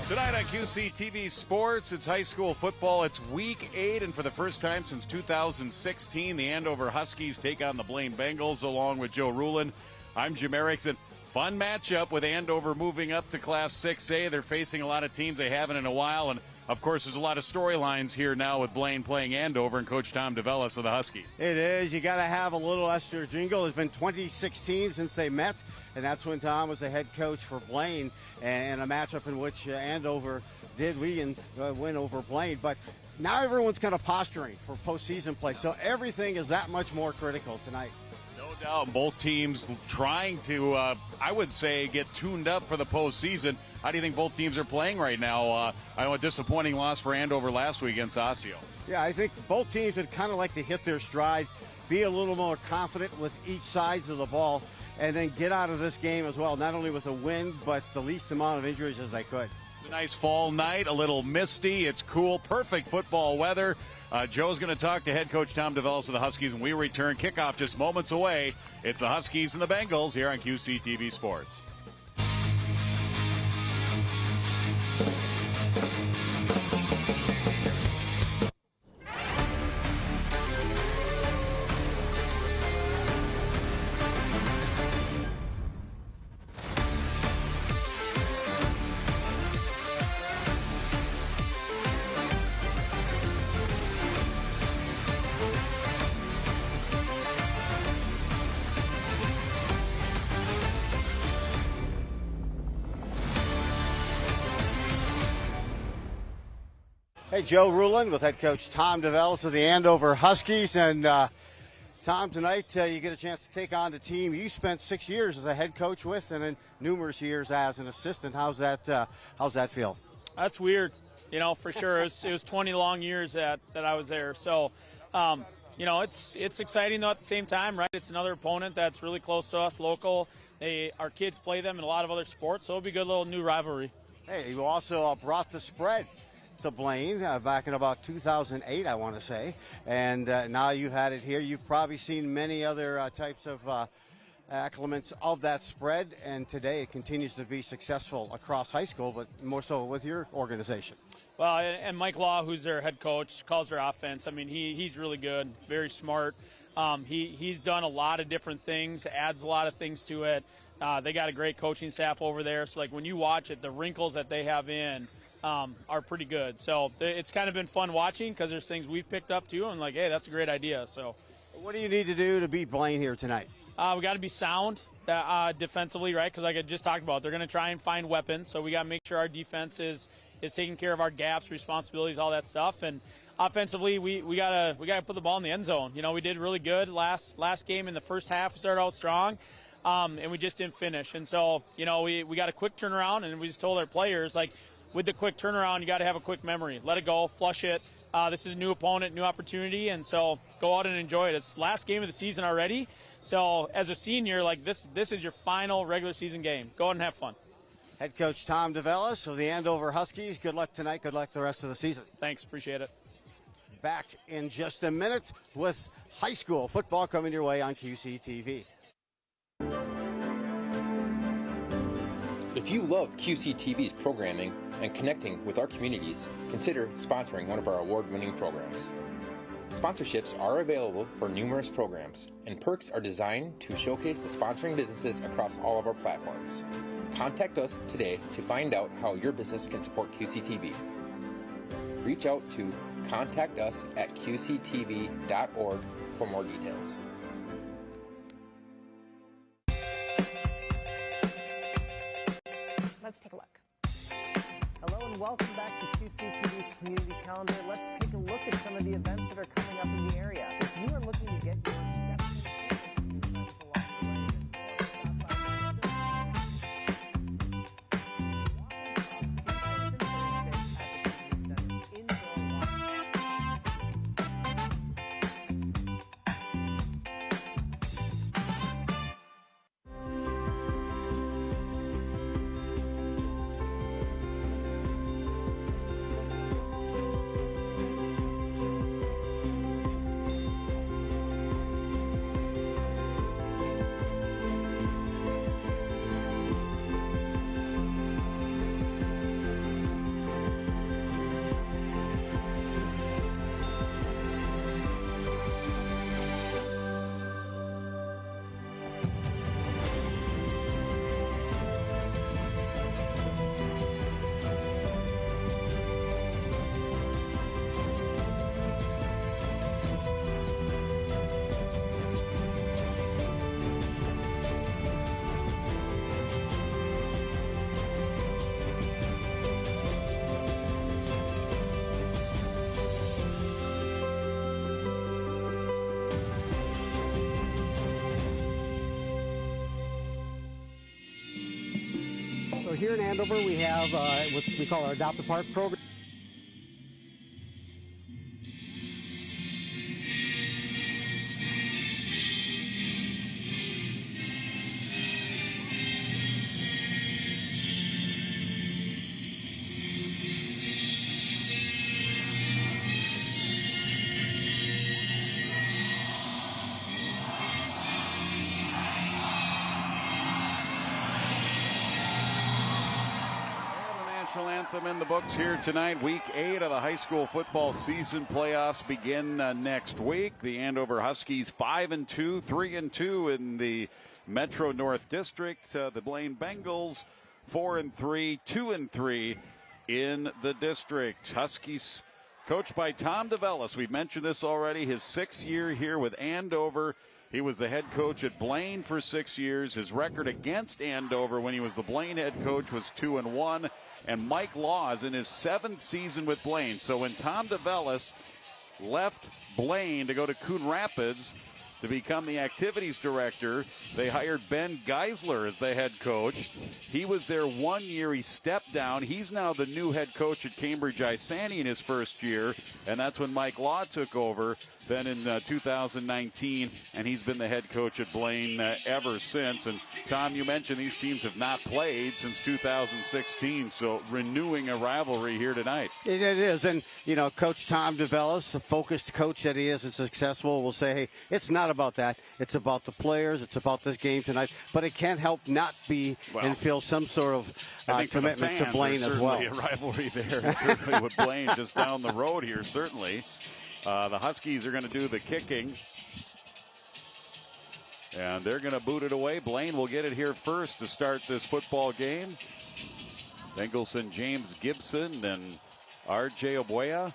Tonight on QCTV Sports, it's high school football. It's week 8, and for the first time since 2016, the Andover Huskies take on the Blaine Bengals along with Joe Rulin. I'm Jim Erickson. Fun matchup with Andover moving up to Class 6A. They're facing a lot of teams they haven't in a while, and of course, there's a lot of storylines here now with Blaine playing Andover and Coach Tom DeVellis of the Huskies. It is. You got to have a little extra jingle. It's been 2016 since they met, and that's when Tom was the head coach for Blaine, and a matchup in which Andover did win over Blaine. But now everyone's kind of posturing for postseason play, so everything is that much more critical tonight. No doubt, both teams trying to, I would say, get tuned up for the postseason. How do you think both teams are playing right now? I know a disappointing loss for Andover last week against Osseo. Yeah, I think both teams would kind of like to hit their stride, be a little more confident with each sides of the ball, and then get out of this game as well, not only with a win, but the least amount of injuries as they could. It's a nice fall night, a little misty. It's cool, perfect football weather. Joe's going to talk to head coach Tom DeVellis of the Huskies when we return. Kickoff just moments away. It's the Huskies and the Bengals here on QCTV Sports. Hey, Joe Rulin with head coach Tom DeVellis of the Andover Huskies. And Tom, tonight you get a chance to take on the team you spent 6 years as a head coach with, and then numerous years as an assistant. How's that feel? That's weird, for sure. It was 20 long years that I was there. So, it's exciting though at the same time, right? It's another opponent that's really close to us, local. Our kids play them in a lot of other sports, so it'll be a good little new rivalry. Hey, you also brought the spread to Blaine back in about 2008, I want to say, and now you've had it here. You've probably seen many other types of accliments of that spread, and today it continues to be successful across high school, but more so with your organization. Well, and Mike Law, who's their head coach, calls their offense. I mean, he's really good, very smart. He's done a lot of different things, adds a lot of things to it. They got a great coaching staff over there, so like when you watch it, the wrinkles that they have in are pretty good. So it's kind of been fun watching because there's things we've picked up too, and like, hey, that's a great idea. So what do you need to do to beat Blaine here tonight? We got to be sound defensively, right? Because like I just talked about, they're going to try and find weapons. So we got to make sure our defense is taking care of our gaps, responsibilities, all that stuff. And offensively, we gotta put the ball in the end zone. We did really good last game in the first half. We started out strong, and we just didn't finish. And so we got a quick turnaround, and we just told our players, like, with the quick turnaround, you got to have a quick memory. Let it go, flush it. This is a new opponent, new opportunity, and so go out and enjoy it. It's last game of the season already. So as a senior, like this is your final regular season game. Go out and have fun. Head coach Tom DeVellis of the Andover Huskies. Good luck tonight. Good luck the rest of the season. Thanks. Appreciate it. Back in just a minute with high school football coming your way on QCTV. If you love QCTV's programming and connecting with our communities, consider sponsoring one of our award-winning programs. Sponsorships are available for numerous programs, and perks are designed to showcase the sponsoring businesses across all of our platforms. Contact us today to find out how your business can support QCTV. Reach out to contactus@qctv.org for more details. Let's take a look. Hello and welcome back to QCTV's Community Calendar. Let's take a look at some of the events that are coming up in the area. If you are looking to get your steps in place, along the way, here in Andover, we have what we call our Adopt a Park program. Anthem in the books here tonight. Week 8 of the high school football season. Playoffs begin next week. The Andover Huskies 5-2, 3-2 in the Metro North District. The Blaine Bengals 4-3, 2-3 in the district. Huskies coached by Tom DeVellis. We've mentioned this already. His 6th year here with Andover. He was the head coach at Blaine for 6 years. His record against Andover when he was the Blaine head coach was 2-1. And Mike Law is in his 7th season with Blaine. So when Tom DeVellis left Blaine to go to Coon Rapids to become the activities director, they hired Ben Geisler as the head coach. He was there 1 year. He stepped down. He's now the new head coach at Cambridge Isani in his first year, and that's when Mike Law took over then in 2019, and he's been the head coach at Blaine ever since. And Tom, you mentioned these teams have not played since 2016, so renewing a rivalry here tonight. It is, and you know, Coach Tom DeVellis, the focused coach that he is and successful, will say, hey, it's not about that. It's about the players. It's about this game tonight. But it can't help not be and feel some sort of commitment to Blaine as well. A rivalry there, certainly with Blaine just down the road here, certainly. The Huskies are going to do the kicking, and they're going to boot it away. Blaine will get it here first to start this football game. Bengelson, James Gibson, and R.J. Obuya.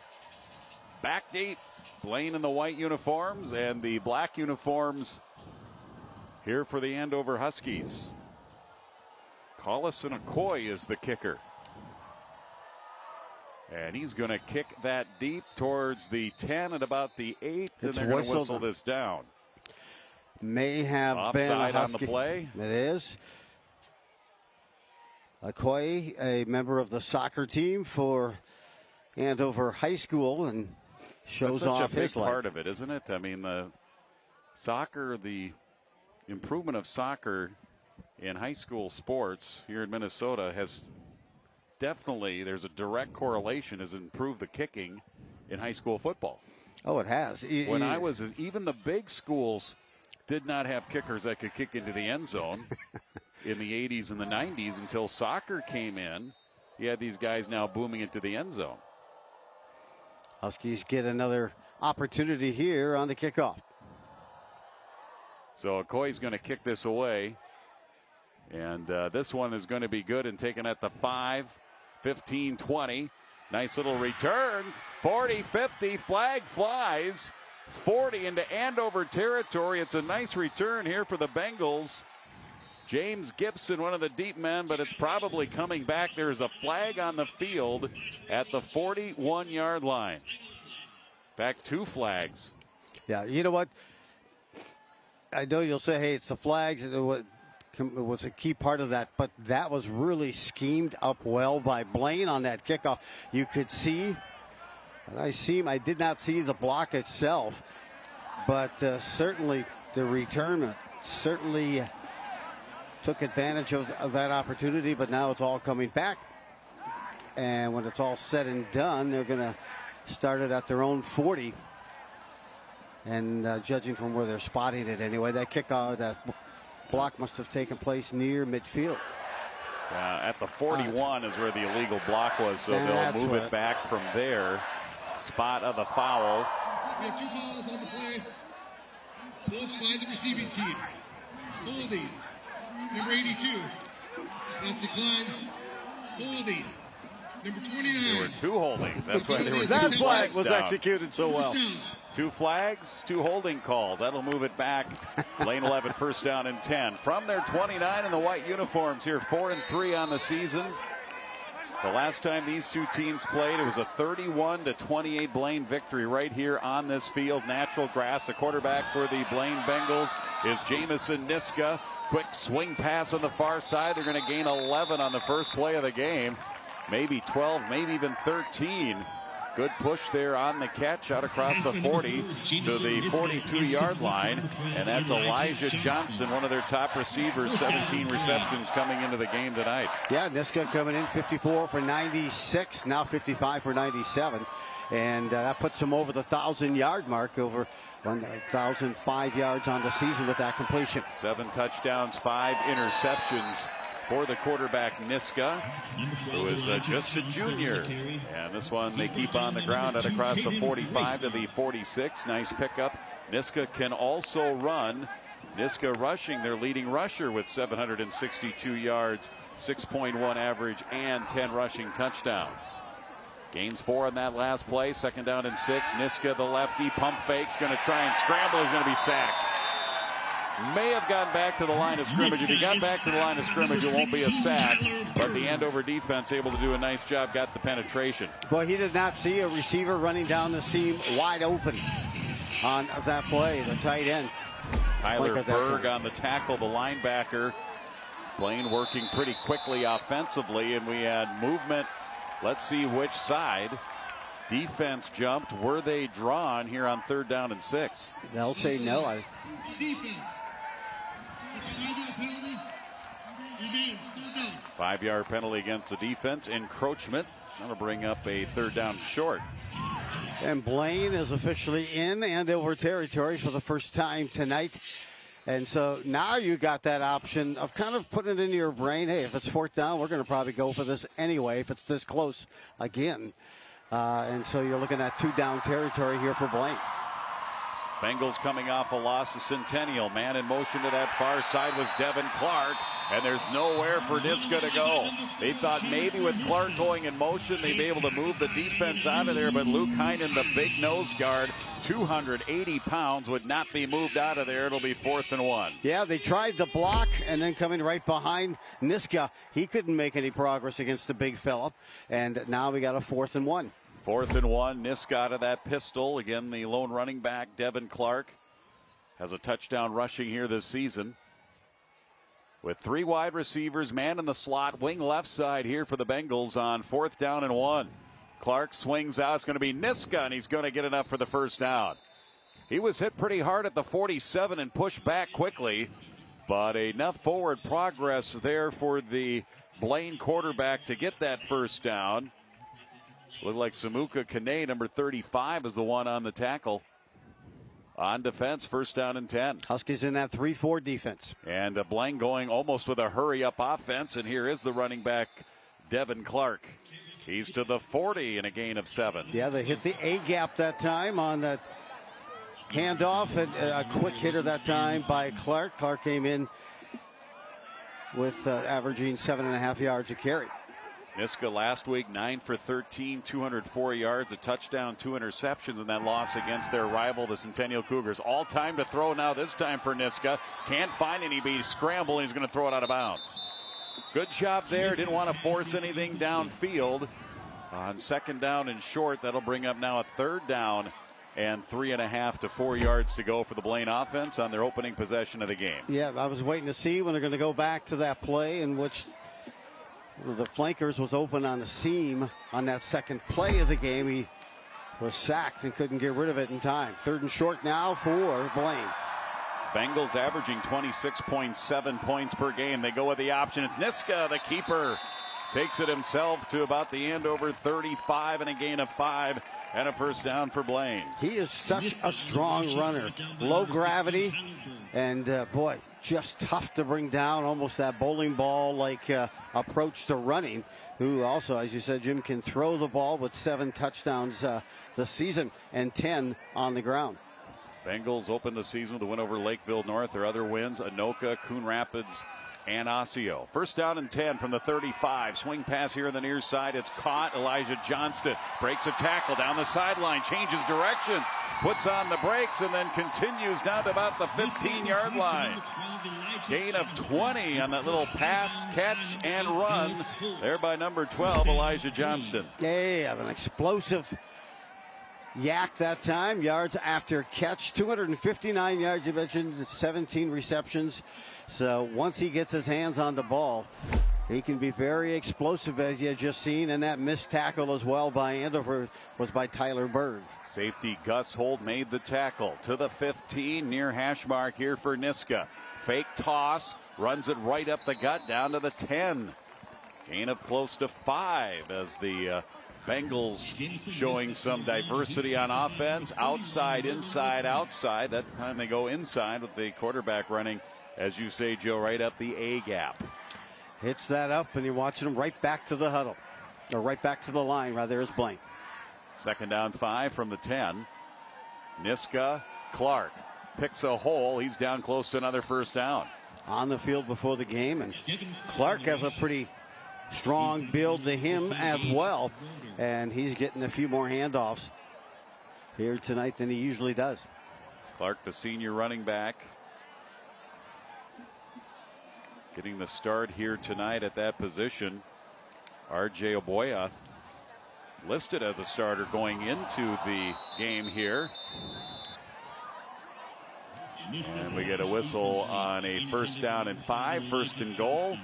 Backdate, Blaine in the white uniforms and the black uniforms here for the Andover Huskies. Collison Okoye is the kicker. And he's going to kick that deep towards the 10 at about the 8, and they're going to whistle this down. May have offside been a Husky on the play. It is. Okoye, a member of the soccer team for Andover High School, and shows off his life. That's such a big part of it, isn't it? I mean, the soccer, the improvement of soccer in high school sports here in Minnesota has definitely, there's a direct correlation, has improved the kicking in high school football. Oh, it has. When I was, even the big schools did not have kickers that could kick into the end zone in the 80s and the 90s until soccer came in. You had these guys now booming into the end zone. Huskies get another opportunity here on the kickoff. So Okoye's going to kick this away. And this one is going to be good and taken at the 5, 15, 20. Nice little return. 40, 50, flag flies. 40 into Andover territory. It's a nice return here for the Bengals. James Gibson, one of the deep men, but it's probably coming back. There's a flag on the field at the 41-yard line. Back 2 flags. Yeah, you know what? I know you'll say, hey, it's the flags. It was a key part of that, but that was really schemed up well by Blaine on that kickoff. You could see, and I did not see the block itself, but certainly the return certainly took advantage of that opportunity, but now it's all coming back. And when it's all said and done, they're going to start it at their own 40. And judging from where they're spotting it anyway, that kickoff, that block must have taken place near midfield. At the 41 is where the illegal block was, so they'll move it back from there. Spot of the foul. We have 2 fouls on the play. Both by the receiving team. Holding. Number 82. That's declined. Holding. Number 29. There were 2 holdings. That's why there was that 2 flag flags was down. executed so well. 2 flags, 2 holding calls. That'll move it back. Lane 11, first down and 10. From their 29 in the white uniforms here, 4-3 on the season. The last time these 2 teams played, it was a 31-28 Blaine victory right here on this field. Natural grass. The quarterback for the Blaine Bengals is Jamison Niska. Quick swing pass on the far side. They're going to gain 11 on the first play of the game. Maybe 12, maybe even 13. Good push there on the catch out across the 40 to the 42-yard line. And that's Elijah Johnson, one of their top receivers, 17 receptions coming into the game tonight. Yeah, Niska coming in 54 for 96, now 55 for 97. And that puts him over the 1,000-yard mark, over 1,005 yards on the season with that completion. 7 touchdowns, 5 interceptions for the quarterback Niska, who is just a junior. And this one they keep on the ground out across the 45 to the 46. Nice pickup. Niska can also run. Niska rushing, their leading rusher with 762 yards, 6.1 average, and 10 rushing touchdowns. Gains 4 on that last play. 2nd down and 6. Niska, the lefty, pump fakes, going to try and scramble. He's going to be sacked. May have gotten back to the line of scrimmage. If he got back to the line of scrimmage, it won't be a sack. But the Andover defense able to do a nice job, got the penetration. Boy, he did not see a receiver running down the seam wide open on that play, the tight end. Tyler Berg on the tackle, the linebacker. Blaine working pretty quickly offensively, and we had movement. Let's see which side. Defense jumped. Were they drawn here on 3rd down and 6? They'll say no. Defense. 5-yard penalty against the defense. Encroachment. That'll bring up a 3rd down short. And Blaine is officially in Andover territory for the first time tonight. And so now you got that option of kind of putting it into your brain, hey, if it's 4th down, we're going to probably go for this anyway if it's this close again. And so you're looking at 2-down territory here for Blaine. Bengals coming off a loss to Centennial. Man in motion to that far side was Devin Clark, and there's nowhere for Niska to go. They thought maybe with Clark going in motion, they'd be able to move the defense out of there, but Luke Heinen, the big nose guard, 280 pounds, would not be moved out of there. It'll be 4th and 1. Yeah, they tried the block, and then coming right behind Niska, he couldn't make any progress against the big fella, and now we got a 4th and 1. 4th and 1. Niska out of that pistol. Again, the lone running back, Devin Clark, has a touchdown rushing here this season. With 3 wide receivers, man in the slot, wing left side here for the Bengals on 4th down and 1. Clark swings out. It's going to be Niska, and he's going to get enough for the 1st down. He was hit pretty hard at the 47 and pushed back quickly, but enough forward progress there for the Blaine quarterback to get that 1st down. Looked like Samuka Kane, number 35, is the one on the tackle. On defense, 1st down and 10. Huskies in that 3-4 defense. And Blaine going almost with a hurry-up offense, and here is the running back, Devin Clark. He's to the 40 and a gain of 7. Yeah, they hit the A-gap that time on that handoff, and a quick hitter that time by Clark. Clark came in with averaging 7.5 yards a carry. Niska last week, 9 for 13, 204 yards, a touchdown, 2 interceptions in that loss against their rival, the Centennial Cougars. All time to throw now this time for Niska. Can't find anybody, scramble, and he's going to throw it out of bounds. Good job there. Didn't want to force anything downfield. On 2nd down and short, that'll bring up now a 3rd down and 3.5 to 4 yards to go for the Blaine offense on their opening possession of the game. Yeah, I was waiting to see when they're going to go back to that play in which the flankers was open on the seam on that 2nd play of the game. He was sacked and couldn't get rid of it in time. 3rd and short now for Blaine. Bengals averaging 26.7 points per game. They go with the option. It's Niska, the keeper. Takes it himself to about the Andover 35 and a gain of 5 and a 1st down for Blaine. He is such a strong runner. Low gravity and, boy, just tough to bring down. Almost that bowling ball-like approach to running. Who also, as you said, Jim, can throw the ball with 7 touchdowns this season and 10 on the ground. Bengals open the season with a win over Lakeville North. Their other wins, Anoka, Coon Rapids, and Osseo. 1st down and 10 from the 35. Swing pass here on the near side. It's caught. Elijah Johnston breaks a tackle down the sideline, changes directions, puts on the brakes, and then continues down to about the 15-yard line. Gain of 20 on that little pass, catch, and run there by number 12, Elijah Johnston. They have an explosive yak that time. Yards after catch, 259 yards. You mentioned 17 receptions. So once he gets his hands on the ball, he can be very explosive, as you had just seen. And that missed tackle as well by Andover was by Tyler Berg. Safety Gus Holt made the tackle to the 15, near hash mark here for Niska. Fake toss, runs it right up the gut down to the 10. Gain of close to 5 as the Bengals showing some diversity on offense. Outside, inside, outside. That time they go inside with the quarterback running, as you say, Joe, right up the A gap. Hits that up, and you're watching him right back to the huddle. Or right back to the line, rather, is Blaine. Second down 5 from the 10. Niska, Clark picks a hole. He's down close to another first down. On the field before the game, and Clark has a pretty strong build to him as well, and he's getting a few more handoffs here tonight than he usually does. Clark, the senior running back, getting the start here tonight at that position. R.J. Oboya listed as the starter going into the game here. And we get a whistle on a first down and 5, first and goal.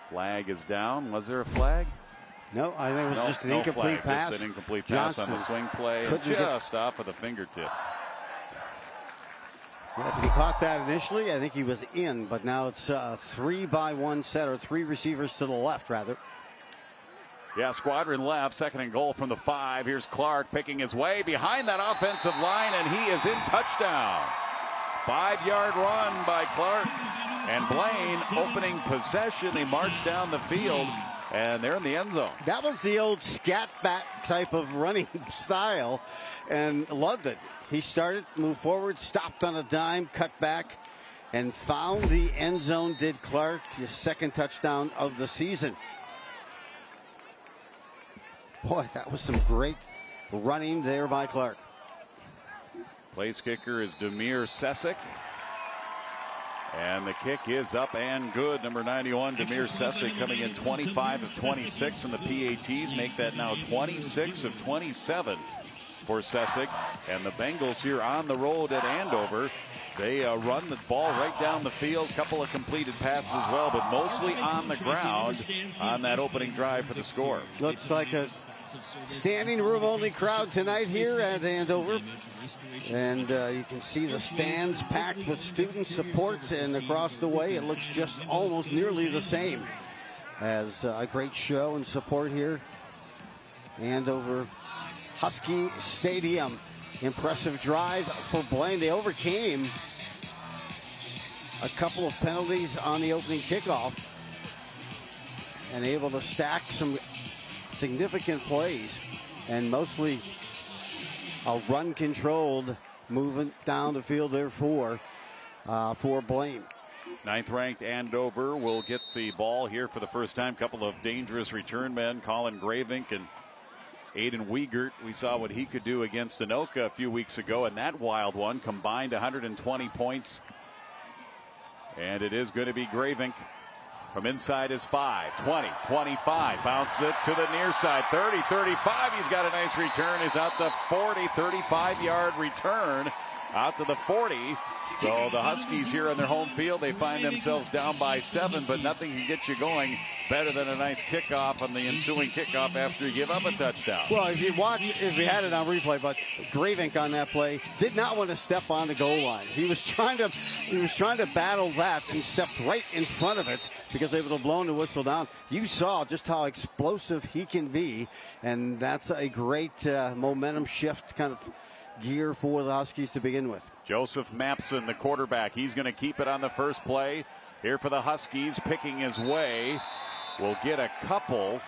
Flag is down. Was there a flag? No, I think it was just an incomplete pass. Just an incomplete pass on the swing play, just off of the fingertips. Yeah, if he caught that initially, I think he was in, but now it's 3-by-1 set, or 3 receivers to the left, rather. Yeah, squadron left, second and goal from the 5. Here's Clark picking his way behind that offensive line, and he is in. Touchdown. 5-yard run by Clark. And Blaine opening possession. They march down the field, and they're in the end zone. That was the old scat back type of running style, and loved it. He started, moved forward, stopped on a dime, cut back, and found the end zone, did Clark, his second touchdown of the season. Boy, that was some great running there by Clark. Place kicker is Demir Sesic. And the kick is up and good. Number 91, Demir Sesic, coming in 25 of 26 in the PATs. Make that now 26 of 27 for Sesic. And the Bengals here on the road at Andover. They run the ball right down the field. Couple of completed passes as well, but mostly on the ground on that opening drive for the score. Looks like a standing room only crowd tonight here at Andover. And you can see the stands packed with student support, and across the way it looks just almost nearly the same as a great show and support here. Andover Husky Stadium. Impressive drive for Blaine. They overcame a couple of penalties on the opening kickoff and able to stack some significant plays, and mostly a run-controlled movement down the field there for Blaine. 9th-ranked Andover will get the ball here for the first time. Couple of dangerous return men, Colin Gravink and Aiden Wiegert. We saw what he could do against Anoka a few weeks ago, and that wild one combined 120 points. And it is going to be Gravink from inside his 5, 20, 25. Bounces it to the near side, 30, 35. He's got a nice return. Is out the 40, 35-yard return out to the 40. So the Huskies here on their home field, they find themselves down by 7, but nothing can get you going better than a nice kickoff on the ensuing kickoff after you give up a touchdown. Well, if you had it on replay, but Gravink on that play did not want to step on the goal line. He was trying to battle that and stepped right in front of it because they would have blown the whistle down. You saw just how explosive he can be, and that's a great momentum shift kind of gear for the Huskies to begin with. Joseph Mapson, the quarterback, he's going to keep it on the first play here for the Huskies, picking his way. Will get a couple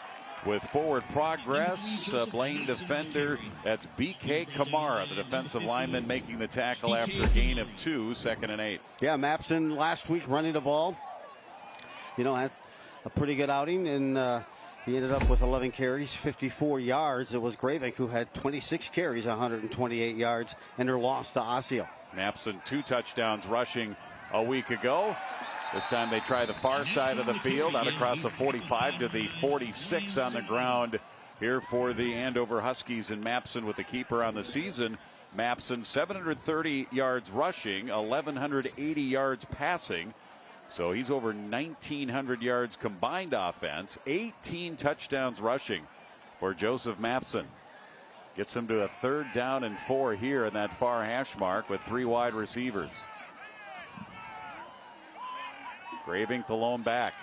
with forward progress. Blaine defender, that's B.K. Kamara, the defensive lineman, making the tackle after a gain of 2, 2nd and 8. Yeah, Mapson last week running the ball, had a pretty good outing, and he ended up with 11 carries, 54 yards. It was Gravink who had 26 carries, 128 yards, and their loss to Osseo. Mapson, 2 touchdowns rushing a week ago. This time they try the far side of the field, out across the 45 to the 46 on the ground here for the Andover Huskies, and Mapson with the keeper on the season. Mapson 730 yards rushing, 1,180 yards passing. So he's over 1,900 yards combined offense, 18 touchdowns rushing for Joseph Mapson. Gets him to a 3rd down and 4 here in that far hash mark with 3 wide receivers. Gravink the lone back.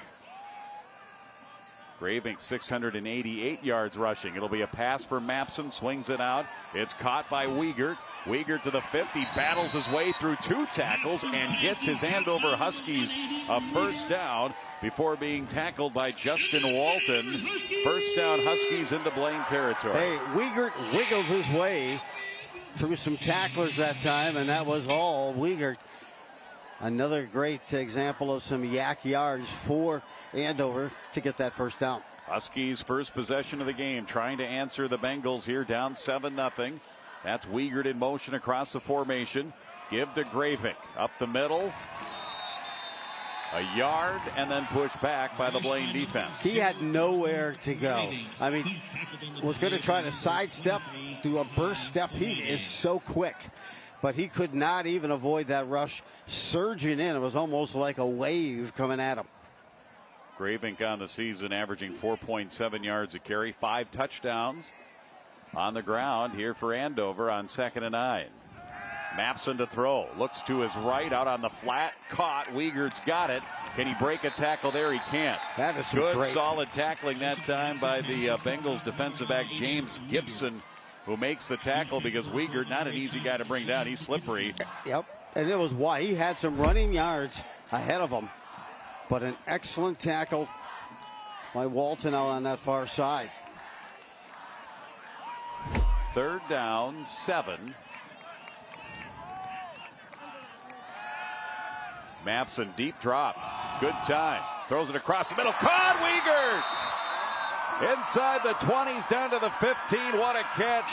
Gravink 688 yards rushing. It'll be a pass for Mapson, swings it out. It's caught by Wiegert. Wiegert to the 50, battles his way through 2 tackles and gets his Andover Huskies a 1st down before being tackled by Justin Walton. 1st down, Huskies into Blaine territory. Hey, Wiegert wiggled his way through some tacklers that time, and that was all Wiegert. Another great example of some yak yards for Andover to get that 1st down. Huskies first possession of the game, trying to answer the Bengals here, down 7-0. That's Wiegert in motion across the formation. Give to Gravink up the middle. A yard and then pushed back by the Blaine defense. He had nowhere to go. I mean, was going to try to sidestep, do a burst step. He is so quick. But he could not even avoid that rush surging in. It was almost like a wave coming at him. Gravink on the season averaging 4.7 yards a carry, 5 touchdowns on the ground here for Andover on 2nd and 9. Mapson to throw. Looks to his right, out on the flat. Caught. Wiegert's got it. Can he break a tackle there? He can't. That is good, great, solid tackling that time by the Bengals defensive back James Gibson, who makes the tackle because Wiegert, not an easy guy to bring down. He's slippery. Yep. And it was why he had some running yards ahead of him. But an excellent tackle by Walton out on that far side. 3rd down, 7. Mapson deep drop. Good time. Throws it across the middle. Caught Wiegert! Inside the 20s down to the 15. What a catch.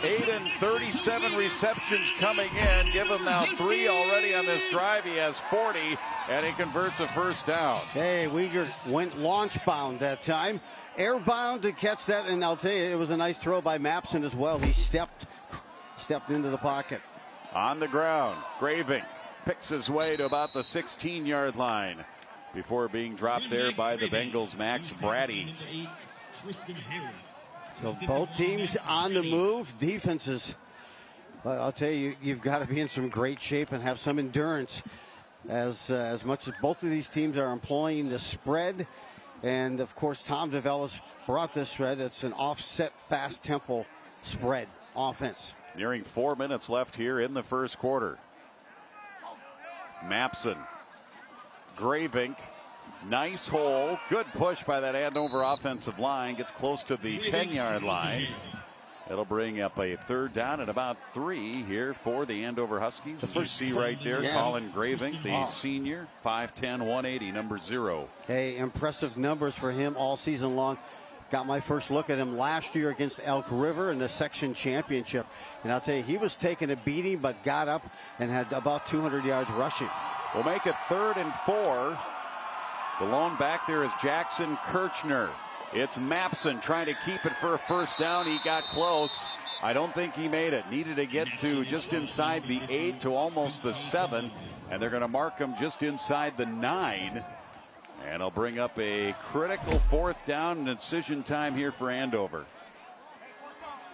8 and 37 receptions coming in. Give him now 3 already on this drive. He has 40 and he converts a 1st down. Hey, Wiegert went launch bound that time. Airbound to catch that, and I'll tell you, it was a nice throw by Mapson as well. He stepped into the pocket. On the ground, Gravink picks his way to about the 16-yard line before being dropped there by the Bengals' Max Brady. So both teams on the move. Defenses, I'll tell you, you've got to be in some great shape and have some endurance as much as both of these teams are employing the spread. And, of course, Tom DeVellis brought this spread. It's an offset, fast tempo spread offense. Nearing 4 minutes left here in the 1st quarter. Mapson, Gravink, nice hole. Good push by that Andover offensive line. Gets close to the 10-yard line. It'll bring up a 3rd down and about 3 here for the Andover Huskies. The first see right there, yeah. Colin Gravink, the senior, 5'10", 180, number 0. Hey, impressive numbers for him all season long. Got my first look at him last year against Elk River in the section championship. And I'll tell you, he was taking a beating, but got up and had about 200 yards rushing. We'll make it 3rd and 4. The lone back there is Jackson Kirchner. It's Mapson trying to keep it for a 1st down. He got close. I don't think he made it. Needed to get to just inside the 8 to almost the 7. And they're going to mark him just inside the 9. And it'll bring up a critical 4th down and decision time here for Andover.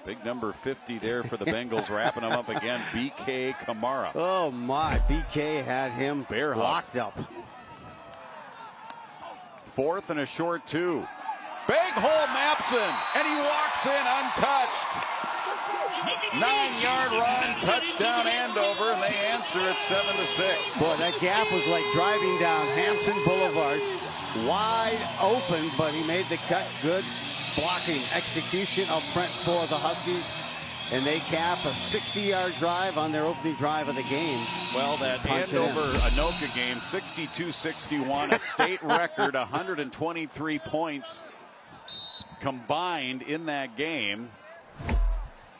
Big number 50 there for the Bengals, wrapping him up again. BK Kamara. Oh, my. BK had him locked up. 4th and a short 2. Big hole Mapson, and he walks in untouched. 9-yard run, touchdown Andover, and they answer it 7-6. Boy, that gap was like driving down Hanson Boulevard. Wide open, but he made the cut. Good blocking execution up front for the Huskies. And they cap a 60-yard drive on their opening drive of the game. Well, that Andover-Anoka game, 62-61, a state record, 123 points combined in that game.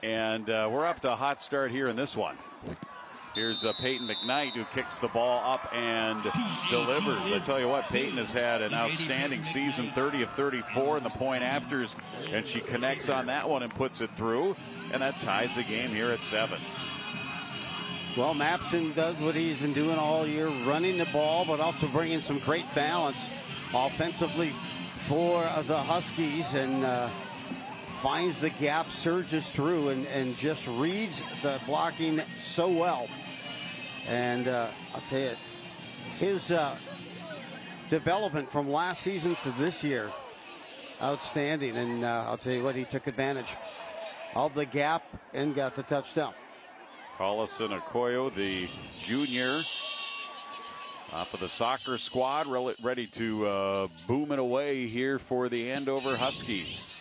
And we're off to a hot start here in this one. Here's Peyton McKnight, who kicks the ball up and delivers. I tell you what, Peyton has had an outstanding season, 30 of 34 in the point afters, and she connects on that one and puts it through, and that ties the game here at 7. Well, Mapson does what he's been doing all year, running the ball, but also bringing some great balance offensively for the Huskies, and finds the gap, surges through, and just reads the blocking so well. And I'll tell you, his development from last season to this year, outstanding. And I'll tell you what, he took advantage of the gap and got the touchdown. Collison Okoye, the junior, top of the soccer squad, ready to boom it away here for the Andover Huskies.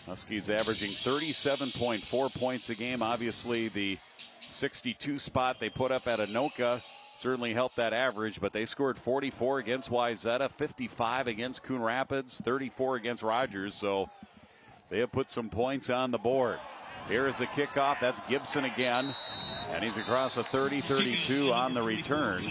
Huskies averaging 37.4 points a game. Obviously, the 62 spot they put up at Anoka certainly helped that average, but they scored 44 against Wayzata, 55 against Coon Rapids, 34 against Rogers, so they have put some points on the board. Here is the kickoff. That's Gibson again, and he's across the 30-32 on the return,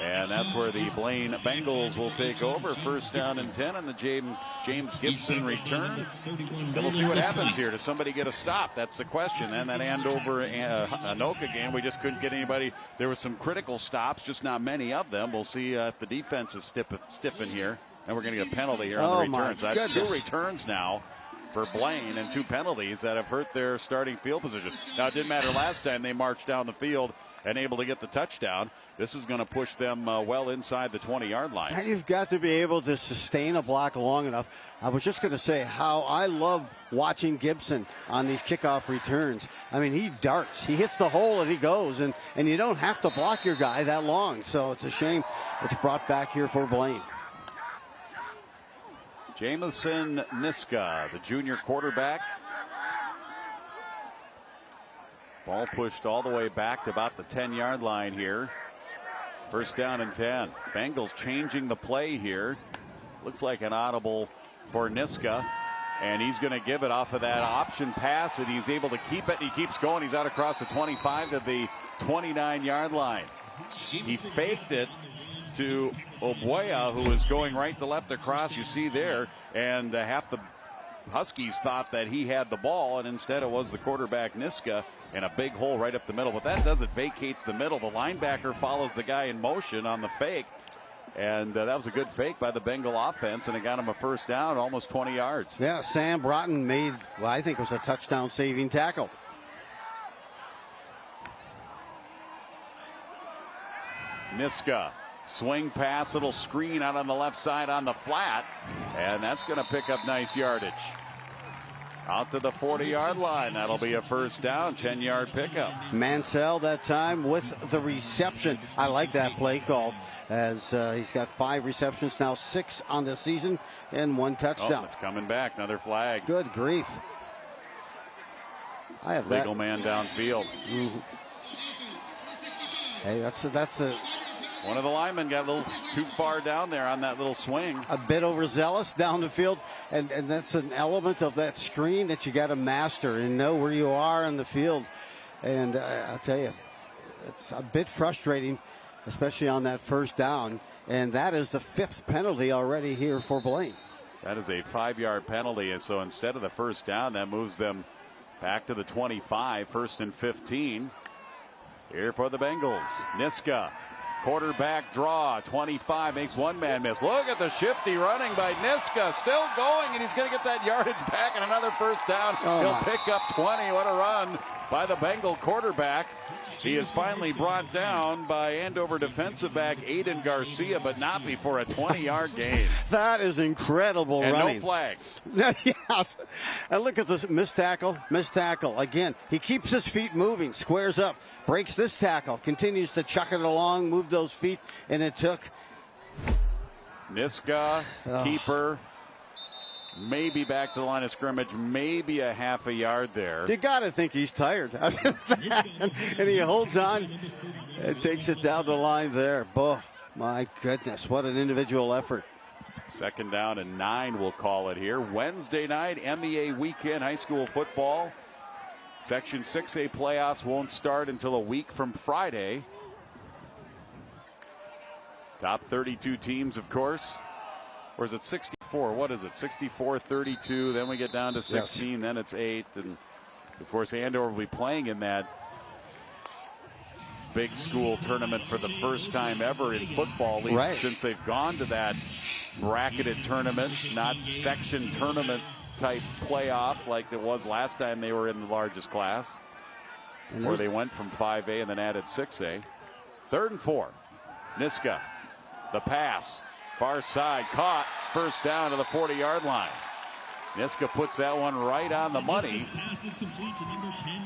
and that's where the Blaine Bengals will take over. First down and 10 on the James Gibson return. And we'll see what happens here. Does somebody get a stop? That's the question. And that Andover Anoka game, we just couldn't get anybody. There were some critical stops, just not many of them. We'll see if the defense is stiff in here, and we're going to get a penalty here on the returns. That's 2 returns now for Blaine, and 2 penalties that have hurt their starting field position. Now, it didn't matter last time. They marched down the field and able to get the touchdown. This is going to push them well inside the 20-yard line. And you've got to be able to sustain a block long enough. I was just going to say how I love watching Gibson on these kickoff returns. I mean, he darts. He hits the hole and he goes, and you don't have to block your guy that long. So it's a shame it's brought back here for Blaine. Jamison Niska, the junior quarterback. Ball pushed all the way back to about the 10-yard line here. First down and 10. Bengals changing the play here. Looks like an audible for Niska. And he's going to give it off of that option pass, and he's able to keep it. He keeps going. He's out across the 25 to the 29-yard line. He faked it to Oboya, who is going right to left across, you see there, and half the Huskies thought that he had the ball, and instead it was the quarterback Niska, and a big hole right up the middle. But that does it, vacates the middle. The linebacker follows the guy in motion on the fake, and that was a good fake by the Bengal offense, and it got him a first down, almost 20 yards. Yeah, Sam Broughton made, well, I think it was a touchdown-saving tackle. Niska. Swing pass, little screen out on the left side on the flat, and that's going to pick up nice yardage. Out to the 40-yard line. That'll be a first down, 10-yard pickup. Mansell that time with the reception. I like that play call, as he's got 5 receptions now, 6 on the season, and 1 touchdown. Oh, it's coming back. Another flag. Good grief. I have legal man downfield. Mm-hmm. Hey, that's a. One of the linemen got a little too far down there on that little swing. A bit overzealous down the field, and that's an element of that screen that you got to master and know where you are in the field. And I'll tell you, it's a bit frustrating, especially on that first down. And that is the 5th penalty already here for Blaine. That is a 5-yard penalty, and so instead of the first down, that moves them back to the 25, 1st and 15. Here for the Bengals, Niska. Quarterback draw, 25, makes one man miss. Look at the shifty running by Niska, still going, and he's going to get that yardage back and another first down. He'll pick up 20. What a run by the Bengal quarterback. He is finally brought down by Andover defensive back Aiden Garcia, but not before a 20-yard gain. That is incredible and running. No flags. Yes. And look at this missed tackle. Again, he keeps his feet moving, squares up, breaks this tackle, continues to chuck it along, move those feet, and it took. Niska, keeper. Maybe back to the line of scrimmage, maybe a half a yard there. You got to think he's tired. And he holds on and takes it down the line there. Oh, my goodness, what an individual effort. Second down and 9, we'll call it here. Wednesday night, MEA weekend, high school football. Section 6A playoffs won't start until a week from Friday. Top 32 teams, of course. Or is it 64? What is it? 64, 32. Then we get down to 16. Yes. Then it's 8. And, of course, Andover will be playing in that big school tournament for the first time ever in football, at least since they've gone to that bracketed tournament, not section tournament type playoff like it was last time they were in the largest class, where they went from 5A and then added 6A. 3rd and 4. Niska, the pass, far side, caught, first down to the 40-yard line. Niska puts that one right on the money,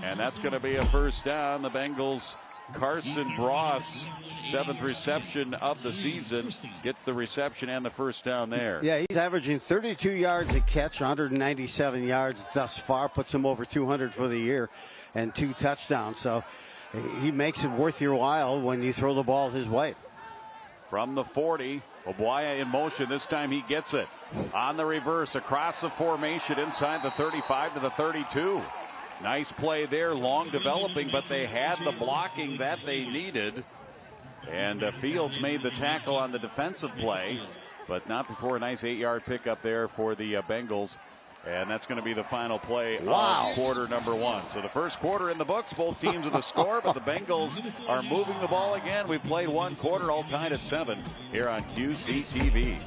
and that's going to be a first down. The Bengals, Carson Bross, 7th reception of the season, gets the reception and the first down there. Yeah, he's averaging 32 yards a catch, 197 yards thus far, puts him over 200 for the year, and 2 touchdowns. So he makes it worth your while when you throw the ball his way. From the 40, Obuaya in motion. This time he gets it on the reverse across the formation inside the 35 to the 32. Nice play there, long developing, but they had the blocking that they needed. And Fields made the tackle on the defensive play, but not before a nice 8-yard pickup there for the Bengals. And that's going to be the final play of quarter number 1. So the first quarter in the books, both teams with a score, but the Bengals are moving the ball again. We played 1 quarter, all tied at 7 here on QCTV.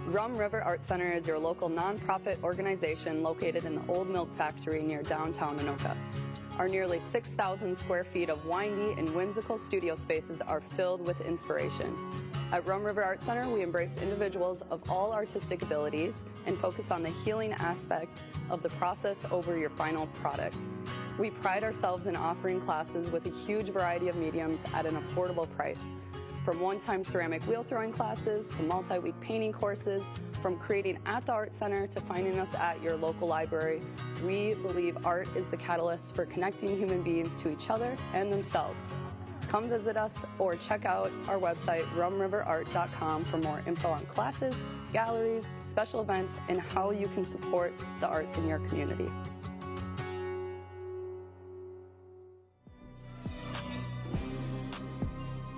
Rum River Art Center is your local nonprofit organization located in the Old Milk Factory near downtown Anoka. Our nearly 6,000 square feet of windy and whimsical studio spaces are filled with inspiration. At Rum River Art Center, we embrace individuals of all artistic abilities and focus on the healing aspect of the process over your final product. We pride ourselves in offering classes with a huge variety of mediums at an affordable price. From one-time ceramic wheel throwing classes to multi-week painting courses, from creating at the Art Center to finding us at your local library, we believe art is the catalyst for connecting human beings to each other and themselves. Come visit us or check out our website, rumriverart.com, for more info on classes, galleries, special events, and how you can support the arts in your community.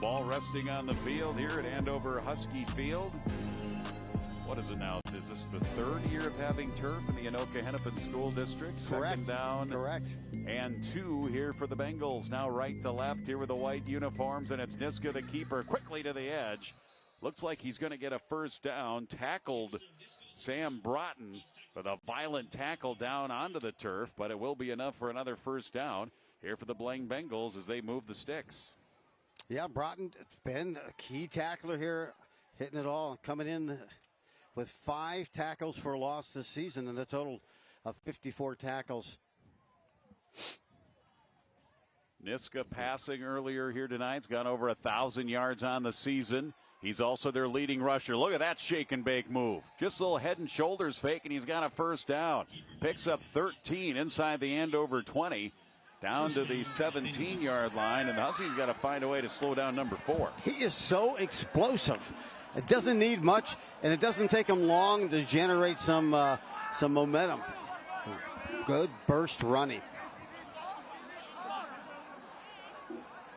Ball resting on the field here at Andover Husky Field. What is it now? Is this the 3rd year of having turf in the Anoka-Hennepin School District? Correct. 2nd down. Correct. And 2 here for the Bengals. Now right to left here with the white uniforms, and it's Niska, the keeper, quickly to the edge. Looks like he's going to get a first down. Tackled Sam Broughton with a violent tackle down onto the turf, but it will be enough for another first down here for the Blaine Bengals as they move the sticks. Yeah, Broughton has been a key tackler here, hitting it all, coming in with 5 tackles for loss this season and a total of 54 tackles. Niska passing earlier here tonight. He's gone over 1,000 yards on the season. He's also their leading rusher. Look at that shake and bake move. Just a little head and shoulders fake, and he's got a first down. Picks up 13 inside the Andover 20. Down to the 17-yard line, and the Huskies got to find a way to slow down number 4. He is so explosive. It doesn't need much, and it doesn't take him long to generate some momentum. Good burst running.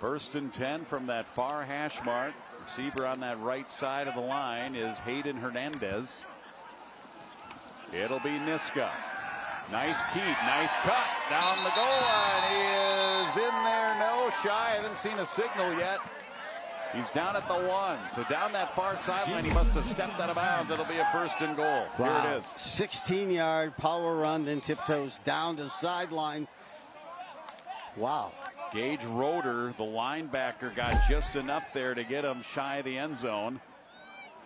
1st and 10 from that far hash mark. Receiver on that right side of the line is Hayden Hernandez. It'll be Niska. Nice keep, nice cut down the goal line. He is in there, no shy. I haven't seen a signal yet. He's down at the 1. So down that far sideline, he must have stepped out of bounds. It'll be a 1st and goal. Wow. Here it is. 16-yard power run, then tiptoes down to sideline. Wow. Gage Roeder, the linebacker, got just enough there to get him shy of the end zone.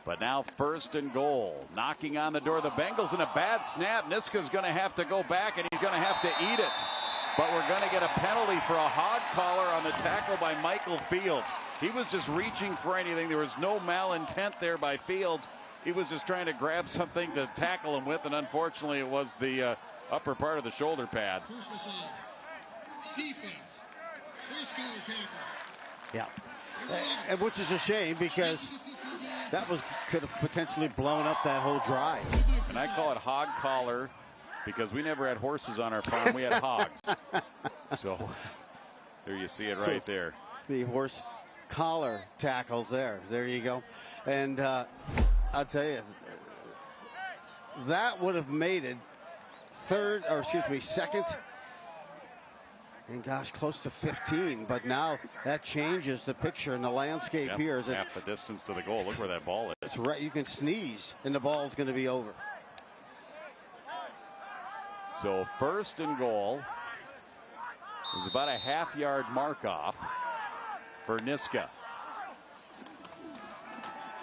But now 1st and goal. Knocking on the door. The Bengals in a bad snap. Niska's going to have to go back, and he's going to have to eat it. But we're going to get a penalty for a hog collar on the tackle by Michael Fields. He was just reaching for anything. There was no malintent there by Fields. He was just trying to grab something to tackle him with, and unfortunately it was the upper part of the shoulder pad. Horse collar tackle. Yeah, and which is a shame because that could have potentially blown up that whole drive. And I call it hog collar because we never had horses on our farm. We had hogs. So there you see it right there. The horse collar tackles there. There you go. And I'll tell you, that would have made it second. And gosh, close to 15. But now that changes the picture and the landscape here. Is half the distance to the goal. Look where that ball is. That's right. You can sneeze and the ball's going to be over. So first and goal is about a half-yard mark off for Niska.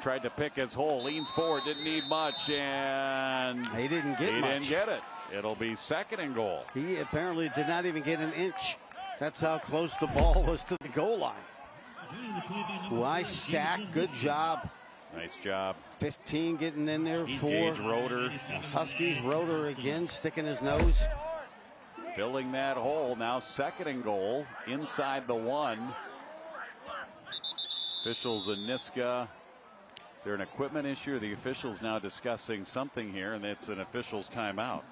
Tried to pick his hole, leans forward, didn't need much, and he didn't get it. It'll be second and goal. He apparently did not even get an inch. That's how close the ball was to the goal line. Why stack? Good job. Nice job. 15 getting in there for Gage Roeder. Huskies. Roeder again sticking his nose. Filling that hole. Now second and goal inside the 1. Officials in Niska. Is there an equipment issue? The officials now discussing something here, and it's an official's timeout.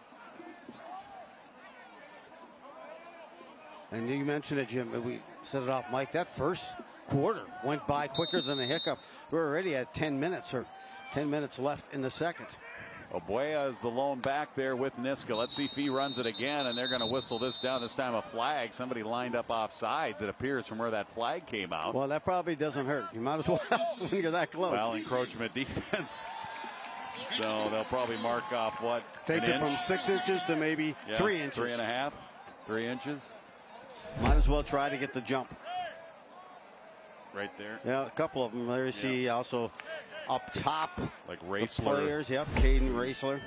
And you mentioned it, Jim. We set it off, Mike. That first quarter went by quicker than a hiccup. We're already at 10 minutes left in the second. Oboya is the lone back there with Niska. Let's see if he runs it again, and they're going to whistle this down. This time a flag. Somebody lined up off sides, it appears, from where that flag came out. Well, that probably doesn't hurt. You might as well when you're that close. Well, encroachment defense. So they'll probably mark off what? Takes it from 6 inches to maybe 3 inches. 3.5, 3 inches. Might as well try to get the jump. Right there. Yeah, a couple of them. There you see also up top. Like Raisler. Players, yep. Caden Raisler.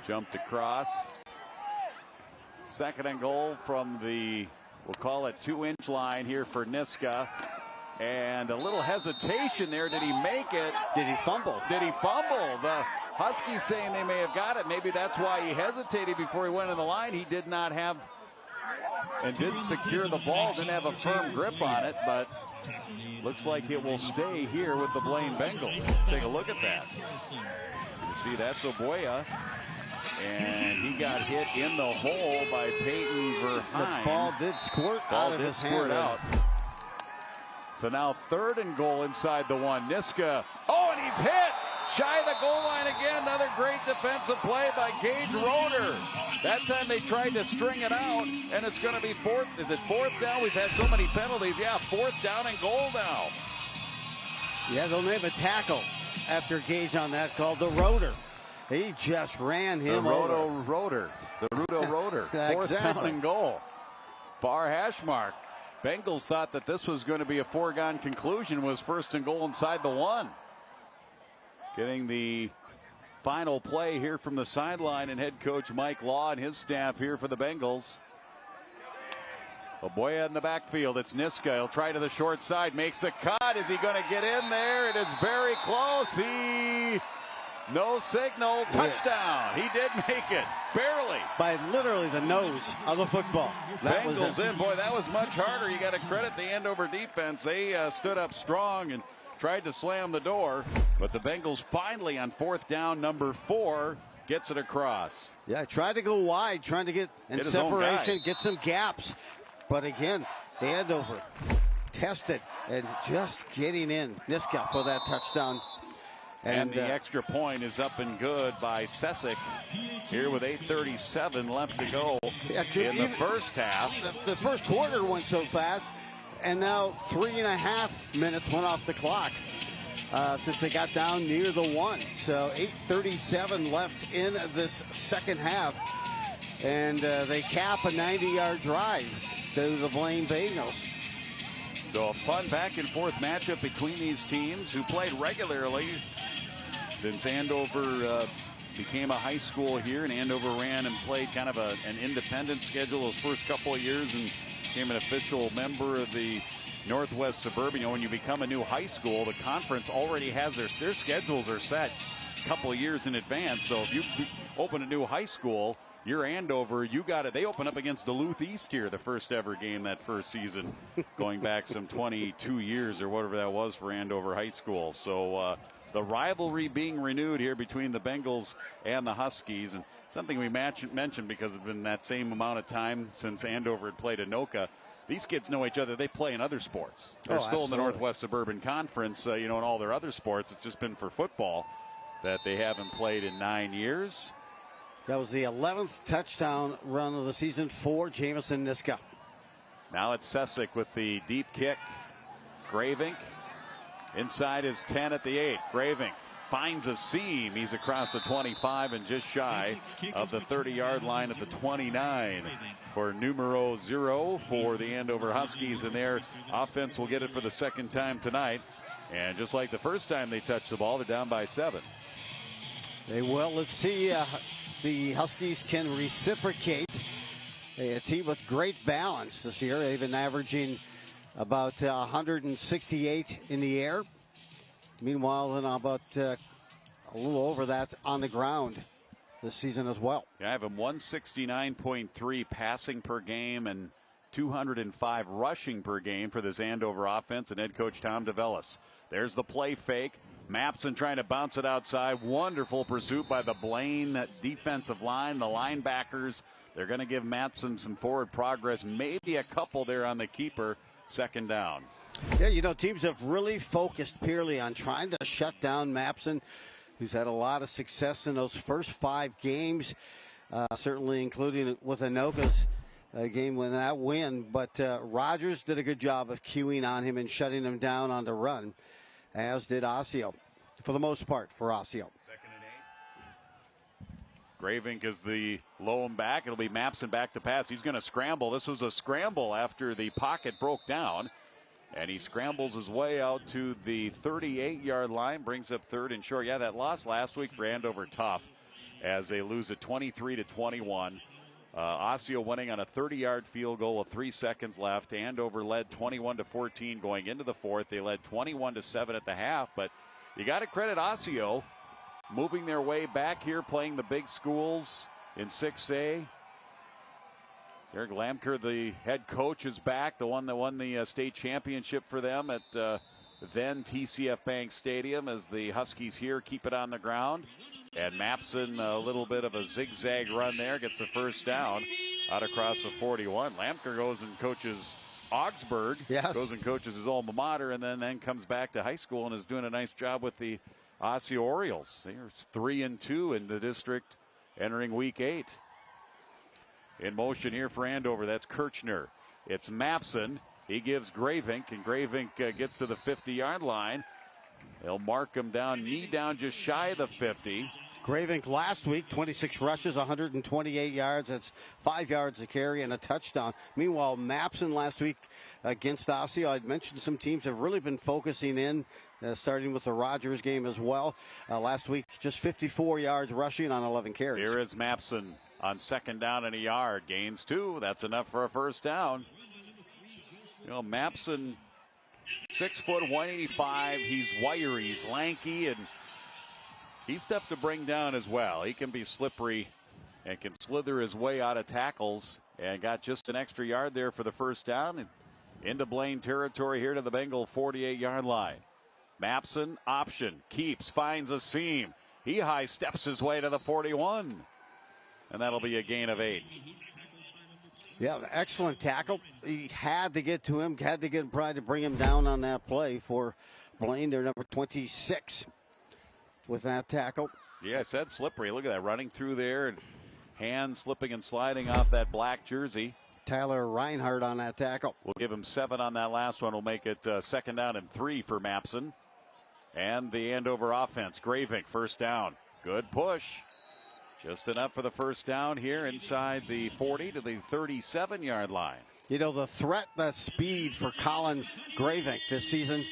Jumped across. Second and goal from the, we'll call it 2-inch line here for Niska. And a little hesitation there. Did he make it? Did he fumble? The Huskies saying they may have got it. Maybe that's why he hesitated before he went in the line. He did not have, and did secure the ball. Didn't have a firm grip on it, but looks like it will stay here with the Blaine Bengals. Take a look at that. You see, that's Oboya. And he got hit in the hole by Peyton Verheyen. The ball did squirt out of his hand. So now third and goal inside the 1. Niska. Oh, and he's hit. Shy of the goal line again. Another great defensive play by Gage Roeder. That time they tried to string it out, and it's going to be fourth. Is it fourth down? We've had so many penalties. Yeah, fourth down and goal now. Yeah, they'll name a tackle after Gage on that called the Roeder. He just ran him over. The Rudo Roeder. Fourth down and goal. Far hash mark. Bengals thought that this was going to be a foregone conclusion, was first and goal inside the 1. Getting the final play here from the sideline, and head coach Mike Law and his staff here for the Bengals. Oboya in the backfield. It's Niska. He'll try to the short side. Makes a cut. Is he going to get in there? It is very close. No signal. Touchdown. He did make it. Barely. By literally the nose of the football. Bengals in. Boy, that was much harder. You got to credit the Andover defense. They stood up strong and tried to slam the door. But the Bengals finally on fourth down, number 4, gets it across. Yeah, tried to go wide, trying to get in separation, get some gaps. But again, Andover tested and just getting in. Niska for that touchdown. And the extra point is up and good by Sessick here with 8:37 left to go in the first half. The first quarter went so fast, and now 3.5 minutes went off the clock since they got down near the 1. So 8:37 left in this second half, and they cap a 90-yard drive to the Blaine Bengals. So a fun back and forth matchup between these teams who played regularly since Andover became a high school here, and Andover ran and played kind of an independent schedule those first couple of years and became an official member of the Northwest Suburban. You know, when you become a new high school, the conference already has their schedules are set a couple of years in advance. So if you open a new high school, you're Andover. You got it. They open up against Duluth East here, the first ever game that first season, going back some 22 years or whatever that was for Andover High School. So the rivalry being renewed here between the Bengals and the Huskies, and something we mentioned because it's been that same amount of time since Andover had played Anoka. These kids know each other. They play in other sports. They're still in the Northwest Suburban Conference, in all their other sports. It's just been for football that they haven't played in 9 years. That was the 11th touchdown run of the season for Jamison Niska. Now it's Sessick with the deep kick. Gravink inside his 10 at the 8. Gravink finds a seam. He's across the 25 and just shy of the 30-yard line at the 29 for numero 0 for the Andover Huskies, and their offense will get it for the second time tonight. And just like the first time they touched the ball, they're down by 7. They will. Let's see the Huskies can reciprocate. A team with great balance this year. They've been averaging about 168 in the air. Meanwhile, about a little over that on the ground this season as well. Yeah, I have him 169.3 passing per game and 205 rushing per game for this Andover offense and head coach Tom DeVellis. There's the play fake. Mapson trying to bounce it outside. Wonderful pursuit by the Blaine defensive line. The linebackers, they're going to give Mapson some forward progress. Maybe a couple there on the keeper. Second down. Yeah, teams have really focused purely on trying to shut down Mapson, who's had a lot of success in those first 5 games, certainly including with Anoka's game when that win. But Rogers did a good job of queuing on him and shutting him down on the run, as did Osseo, for the most part, for Osseo. Second and 8. Gravink is the lone back. It'll be Mapson back to pass. He's going to scramble. This was a scramble after the pocket broke down. And he scrambles his way out to the 38-yard line, brings up 3rd and short. Yeah, that loss last week for Andover tough as they lose it 23-21. Osseo winning on a 30-yard field goal with 3 seconds left. Andover led 21-14 going into the 4th. They led 21-7 at the half. But you got to credit Osseo moving their way back here, playing the big schools in 6A. Eric Lamker, the head coach, is back. The one that won the state championship for them at then TCF Bank Stadium, as the Huskies here keep it on the ground. And Mapson, a little bit of a zigzag run there, gets the first down out across the 41. Lamker goes and coaches Augsburg, goes and coaches his alma mater, and then comes back to high school and is doing a nice job with the Osseo Orioles. They're 3-2 in the district entering week 8. In motion here for Andover, that's Kirchner. It's Mapson. He gives Gravink, and Gravink gets to the 50-yard line. They'll mark him down, knee down, just shy of the 50. Gravink last week, 26 rushes, 128 yards. That's 5 yards a carry and a touchdown. Meanwhile, Mapson last week against Osseo, I'd mentioned some teams have really been focusing in, starting with the Rogers game as well. Last week, just 54 yards rushing on 11 carries. Here is Mapson on second down and a yard. Gains 2. That's enough for a first down. Mapson, 6 foot, 185. He's wiry, he's lanky, and he's tough to bring down as well. He can be slippery and can slither his way out of tackles, and got just an extra yard there for the first down. And into Blaine territory here to the Bengal 48-yard line. Mapson, option, keeps, finds a seam. He high steps his way to the 41. And that'll be a gain of 8. Yeah, excellent tackle. He had to get to him, had to get to bring him down on that play for Blaine. They're number 26 with that tackle. Yeah, I said slippery. Look at that, running through there and hands slipping and sliding off that black jersey. Tyler Reinhardt on that tackle. We'll give him 7 on that last one. We'll make it second down and 3 for Mapson. And the Andover offense. Gravink, first down. Good push. Just enough for the first down here inside the 40 to the 37-yard line. The threat, the speed for Colin Gravink this season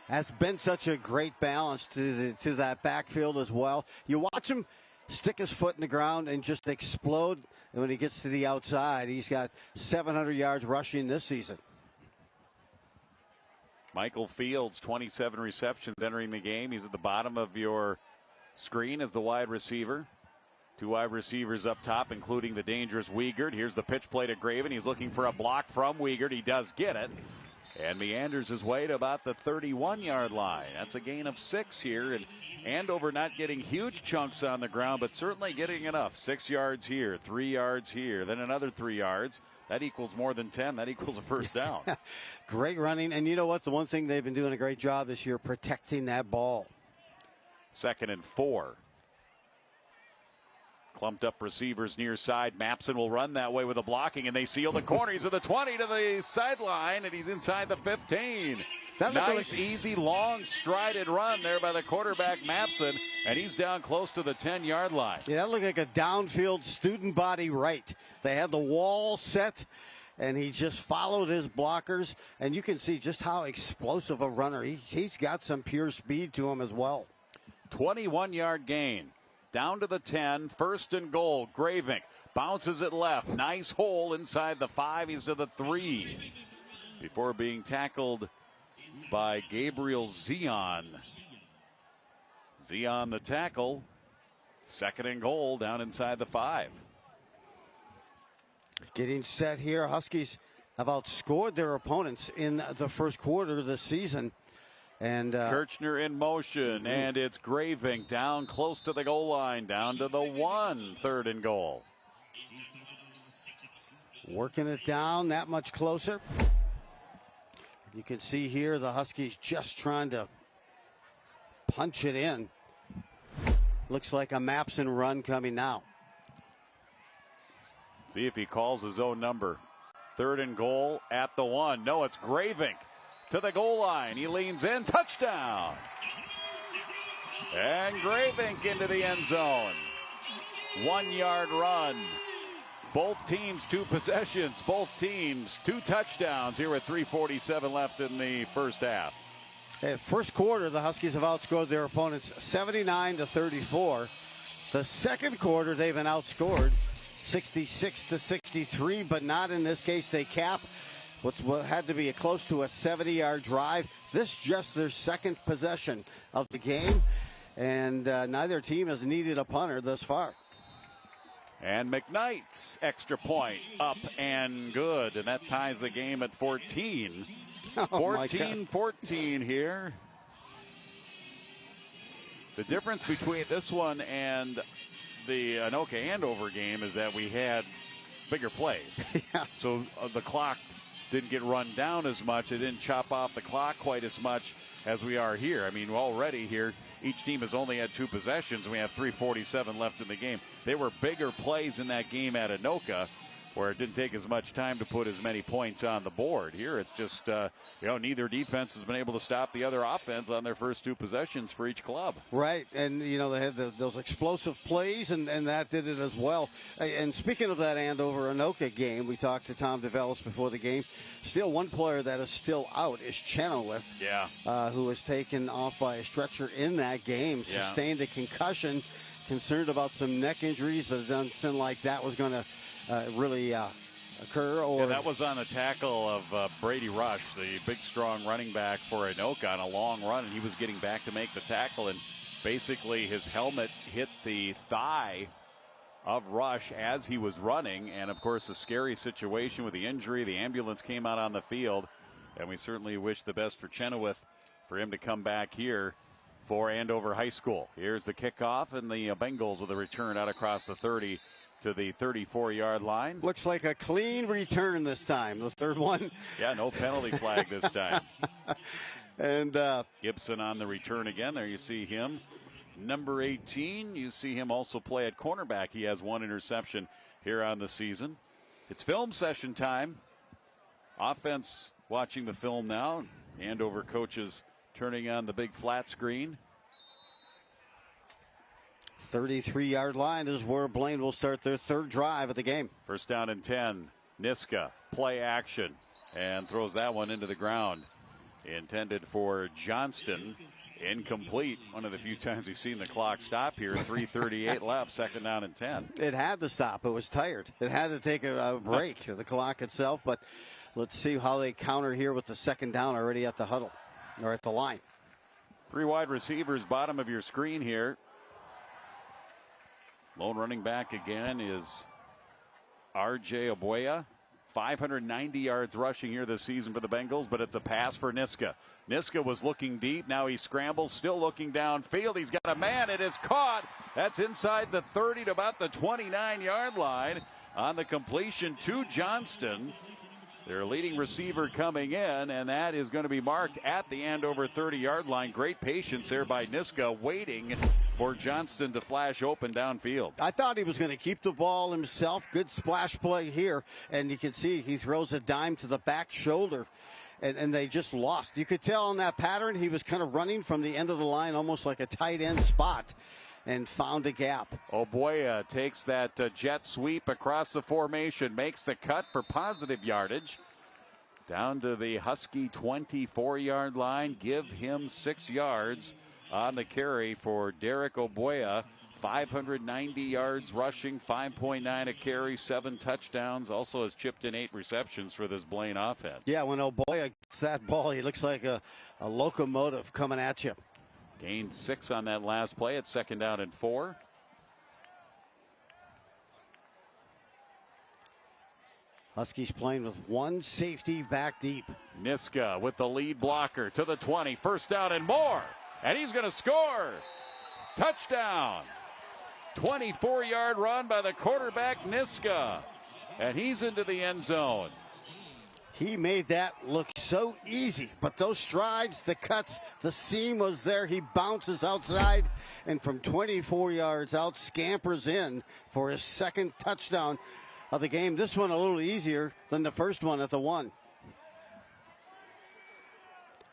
has been such a great balance to that backfield as well. You watch him stick his foot in the ground and just explode. And when he gets to the outside, he's got 700 yards rushing this season. Michael Fields, 27 receptions entering the game. He's at the bottom of your screen as the wide receiver. Two wide receivers up top, including the dangerous Wiegert. Here's the pitch play to Graven. He's looking for a block from Wiegert. He does get it. And meanders his way to about the 31-yard line. That's a gain of 6 here. And Andover not getting huge chunks on the ground, but certainly getting enough. 6 yards here, 3 yards here, then another 3 yards. That equals more than 10. That equals a first down. Great running. And you know what? The one thing they've been doing a great job this year, protecting that ball. 2nd and 4. Clumped up receivers near side. Mapson will run that way with a blocking, and they seal the corner. He's at the 20 to the sideline, and he's inside the 15. Nice, easy, long, strided run there by the quarterback, Mapson, and he's down close to the 10-yard line. Yeah, that looked like a downfield student body right. They had the wall set, and he just followed his blockers, and you can see just how explosive a runner. He's got some pure speed to him as well. 21-yard gain. Down to the 10, 1st and goal. Gravink bounces it left. Nice hole inside the 5. He's to the 3 before being tackled by Gabriel Zion. Zion the tackle. 2nd and goal down inside the 5. Getting set here. Huskies have outscored their opponents in the first quarter of the season. And Kirchner in motion, and it's Gravink down close to the goal line, down to the 1, 3rd and goal. Working it down that much closer. You can see here the Huskies just trying to punch it in. Looks like a Mapson run coming now. See if he calls his own number. 3rd and goal at the 1. No, it's Gravink. To the goal line. He leans in. Touchdown. And Gravink into the end zone. 1-yard run. Both teams 2 possessions. Both teams 2 touchdowns here with 3:47 left in the first half. First quarter, the Huskies have outscored their opponents 79-34. The second quarter, they've been outscored 66-63, but not in this case. They cap what had to be close to a 70-yard drive. This just their second possession of the game, and neither team has needed a punter thus far. And McKnight's extra point up and good, and that ties the game at 14. 14-14 here. The difference between this one and the Anoka Andover game is that we had bigger plays. Yeah. So the clock didn't get run down as much. It didn't chop off the clock quite as much as we are here. I mean, already here, each team has only had 2 possessions. We have 3:47 left in the game. There were bigger plays in that game at Anoka, where it didn't take as much time to put as many points on the board. Here it's just, neither defense has been able to stop the other offense on their first 2 possessions for each club. Right, and, they had those explosive plays, and that did it as well. And speaking of that Andover-Anoka game, we talked to Tom DeVellis before the game. Still, one player that is still out is Chenoweth, who was taken off by a stretcher in that game, sustained a concussion, concerned about some neck injuries, but it doesn't seem like that was going to really occur. Or that was on the tackle of Brady Rush, the big, strong running back for Anoka on a long run, and he was getting back to make the tackle, and basically his helmet hit the thigh of Rush as he was running, and of course a scary situation with the injury. The ambulance came out on the field, and we certainly wish the best for Chenoweth for him to come back here for Andover High School. Here's the kickoff, and the Bengals with a return out across the 30 to the 34-yard line. Looks like a clean return this time, the third one. Yeah, no penalty flag this time. And Gibson on the return again. There you see him. Number 18, you see him also play at cornerback. He has 1 interception here on the season. It's film session time. Offense watching the film now. Andover coaches turning on the big flat screen. 33-yard line is where Blaine will start their third drive of the game. First down and 10. Niska, play action, and throws that one into the ground. Intended for Johnston. Incomplete. One of the few times we've seen the clock stop here. 3:38 left, 2nd down and 10. It had to stop. It was tired. It had to take a break, the clock itself. But let's see how they counter here with the 2nd down already at the huddle, or at the line. 3 wide receivers, bottom of your screen here. Lone running back again is R.J. Oboya. 590 yards rushing here this season for the Bengals, but it's a pass for Niska. Niska was looking deep. Now he scrambles, still looking downfield. He's got a man. It is caught. That's inside the 30 to about the 29-yard line on the completion to Johnston. Their leading receiver coming in, and that is going to be marked at the Andover 30-yard line. Great patience there by Niska, waiting for Johnston to flash open downfield. I thought he was going to keep the ball himself. Good splash play here, and you can see he throws a dime to the back shoulder, and they just lost. You could tell on that pattern he was kind of running from the end of the line, almost like a tight end spot, and found a gap. Oboya takes that jet sweep across the formation, makes the cut for positive yardage. Down to the Husky 24-yard line. Give him 6 yards on the carry for Derek Oboya. 590 yards rushing, 5.9 a carry, 7 touchdowns. Also has chipped in 8 receptions for this Blaine offense. Yeah, when Oboya gets that ball, he looks like a locomotive coming at you. Gained 6 on that last play. It's 2nd down and 4. Huskies playing with one safety back deep. Niska with the lead blocker to the 20. 1st down and more. And he's going to score. Touchdown. 24-yard run by the quarterback, Niska. And he's into the end zone. He made that look so easy, but those strides, the cuts, the seam was there. He bounces outside, and from 24 yards out, scampers in for his 2nd touchdown of the game. This one a little easier than the first one at the 1.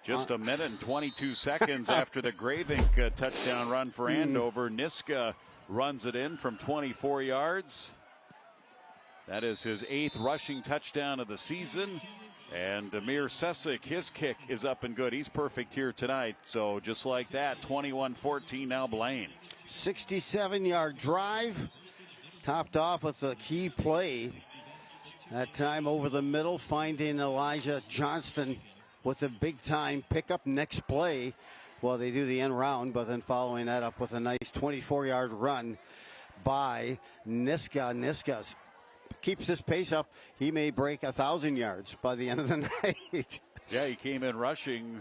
Just a minute and 22 seconds after the Gravink touchdown run for Andover. Niska runs it in from 24 yards. That is his 8th rushing touchdown of the season. And Amir Sesic, his kick is up and good. He's perfect here tonight. So just like that, 21-14 now Blaine. 67-yard drive, topped off with a key play. That time over the middle, finding Elijah Johnston with a big-time pickup next play. Well, they do the end round, but then following that up with a nice 24-yard run by Niska. Niska keeps this pace up. He may break 1,000 yards by the end of the night. Yeah, he came in rushing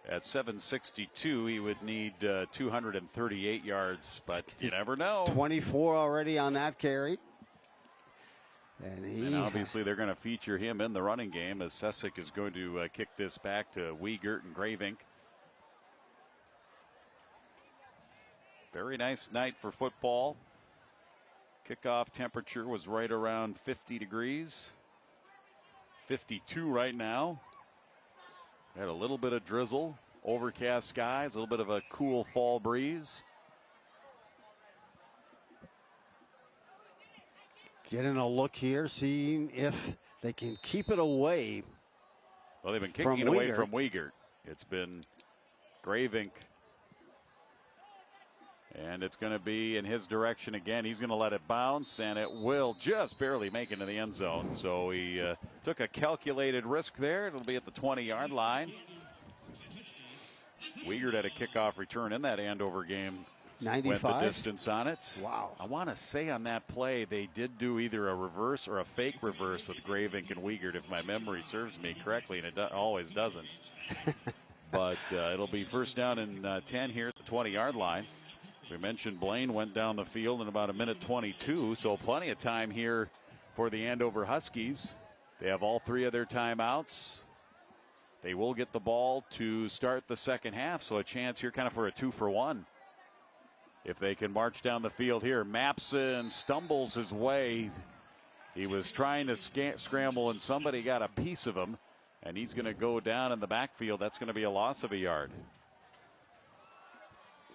at 762. He would need 238 yards, but you never know. 24 already on that carry. And obviously they're going to feature him in the running game as Sesic is going to kick this back to Wiegert and Gravink. Very nice night for football. Kickoff temperature was right around 50 degrees. 52 right now. Had a little bit of drizzle, overcast skies, a little bit of a cool fall breeze. Getting a look here, seeing if they can keep it away. Well, they've been kicking it away from Wiegert. It's been Gravink. And it's going to be in his direction again. He's going to let it bounce, and it will just barely make it into the end zone. So he took a calculated risk there. It'll be at the 20-yard line. Wiegert had a kickoff return in that Andover game. 95. Went the distance on it. Wow. I want to say on that play they did do either a reverse or a fake reverse with Gravink and Wiegert, if my memory serves me correctly, and it always doesn't. But it'll be 1st down and 10 here at the 20-yard line. We mentioned Blaine went down the field in about 1:22, so plenty of time here for the Andover Huskies. They have all 3 of their timeouts. They will get the ball to start the second half, so a chance here kind of for a 2-for-1. If they can march down the field here. Mapson stumbles his way. He was trying to scramble, and somebody got a piece of him, and he's going to go down in the backfield. That's going to be a loss of a yard.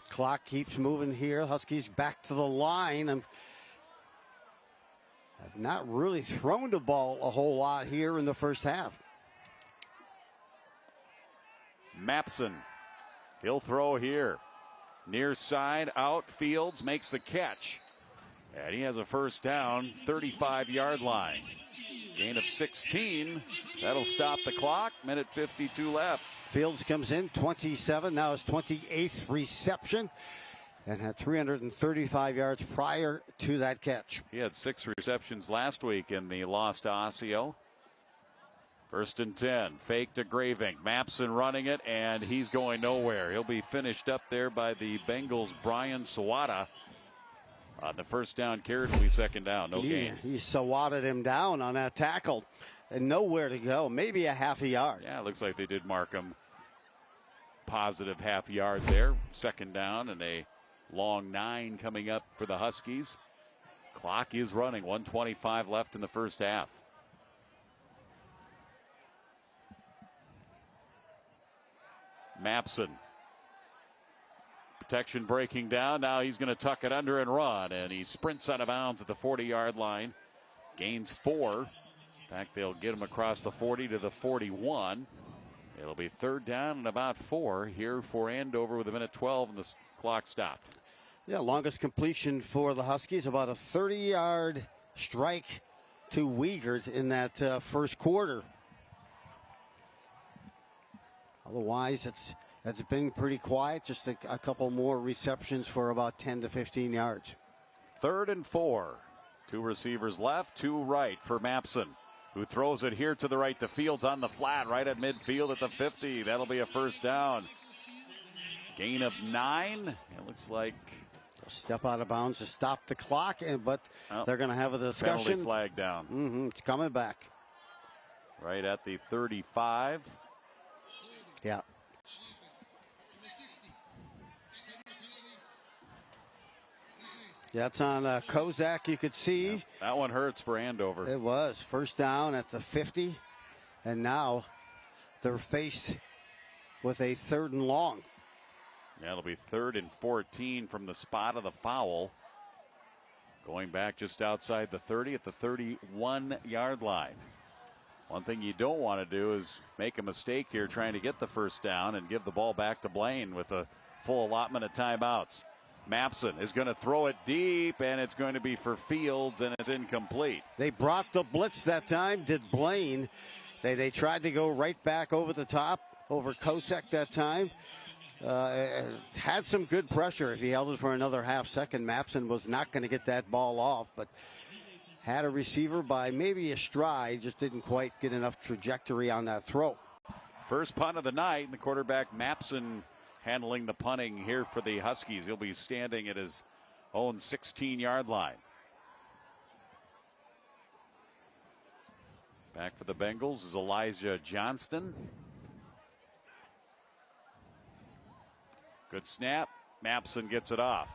Clock keeps moving here. Huskies back to the line. Have not really thrown the ball a whole lot here in the first half. Mapson, he'll throw here. Near side, out, Fields makes the catch. And he has a 1st down, 35-yard line. Gain of 16. That'll stop the clock. 1:52 left. Fields comes in, 27, now his 28th reception. and had 335 yards prior to that catch. He had 6 receptions last week in the loss to Osseo. 1st and 10, fake to Graving. Mapson running it, and he's going nowhere. He'll be finished up there by the Bengals' Brian Sawada. On the first down carry, it'll be 2nd down. No gain. He Sawada'd him down on that tackle, and nowhere to go. Maybe a half a yard. Yeah, it looks like they did mark him positive half yard there. 2nd down and a long 9 coming up for the Huskies. Clock is running. 1:25 left in the first half. Mapson. Protection breaking down. Now he's going to tuck it under and run. And he sprints out of bounds at the 40-yard line. Gains 4. In fact, they'll get him across the 40 to the 41. It'll be 3rd down and about 4 here for Andover with 1:12 and the clock stopped. Yeah, longest completion for the Huskies, about a 30-yard strike to Wiegert in that first quarter. Otherwise, it's been pretty quiet. Just a couple more receptions for about 10 to 15 yards. 3rd and 4. 2 receivers left, 2 right for Mapson, who throws it here to the right to Fields on the flat, right at midfield at the 50. That'll be a 1st down. Gain of 9. It looks like step out of bounds to stop the clock, but they're going to have a discussion. Penalty flag down. It's coming back. Right at the 35. Yeah. That's on Kozak, you could see. Yeah, that one hurts for Andover. It was. 1st down at the 50. And now they're faced with a 3rd and long. Yeah, it'll be 3rd and 14 from the spot of the foul. Going back just outside the 30 at the 31-yard line. One thing you don't want to do is make a mistake here trying to get the 1st down and give the ball back to Blaine with a full allotment of timeouts. Mapson is going to throw it deep, and it's going to be for Fields, and it's incomplete. They brought the blitz that time, did Blaine. They tried to go right back over the top, over Kosek that time. Had some good pressure. If he held it for another half second, Mapson was not going to get that ball off, but had a receiver by maybe a stride, just didn't quite get enough trajectory on that throw. First punt of the night, and the quarterback Mapson handling the punting here for the Huskies. He'll be standing at his own 16-yard line. Back for the Bengals is Elijah Johnston. Good snap. Mapson gets it off.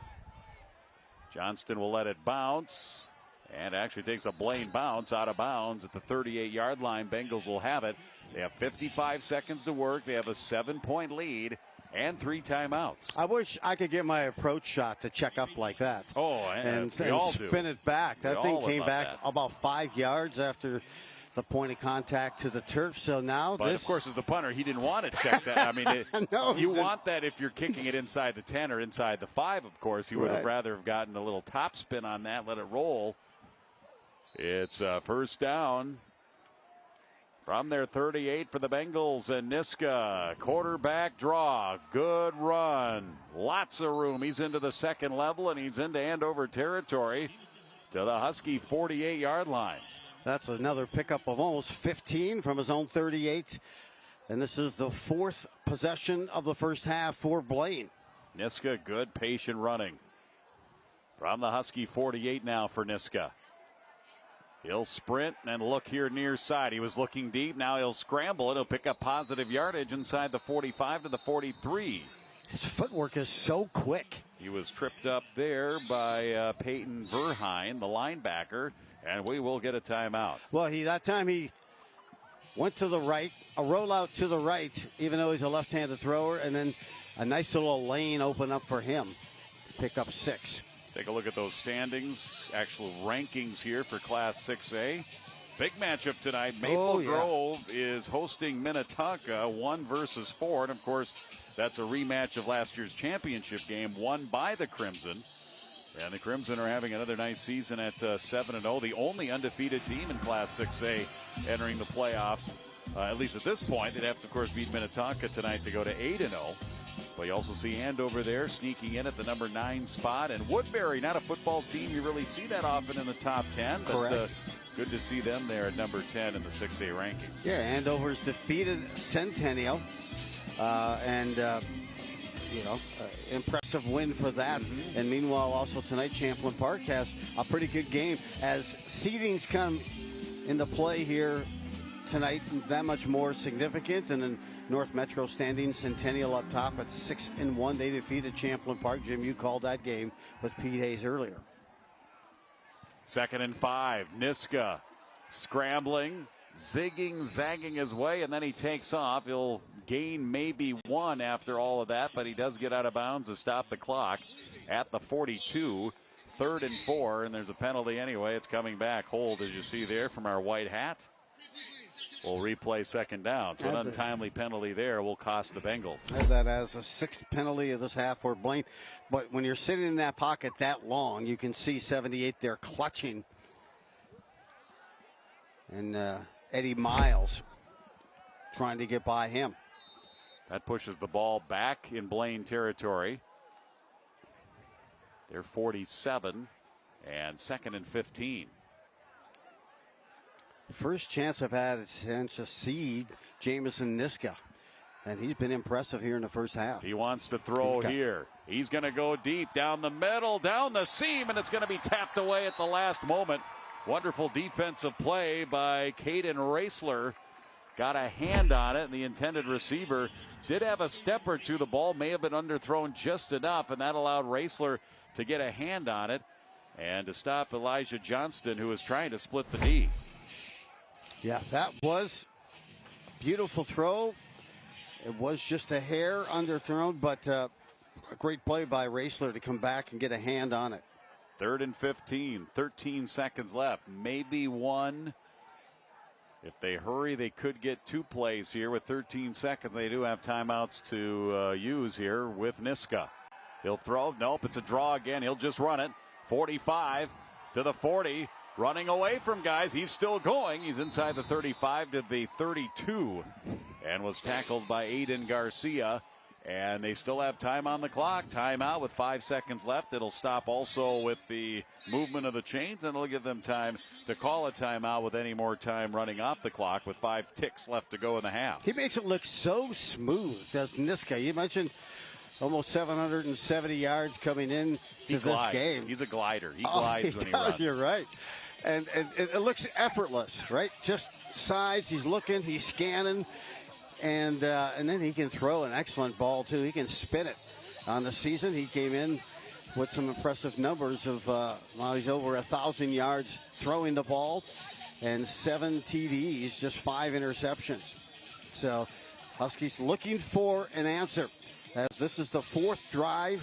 Johnston will let it bounce. And actually takes a Blaine bounce out of bounds at the 38-yard line. Bengals will have it. They have 55 seconds to work. They have a 7-point lead and 3 timeouts. I wish I could get my approach shot to check up like that. Oh, and spin it back. That thing came back about 5 yards after the point of contact to the turf. So now but of course, as the punter, he didn't want to check that. I mean, no, you want that if you're kicking it inside the 10 or inside the 5, of course. He would have rather have gotten a little top spin on that, let it roll. It's 1st down from their 38 for the Bengals, and Niska, quarterback draw, good run, lots of room. He's into the 2nd level, and he's into Andover territory to the Husky 48-yard line. That's another pickup of almost 15 from his own 38, and this is the 4th possession of the first half for Blaine. Niska, good patient running from the Husky 48 now for Niska. He'll sprint and look here near side. He was looking deep. Now he'll scramble it. He'll pick up positive yardage inside the 45 to the 43. His footwork is so quick. He was tripped up there by Peyton Verheyen, the linebacker, and we will get a timeout. Well, that time he went to the right, a rollout to the right, even though he's a left-handed thrower, and then a nice little lane open up for him to pick up 6. Take a look at those standings, actual rankings here for Class 6A. Big matchup tonight. Maple Grove is hosting Minnetonka, 1 versus 4. And, of course, that's a rematch of last year's championship game won by the Crimson. And the Crimson are having another nice season at 7-0. The only undefeated team in Class 6A entering the playoffs At least at this point, they'd have to, of course, beat Minnetonka tonight to go to 8-0. But you also see Andover there sneaking in at the number 9 spot. And Woodbury, not a football team you really see that often in the top 10. But good to see them there at number 10 in the 6A rankings. Yeah, Andover's defeated Centennial. Impressive win for that. Mm-hmm. And meanwhile, also tonight, Champlain Park has a pretty good game as seedings come into play here tonight, that much more significant. And then North Metro standing, Centennial up top at 6-1. They defeated Champlain Park. Jim, you called that game with Pete Hayes earlier. 2nd and 5. Niska scrambling, zigging, zagging his way, and then he takes off. He'll gain maybe 1 after all of that, but he does get out of bounds to stop the clock at the 42. 3rd and 4, and there's a penalty anyway. It's coming back. Hold, as you see there from our white hat. We'll replay 2nd down. So an untimely penalty there will cost the Bengals. Have that as a 6th penalty of this half for Blaine. But when you're sitting in that pocket that long, you can see 78 there clutching. And Eddie Miles trying to get by him. That pushes the ball back in Blaine territory. They're 47 and 2nd and 15. First chance I've had a chance to see Jamison Niska, and he's been impressive here in the first half. He wants to throw here. He's going to go deep down the middle, down the seam, and it's going to be tapped away at the last moment. Wonderful defensive play by Caden Raisler. Got a hand on it, and the intended receiver did have a step or two. The ball may have been underthrown just enough, and that allowed Raisler to get a hand on it and to stop Elijah Johnston, who was trying to split the D. Yeah, that was a beautiful throw. It was just a hair underthrown, but a great play by Raisler to come back and get a hand on it. 3rd and 15, 13 seconds left, maybe 1. If they hurry, they could get 2 plays here with 13 seconds. They do have timeouts to use here with Niska. He'll throw. Nope, it's a draw again. He'll just run it. 45 to the 40. Running away from guys. He's still going. He's inside the 35 to the 32 and was tackled by Aiden Garcia. And they still have time on the clock. Timeout with 5 seconds left. It'll stop also with the movement of the chains, and it'll give them time to call a timeout with any more time running off the clock with 5 ticks left to go in the half. He makes it look so smooth, does Niska. You mentioned almost 770 yards coming in to this game. He's a glider. He glides when he runs. You're right. And it looks effortless, right? Just sides. He's looking. He's scanning. And then he can throw an excellent ball, too. He can spin it. On the season, he came in with some impressive numbers of, he's over 1,000 yards throwing the ball and 7 TDs, just 5 interceptions. So Huskies looking for an answer, as this is the 4th drive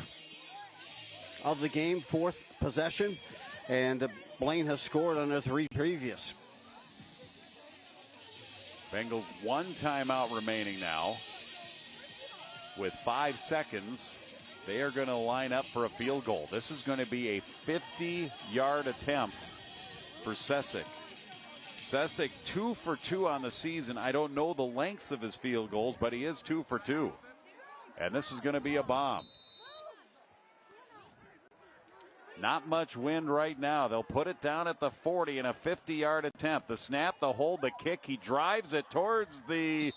of the game, 4th possession, and Blaine has scored on the 3 previous. Bengals 1 timeout remaining now. With 5 seconds, they are going to line up for a field goal. This is going to be a 50-yard attempt for Sessick. Sessick 2 for 2 on the season. I don't know the lengths of his field goals, but he is 2 for 2. And this is going to be a bomb. Not much wind right now. They'll put it down at the 40 in a 50-yard attempt. The snap, the hold, the kick. He drives it towards the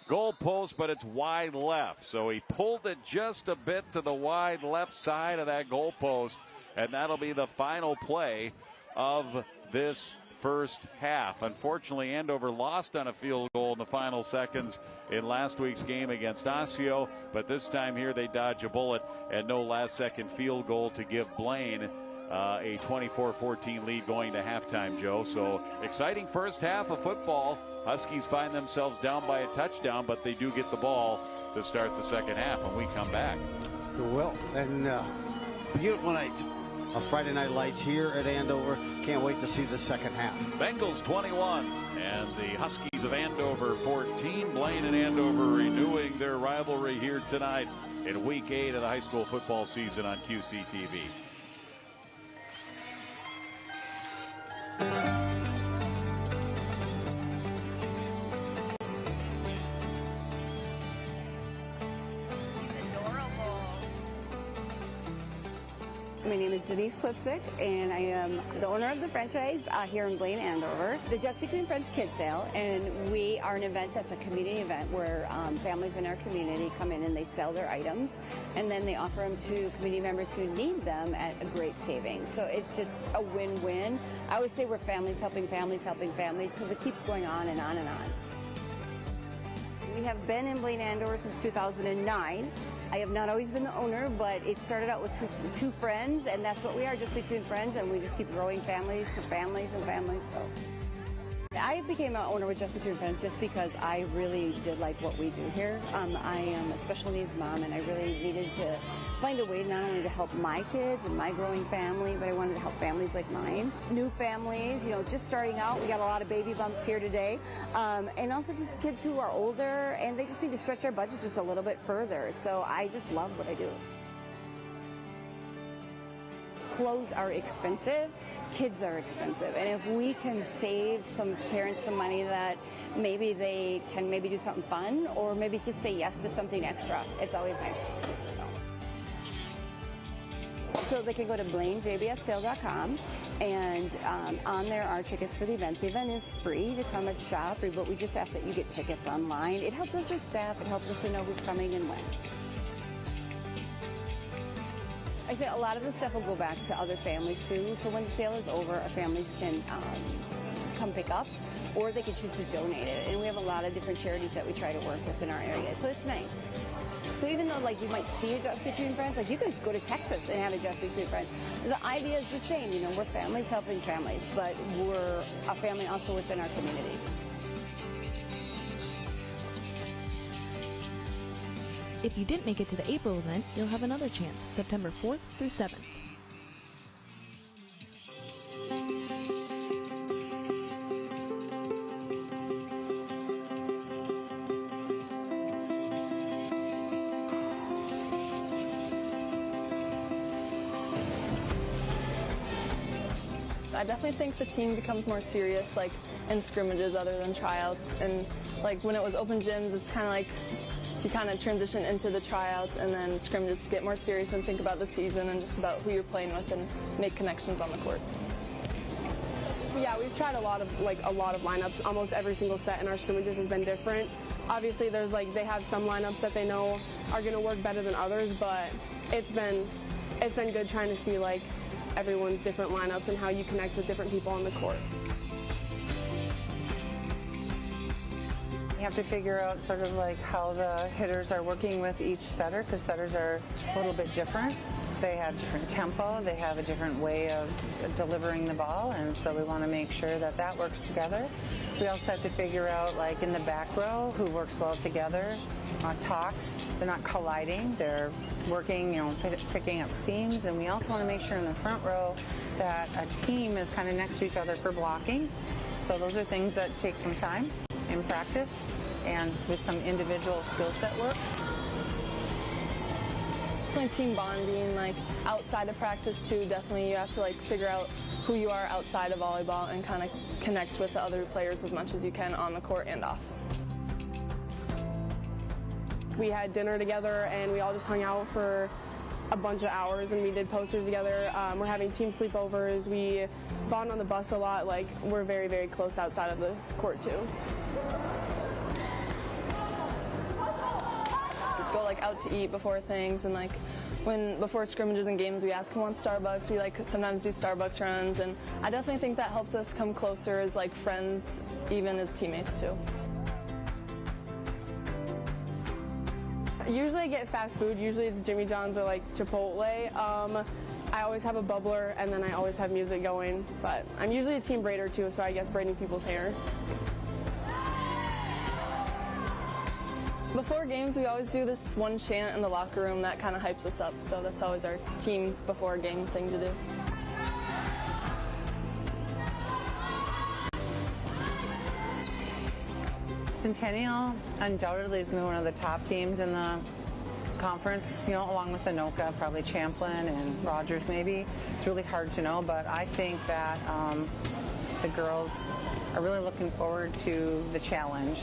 goal post, but it's wide left. So he pulled it just a bit to the wide left side of that goal post, and that'll be the final play of this first half. Unfortunately, Andover lost on a field goal in the final seconds in last week's game against Osseo, but this time here they dodge a bullet and no last-second field goal to give Blaine a 24-14 lead going to halftime, Joe. So exciting first half of football. Huskies find themselves down by a touchdown, but they do get the ball to start the second half when we come back. They will. And beautiful night of Friday Night Lights here at Andover. Can't wait to see the second half. Bengals 21 and the Huskies of Andover 14. Blaine and Andover renewing their rivalry here tonight in Week 8 of the high school football season on QCTV. My name is Denise Klipsick, and I am the owner of the franchise here in Blaine, Andover, the Just Between Friends Kid Sale, and we are an event that's a community event where families in our community come in and they sell their items, and then they offer them to community members who need them at a great savings. So it's just a win-win. I always say we're families helping families because it keeps going on and on and on. We have been in Blaine, Andover since 2009. I have not always been the owner, but it started out with two friends, and that's what we are, just between friends, and we just keep growing families and families and families. So I became an owner with Just Between Friends just because I really did like what we do here. I am a special needs mom, and I really needed to find a way not only to help my kids and my growing family, but I wanted to help families like mine. New families, just starting out. We got a lot of baby bumps here today. And also just kids who are older, and they just need to stretch their budget just a little bit further. So I just love what I do. Clothes are expensive, kids are expensive, and if we can save some parents some money that maybe they can do something fun, or maybe just say yes to something extra, it's always nice. So they can go to BlaineJBFSale.com, and on there are tickets for the events. The event is free to come and shop, but we just ask that you get tickets online. It helps us as staff, it helps us to know who's coming and when. I say a lot of the stuff will go back to other families too, so when the sale is over, our families can come pick up, or they can choose to donate it. And we have a lot of different charities that we try to work with in our area, so it's nice. So even though you might see a Just Between Friends, you could go to Texas and have a Just Between Friends. The idea is the same, we're families helping families, but we're a family also within our community. If you didn't make it to the April event, you'll have another chance, September 4th through 7th. I definitely think the team becomes more serious, in scrimmages other than tryouts, and when it was open gyms, it's kind of you kind of transition into the tryouts and then scrimmages to get more serious and think about the season and just about who you're playing with and make connections on the court. Yeah, we've tried a lot of lineups. Almost every single set in our scrimmages has been different. Obviously, there's they have some lineups that they know are going to work better than others, but it's been good trying to see everyone's different lineups and how you connect with different people on the court. You have to figure out how the hitters are working with each setter, because setters are a little bit different. They have different tempo, they have a different way of delivering the ball, and so we want to make sure that that works together. We also have to figure out, in the back row, who works well together, talks, they're not colliding, they're working, picking up seams, and we also want to make sure in the front row that a team is kind of next to each other for blocking. So those are things that take some time in practice and with some individual skill set work. Team bonding, outside of practice too, definitely you have to figure out who you are outside of volleyball and kind of connect with the other players as much as you can on the court and off. We had dinner together and we all just hung out for a bunch of hours and we did posters together. We're having team sleepovers. We bond on the bus a lot. We're very, very close outside of the court too. Go out to eat before things, and before scrimmages and games we ask who wants Starbucks. We sometimes do Starbucks runs, and I definitely think that helps us come closer as friends, even as teammates too. Usually I get fast food. Usually it's Jimmy John's or Chipotle. I always have a bubbler, and then I always have music going, but I'm usually a team braider too, so I guess braiding people's hair. Before games, we always do this one chant in the locker room that kind of hypes us up, so that's always our team before game thing to do. Centennial undoubtedly is one of the top teams in the conference, along with Anoka, probably Champlin and Rogers maybe. It's really hard to know, but I think that the girls are really looking forward to the challenge.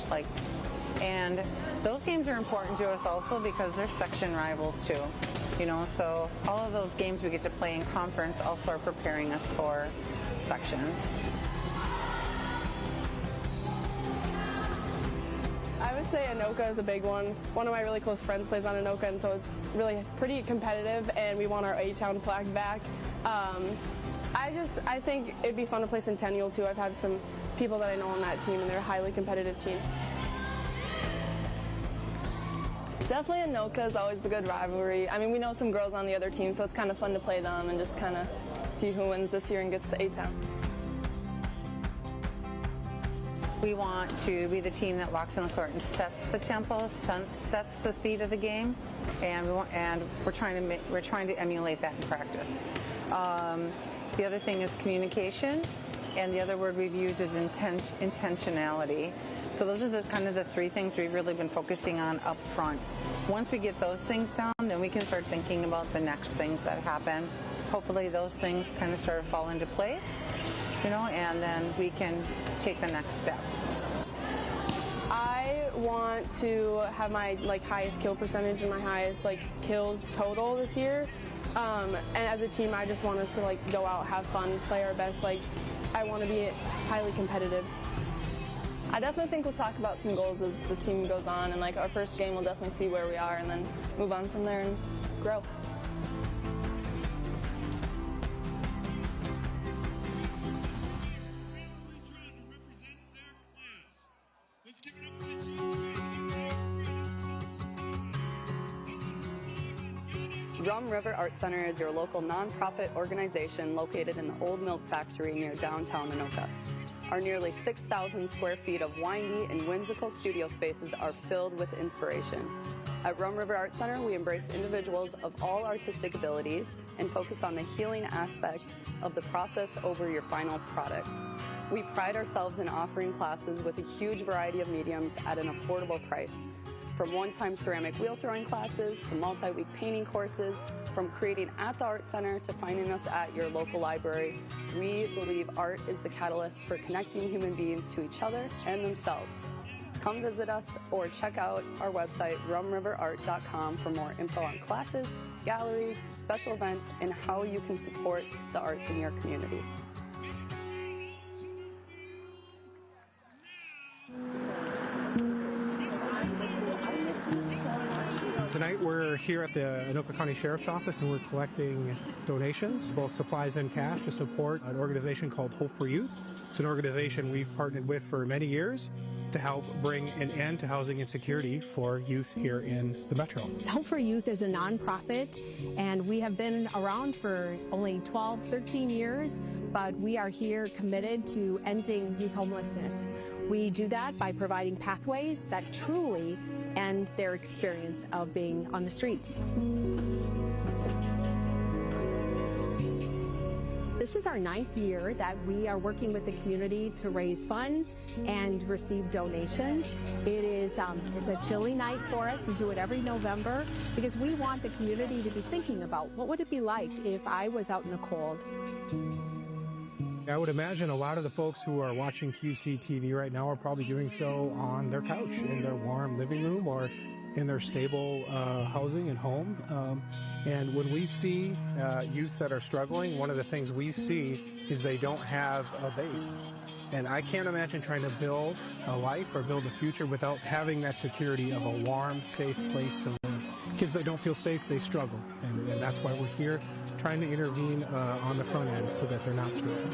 And those games are important to us also because they're section rivals too. You know, so all of those games we get to play in conference also are preparing us for sections. I would say Anoka is a big one. One of my really close friends plays on Anoka, and so it's really pretty competitive, and we want our A-Town flag back. I think it'd be fun to play Centennial too. I've had some people that I know on that team, and they're a highly competitive team. Definitely Anoka is always the good rivalry. I mean, we know some girls on the other team, so it's kind of fun to play them and just kind of see who wins this year and gets the A-Town. We want to be the team that walks on the court and sets the tempo, sets the speed of the game, and we're trying to emulate that in practice. The other thing is communication, and the other word we've used is intentionality. So those are the kind of the three things we've really been focusing on up front. Once we get those things down, then we can start thinking about the next things that happen. Hopefully those things kind of start to fall into place, you know, and then we can take the next step. I want to have my highest kill percentage and my highest kills total this year. And as a team, I just want us to go out, have fun, play our best. I want to be highly competitive. I definitely think we'll talk about some goals as the team goes on, and our first game we'll definitely see where we are and then move on from there and grow. Rum River Art Center is your local nonprofit organization located in the Old Milk Factory near downtown Anoka. Our nearly 6,000 square feet of windy and whimsical studio spaces are filled with inspiration. At Rum River Art Center, we embrace individuals of all artistic abilities and focus on the healing aspect of the process over your final product. We pride ourselves in offering classes with a huge variety of mediums at an affordable price. From one-time ceramic wheel throwing classes to multi-week painting courses, from creating at the Art Center to finding us at your local library, we believe art is the catalyst for connecting human beings to each other and themselves. Come visit us or check out our website, rumriverart.com, for more info on classes, galleries, special events, and how you can support the arts in your community. Tonight we're here at the Anoka County Sheriff's Office and we're collecting donations, both supplies and cash, to support an organization called Hope for Youth. It's an organization we've partnered with for many years to help bring an end to housing insecurity for youth here in the Metro. Hope for Youth is a nonprofit, and we have been around for only 12, 13 years, but we are here committed to ending youth homelessness. We do that by providing pathways that truly end their experience of being on the streets. This is our 9th year that we are working with the community to raise funds and receive donations. It's a chilly night for us. We do it every November because we want the community to be thinking about what would it be like if I was out in the cold. I would imagine a lot of the folks who are watching QCTV right now are probably doing so on their couch, in their warm living room, or in their stable housing and home. And when we see youth that are struggling, one of the things we see is they don't have a base. And I can't imagine trying to build a life or build a future without having that security of a warm, safe place to live. Kids that don't feel safe, they struggle. And that's why we're here trying to intervene on the front end so that they're not struggling.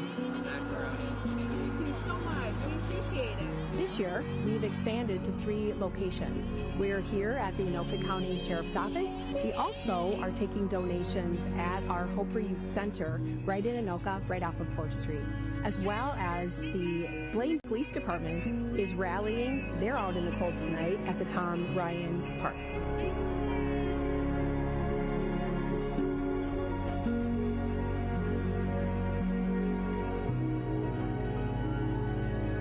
Thank you so much. We appreciate it. This year, we've expanded to 3 locations. We're here at the Anoka County Sheriff's Office. We also are taking donations at our Hope for Youth Center right in Anoka, right off of 4th Street. As well as the Blaine Police Department is rallying. They're out in the cold tonight at the Tom Ryan Park.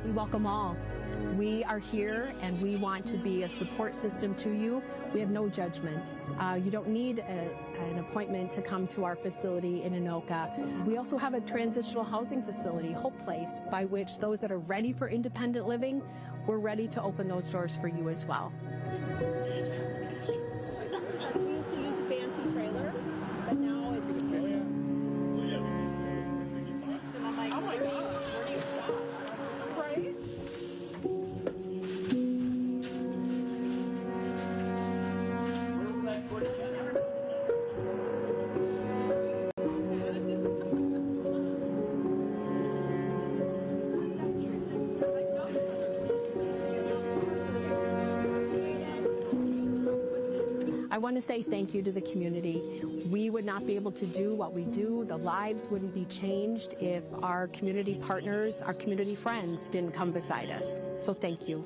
We welcome all. We are here and we want to be a support system to you. We have no judgment. You don't need an appointment to come to our facility in Anoka. We also have a transitional housing facility, Hope Place, by which those that are ready for independent living, we're ready to open those doors for you as well. We used to use the fancy trailer. I want to say thank you to the community. We would not be able to do what we do. The lives wouldn't be changed if our community partners, our community friends didn't come beside us. So thank you.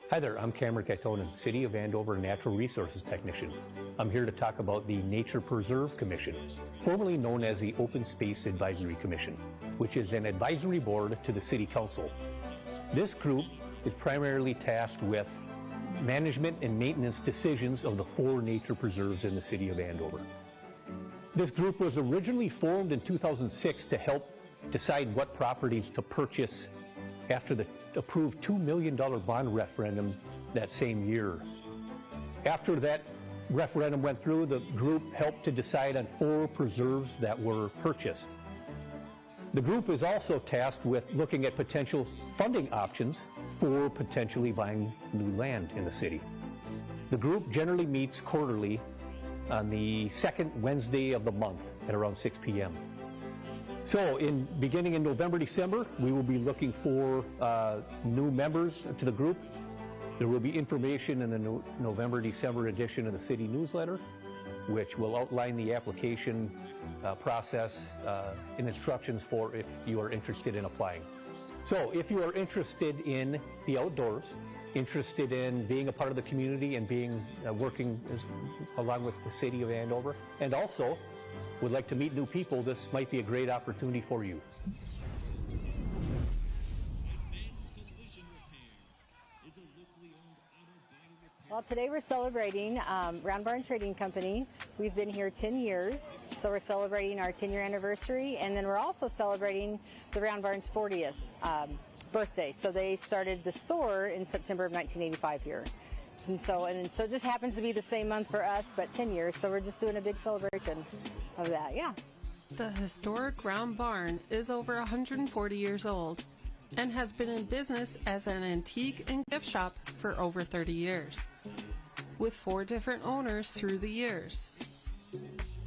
Hi there, I'm Cameron Kaitonen, City of Andover Natural Resources Technician. I'm here to talk about the Nature Preserves Commission, formerly known as the Open Space Advisory Commission, which is an advisory board to the City Council. This group is primarily tasked with management and maintenance decisions of the 4 nature preserves in the City of Andover. This group was originally formed in 2006 to help decide what properties to purchase after the approved $2 million bond referendum that same year. After that referendum went through, the group helped to decide on 4 preserves that were purchased. The group is also tasked with looking at potential funding options for potentially buying new land in the city. The group generally meets quarterly on the second Wednesday of the month at around 6 p.m. So beginning in November, December, we will be looking for new members to the group. There will be information in the November, December edition of the city newsletter, which will outline the application process and instructions for if you are interested in applying. So if you are interested in the outdoors, interested in being a part of the community and working along with the City of Andover, and also would like to meet new people, this might be a great opportunity for you. Well, today we're celebrating Round Barn Trading Company. We've been here 10 years, so we're celebrating our 10-year anniversary, and then we're also celebrating the Round Barn's 40th birthday. So they started the store in September of 1985 here. And so it just happens to be the same month for us, but 10 years, so we're just doing a big celebration of that, yeah. The historic Round Barn is over 140 years old and has been in business as an antique and gift shop for over 30 years, with 4 different owners through the years.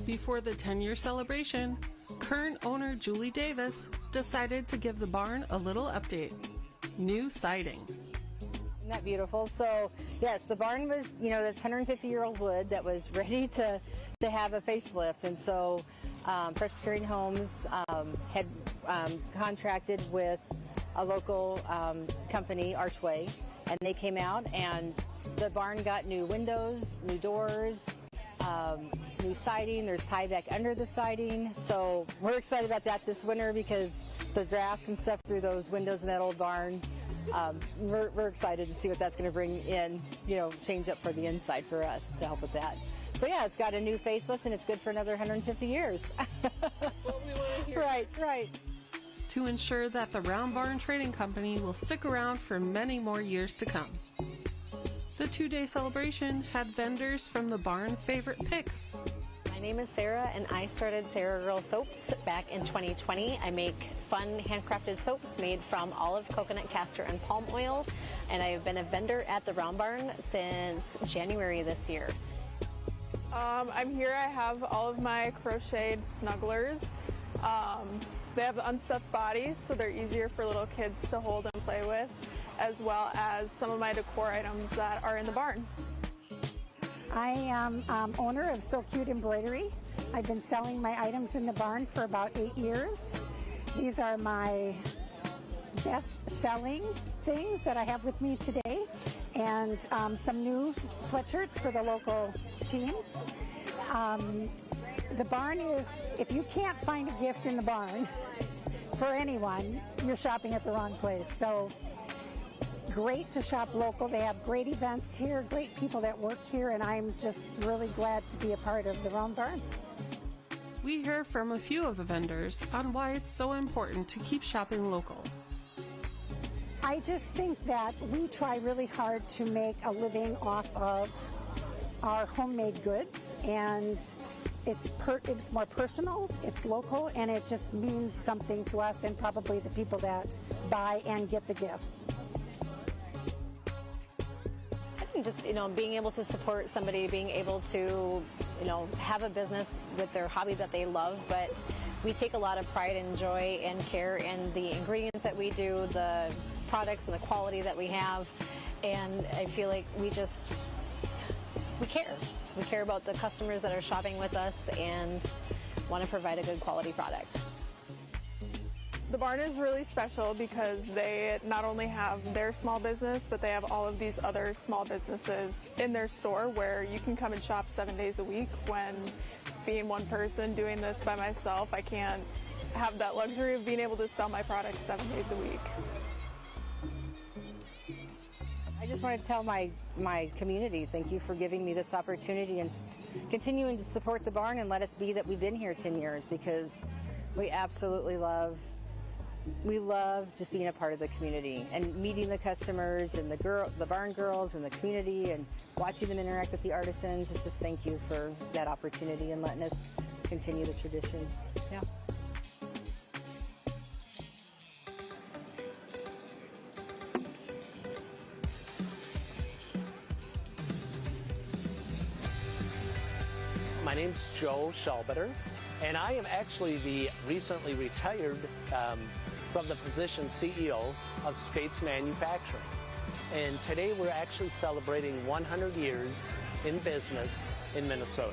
Before the 10-year celebration, current owner Julie Davis decided to give the barn a little update. New siding. Isn't that beautiful? So, yes, the barn was, that's 150-year-old wood that was ready to have a facelift. And so Presbyterian Homes had contracted with a local company, Archway, and they came out and the barn got new windows, new doors, new siding. There's tie back under the siding. So we're excited about that this winter because the drafts and stuff through those windows in that old barn, we're excited to see what that's going to bring in, change up for the inside for us to help with that. So yeah, it's got a new facelift and it's good for another 150 years. That's what we want to hear. Right. To ensure that the Round Barn Trading Company will stick around for many more years to come. The 2-day celebration had vendors from the barn favorite picks. My name is Sarah and I started Sarah Girl Soaps back in 2020. I make fun handcrafted soaps made from olive, coconut, castor, and palm oil. And I've been a vendor at the Round Barn since January this year. I'm here, I have all of my crocheted snugglers. They have unstuffed bodies, so they're easier for little kids to hold and play with, as well as some of my decor items that are in the barn. I am owner of So Cute Embroidery. I've been selling my items in the barn for about 8 years. These are my best selling things that I have with me today, and some new sweatshirts for the local teams. The barn is, if you can't find a gift in the barn for anyone, you're shopping at the wrong place. So great to shop local. They have great events here, great people that work here, and I'm just really glad to be a part of the Round Barn. We hear from a few of the vendors on why it's so important to keep shopping local. I just think that we try really hard to make a living off of our homemade goods, and it's more personal, it's local, and it just means something to us and probably the people that buy and get the gifts. and just, being able to support somebody, being able to, have a business with their hobby that they love. But we take a lot of pride and joy and care in the ingredients that we do, the products and the quality that we have. And I feel like we care. We care about the customers that are shopping with us and want to provide a good quality product. The barn is really special because they not only have their small business, but they have all of these other small businesses in their store where you can come and shop 7 days a week. When being one person doing this by myself, I can't have that luxury of being able to sell my products 7 days a week. I just want to tell my community, thank you for giving me this opportunity and continuing to support the barn and let us be that we've been here 10 years, because we absolutely love just being a part of the community and meeting the customers and the barn girls and the community and watching them interact with the artisans. It's just thank you for that opportunity and letting us continue the tradition. Yeah. My name's Joe Schalbetter, and I am actually the recently retired from the position CEO of Skates Manufacturing. And today we're actually celebrating 100 years in business in Minnesota.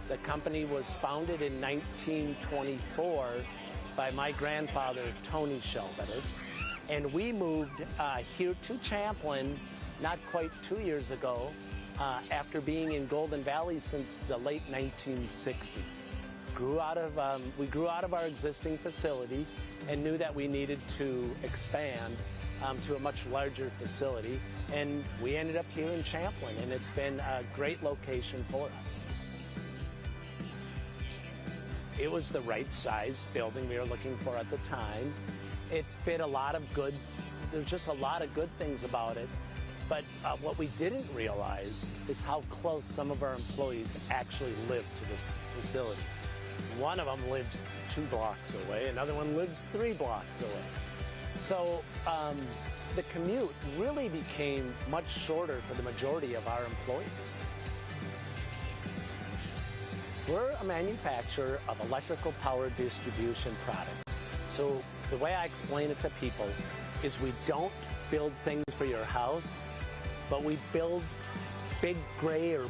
The company was founded in 1924 by my grandfather, Tony Schalbetter, and we moved here to Champlin not quite 2 years ago after being in Golden Valley since the late 1960s. We grew out of our existing facility and knew that we needed to expand to a much larger facility, and we ended up here in Champlin, and it's been a great location for us. It was the right size building we were looking for at the time. It fit there's just a lot of good things about it. But what we didn't realize is how close some of our employees actually live to this facility. One of them lives 2 blocks away, another one lives 3 blocks away. So the commute really became much shorter for the majority of our employees. We're a manufacturer of electrical power distribution products. So the way I explain it to people is we don't build things for your house, but we build big gray or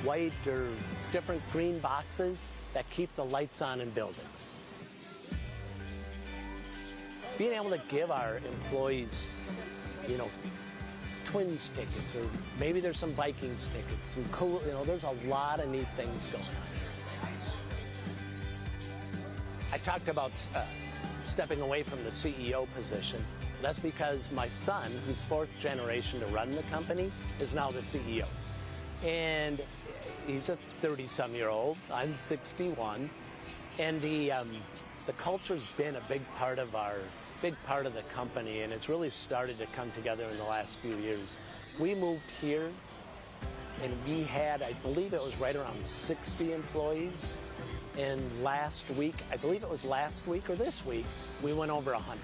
white or different green boxes that keep the lights on in buildings. Being able to give our employees, Twins tickets, or maybe there's some Vikings tickets, some cool, there's a lot of neat things going on. I talked about stepping away from the CEO position. That's because my son, who's 4th generation to run the company, is now the CEO. And he's a 30-some-year-old. I'm 61. And the culture's been a big part of the company, and it's really started to come together in the last few years. We moved here, and we had, I believe it was right around 60 employees. And last week, I believe it was last week or this week, we went over 100.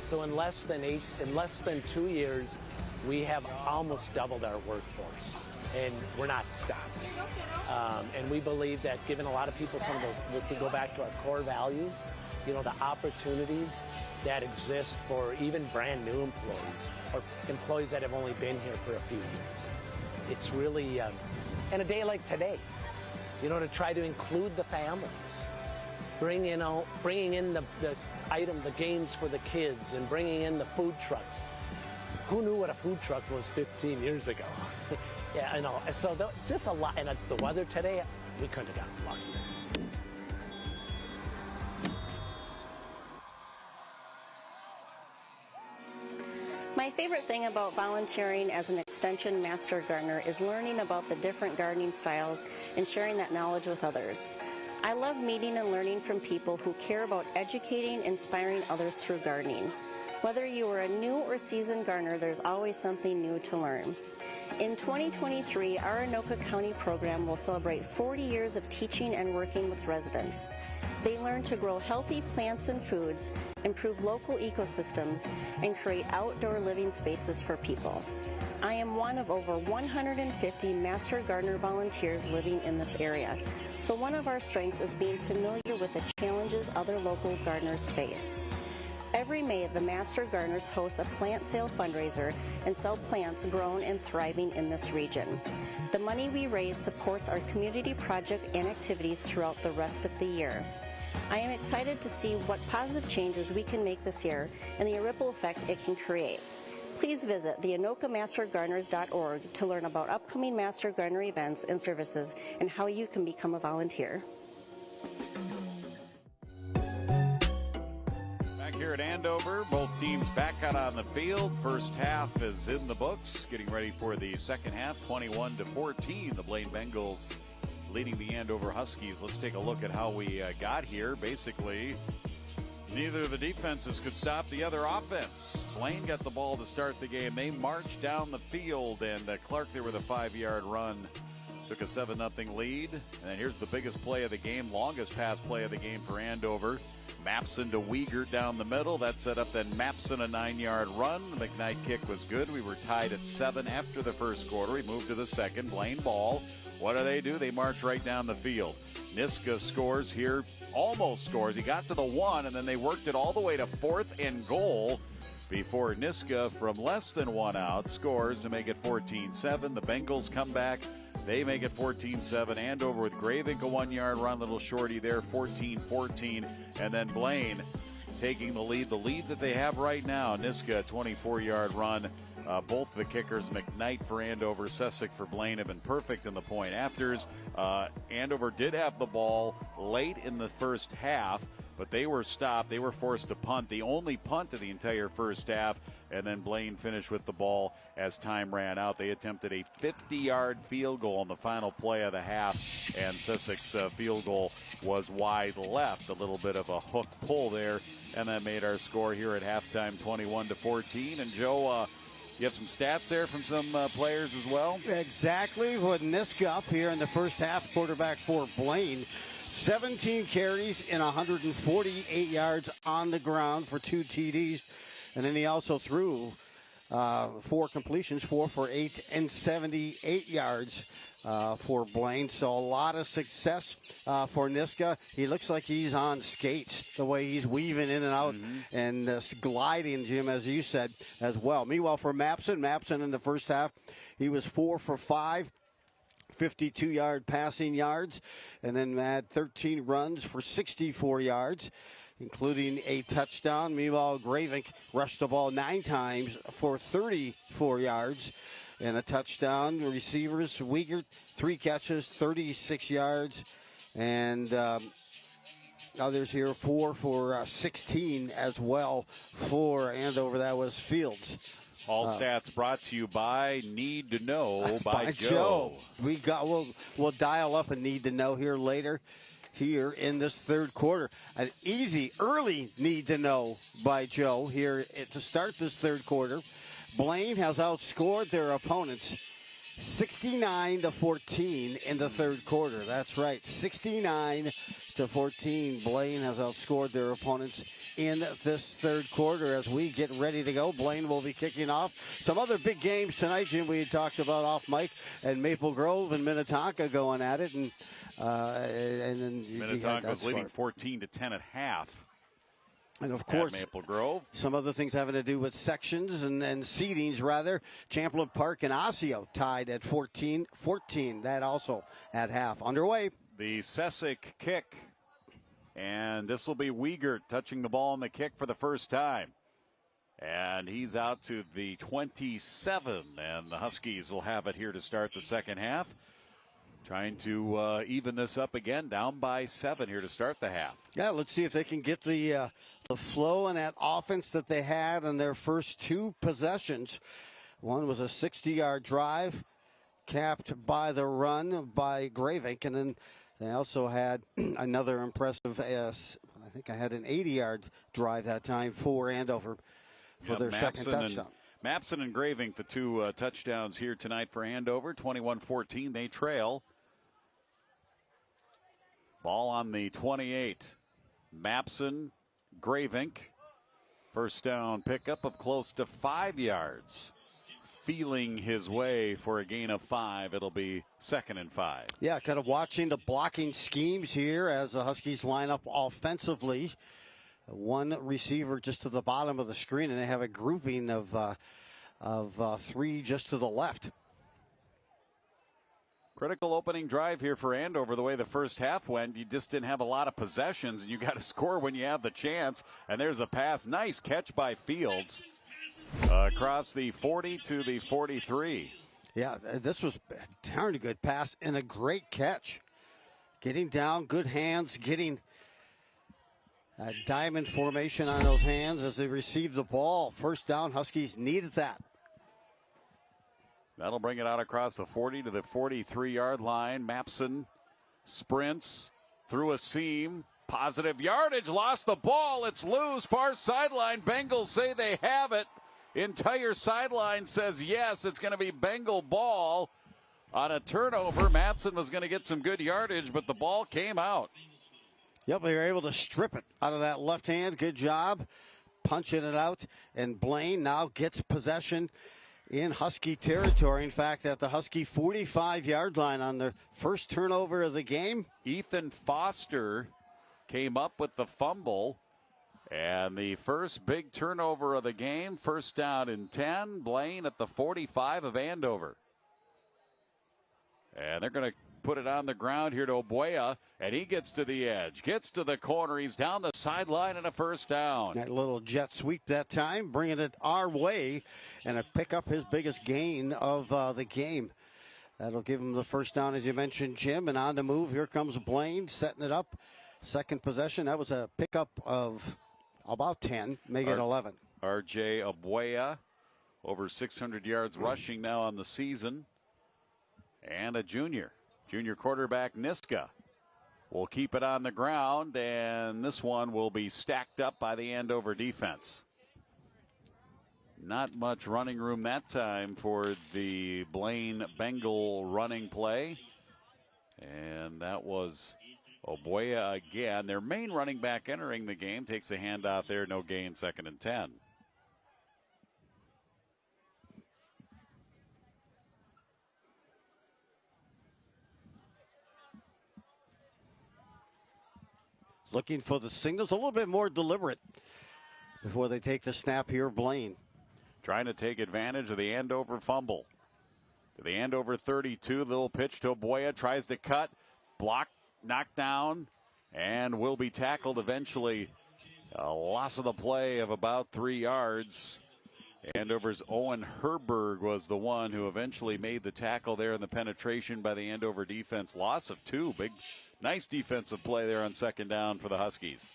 So in less than 2 years, we have almost doubled our workforce, and we're not stopping. And we believe that giving a lot of people some of those, if we go back to our core values, the opportunities that exist for even brand new employees or employees that have only been here for a few years. It's really, and a day like today, to try to include the families, bringing in the games for the kids, and bringing in the food trucks. Who knew what a food truck was 15 years ago? Yeah, I know. So just a lot, and the weather today, we couldn't have gotten luckier. My favorite thing about volunteering as an Extension Master Gardener is learning about the different gardening styles and sharing that knowledge with others. I love meeting and learning from people who care about educating, inspiring others through gardening. Whether you are a new or seasoned gardener, there's always something new to learn. In 2023, our Anoka County program will celebrate 40 years of teaching and working with residents. They learn to grow healthy plants and foods, improve local ecosystems, and create outdoor living spaces for people. I am one of over 150 Master Gardener volunteers living in this area, so one of our strengths is being familiar with the challenges other local gardeners face. Every May, the Master Gardeners host a plant sale fundraiser and sell plants grown and thriving in this region. The money we raise supports our community project and activities throughout the rest of the year. I am excited to see what positive changes we can make this year and the ripple effect it can create. Please visit the AnokaMasterGardeners.org to learn about upcoming Master Gardener events and services and how you can become a volunteer. Back here at Andover, both teams back out on the field. First half is in the books, getting ready for the second half, 21-14. The Blaine Bengals leading the Andover Huskies. Let's take a look at how we got here. Basically, neither of the defenses could stop the other offense. Blaine got the ball to start the game. They marched down the field, and Clark there with a 5-yard run took a 7-0 lead. And then here's the biggest play of the game, longest pass play of the game for Andover. Mapson to Wiegert down the middle. That set up then Mapson a 9-yard run. The McKnight kick was good. We were tied at 7 after the first quarter. We moved to the second. Blaine ball. What do? They march right down the field. Niska scores here, almost scores. He got to the 1, and then they worked it all the way to 4th and goal before Niska, from less than 1 out, scores to make it 14-7. The Bengals come back. They make it 14-7. Andover with Gravink, a 1-yard run, little shorty there, 14-14. And then Blaine taking the lead that they have right now. Niska, 24-yard run. Both the kickers, McKnight for Andover, Sessick for Blaine, have been perfect in the point afters. Andover did have the ball late in the first half, but they were stopped. They were forced to punt, the only punt of the entire first half, and then Blaine finished with the ball as time ran out. They attempted a 50-yard field goal on the final play of the half, and Sessick's field goal was wide left. A little bit of a hook pull there, and that made our score here at halftime 21-14. And Joe, you have some stats there from some players as well? Exactly. With Niska up here in the first half, quarterback for Blaine. 17 carries and 148 yards on the ground for 2 TDs. And then he also threw 4 completions, 4 for 8 and 78 yards for Blaine. So a lot of success for Niska. He looks like he's on skates, the way he's weaving in and out and gliding, Jim, as you said, as well. Meanwhile, for Mapson in the first half, he was 4 for 5. 52-yard passing yards, and then had 13 runs for 64 yards, including a touchdown. Meanwhile, Gravink rushed the ball 9 times for 34 yards and a touchdown. Receivers, Wiegert, 3 catches, 36 yards, and others here, 4 for 16 as well for Andover. That was Fields. All stats brought to you by Need to Know by Joe. We'll dial up a Need to Know here later, here in this third quarter. An easy early Need to Know by Joe here to start this third quarter. Blaine has outscored their opponents 69-14 in the third quarter. That's right, 69-14. Blaine has outscored their opponents in this third quarter. As we get ready to go, Blaine will be kicking off some other big games tonight, Jim. We talked about off mic, and Maple Grove and Minnetonka going at it, and then Minnetonka was leading 14-10 at half. And of course, Maple Grove. Some other things having to do with sections and seedings, rather. Champlain Park and Osseo tied at 14-14. That also at half. Underway. The Sessick kick. And this will be Wiegert touching the ball on the kick for the first time. And he's out to the 27. And the Huskies will have it here to start the second half. Trying to even this up again, down by 7 here to start the half. Yeah, let's see if they can get the flow and that offense that they had in their first 2 possessions. One was a 60-yard drive, capped by the run by Gravink, and then they also had another impressive, I think I had an 80-yard drive that time for Andover for their second touchdown. Mapson and Gravink, the two touchdowns here tonight for Andover. 21-14, they trail. Ball on the 28. Mapson, Gravink. First down pickup of close to 5 yards. Feeling his way for a gain of 5. It'll be 2nd and 5. Yeah, kind of watching the blocking schemes here as the Huskies line up offensively. One receiver just to the bottom of the screen, and they have a grouping of 3 just to the left. Critical opening drive here for Andover. The way the first half went, you just didn't have a lot of possessions, and you got to score when you have the chance. And there's a pass. Nice catch by Fields across the 40 to the 43. Yeah, this was a darn good pass and a great catch. Getting down, good hands, getting a diamond formation on those hands as they receive the ball. First down, Huskies needed that. That'll bring it out across the 40 to the 43-yard line. Mapson sprints through a seam. Positive yardage, lost the ball. It's loose, far sideline. Bengals say they have it. Entire sideline says yes. It's going to be Bengal ball on a turnover. Mapson was going to get some good yardage, but the ball came out. Yep, they were able to strip it out of that left hand. Good job punching it out. And Blaine now gets possession in Husky territory. In fact, at the Husky 45-yard line on the first turnover of the game. Ethan Foster came up with the fumble. And the first big turnover of the game, first down and 10. Blaine at the 45 of Andover. And they're going to put it on the ground here to Obuya, and he gets to the edge, gets to the corner. He's down the sideline and a first down. That little jet sweep that time, bringing it our way, and pick up his biggest gain of the game. That'll give him the first down, as you mentioned, Jim, and on the move. Here comes Blaine, setting it up. Second possession. That was a pickup of about 10, make it 11. R.J. Obuya, over 600 yards rushing now on the season, and a junior. Junior quarterback Niska will keep it on the ground, and this one will be stacked up by the Andover defense. Not much running room that time for the Blaine Bengal running play. And that was Obuya again. Their main running back entering the game takes a handoff there, no gain, 2nd and 10. Looking for the signals, a little bit more deliberate before they take the snap here, Blaine. Trying to take advantage of the Andover fumble. To the Andover 32, little pitch to Obuya, tries to cut, block, knocked down, and will be tackled eventually. A loss of the play of about 3 yards. Andover's Owen Herberg was the one who eventually made the tackle there in the penetration by the Andover defense. Loss of 2. Big, nice defensive play there on second down for the Huskies.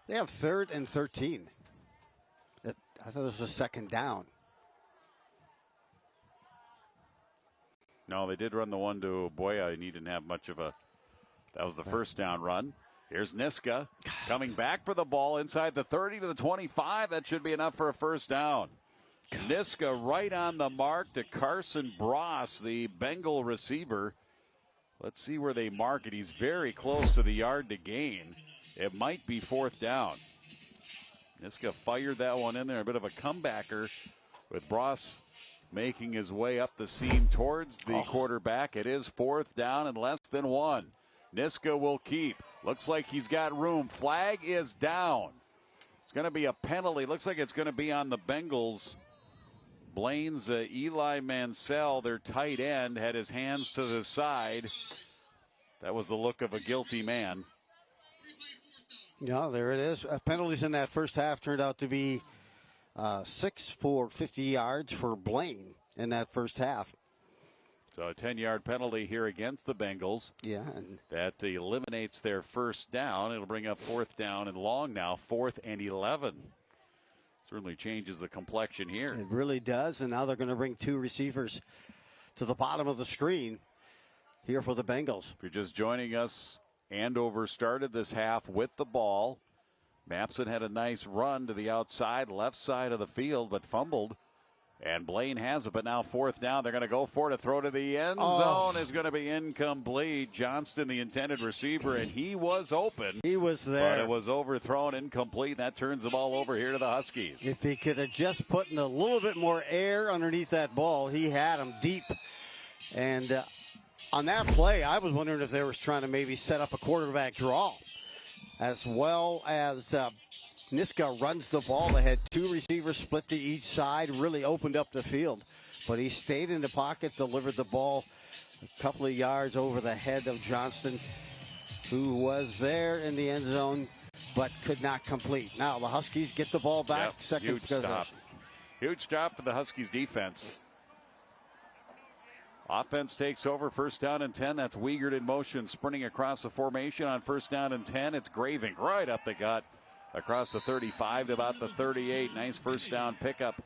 They have 3rd and 13. I thought it was a second down. No, they did run the one to Obuya, and he didn't have much of a. That was the first down run. Here's Niska coming back for the ball inside the 30 to the 25. That should be enough for a first down. Niska right on the mark to Carson Bross, the Bengal receiver. Let's see where they mark it. He's very close to the yard to gain. It might be 4th down. Niska fired that one in there. A bit of a comebacker with Bross making his way up the seam towards the quarterback. It is 4th down and less than 1. Niska will keep. Looks like he's got room. Flag is down. It's going to be a penalty. Looks like it's going to be on the Bengals. Blaine's Eli Mansell, their tight end, had his hands to the side. That was the look of a guilty man. Yeah, there it is. Penalties in that first half turned out to be 6 for 50 yards for Blaine in that first half. So a 10-yard penalty here against the Bengals. Yeah. That eliminates their first down. It'll bring up 4th down and long now, 4th and 11. Certainly changes the complexion here. It really does, and now they're going to bring 2 receivers to the bottom of the screen here for the Bengals. If you're just joining us, Andover started this half with the ball. Mapson had a nice run to the outside, left side of the field, but fumbled. And Blaine has it, but now fourth down. They're going to go for it. A throw to the end zone is going to be incomplete. Johnston, the intended receiver, and he was open. He was there. But it was overthrown, incomplete. That turns the ball over here to the Huskies. If he could have just put in a little bit more air underneath that ball, he had him deep. And on that play, I was wondering if they were trying to maybe set up a quarterback draw, as well as Niska runs the ball. They had two receivers split to each side, really opened up the field. But he stayed in the pocket, delivered the ball a couple of yards over the head of Johnston, who was there in the end zone but could not complete. Now the Huskies get the ball back. Yep, Second huge possession. stop. Huge stop for the Huskies defense. Offense takes over, first down and 10. That's Wiegert in motion, sprinting across the formation on first down and 10. It's Graving right up the gut. Across the 35 to about the 38. Nice first down pickup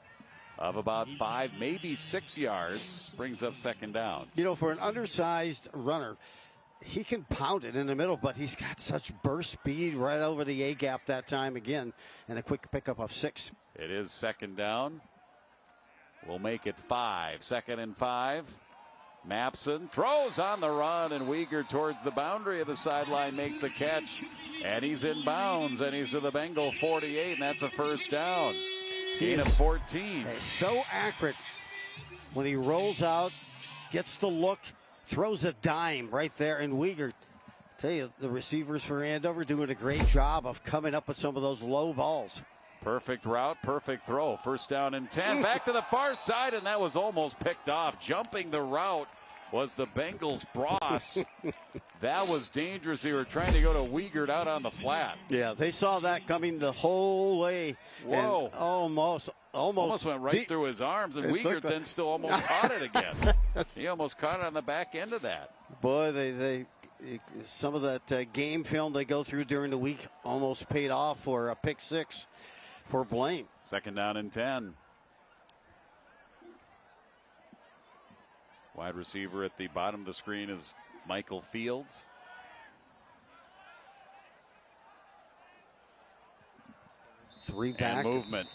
of about 5, maybe 6 yards. Brings up second down. You know, for an undersized runner, he can pound it in the middle, but he's got such burst speed right over the A-gap that time again. And a quick pickup of 6. It is second down. We'll make it 5. Second and 5. Mapson throws on the run, and Wiegert towards the boundary of the sideline makes a catch. And he's in bounds, and he's to the Bengal 48, and that's a first down. Gain of 14. So accurate when he rolls out, gets the look, throws a dime right there. And Wiegert, I tell you, the receivers for Andover doing a great job of coming up with some of those low balls. Perfect route, perfect throw. First down and 10. Back to the far side, and that was almost picked off. Jumping the route was the Bengals' Bross. That was dangerous. They were trying to go to Wiegert out on the flat. Yeah, they saw that coming the whole way. Whoa. And almost went right through his arms, and Wiegert then still almost caught it again. He almost caught it on the back end of that. Boy, they some of that game film they go through during the week almost paid off for a pick 6 for Blaine. Second down and 10. Wide receiver at the bottom of the screen is Michael Fields. Three back. And movement.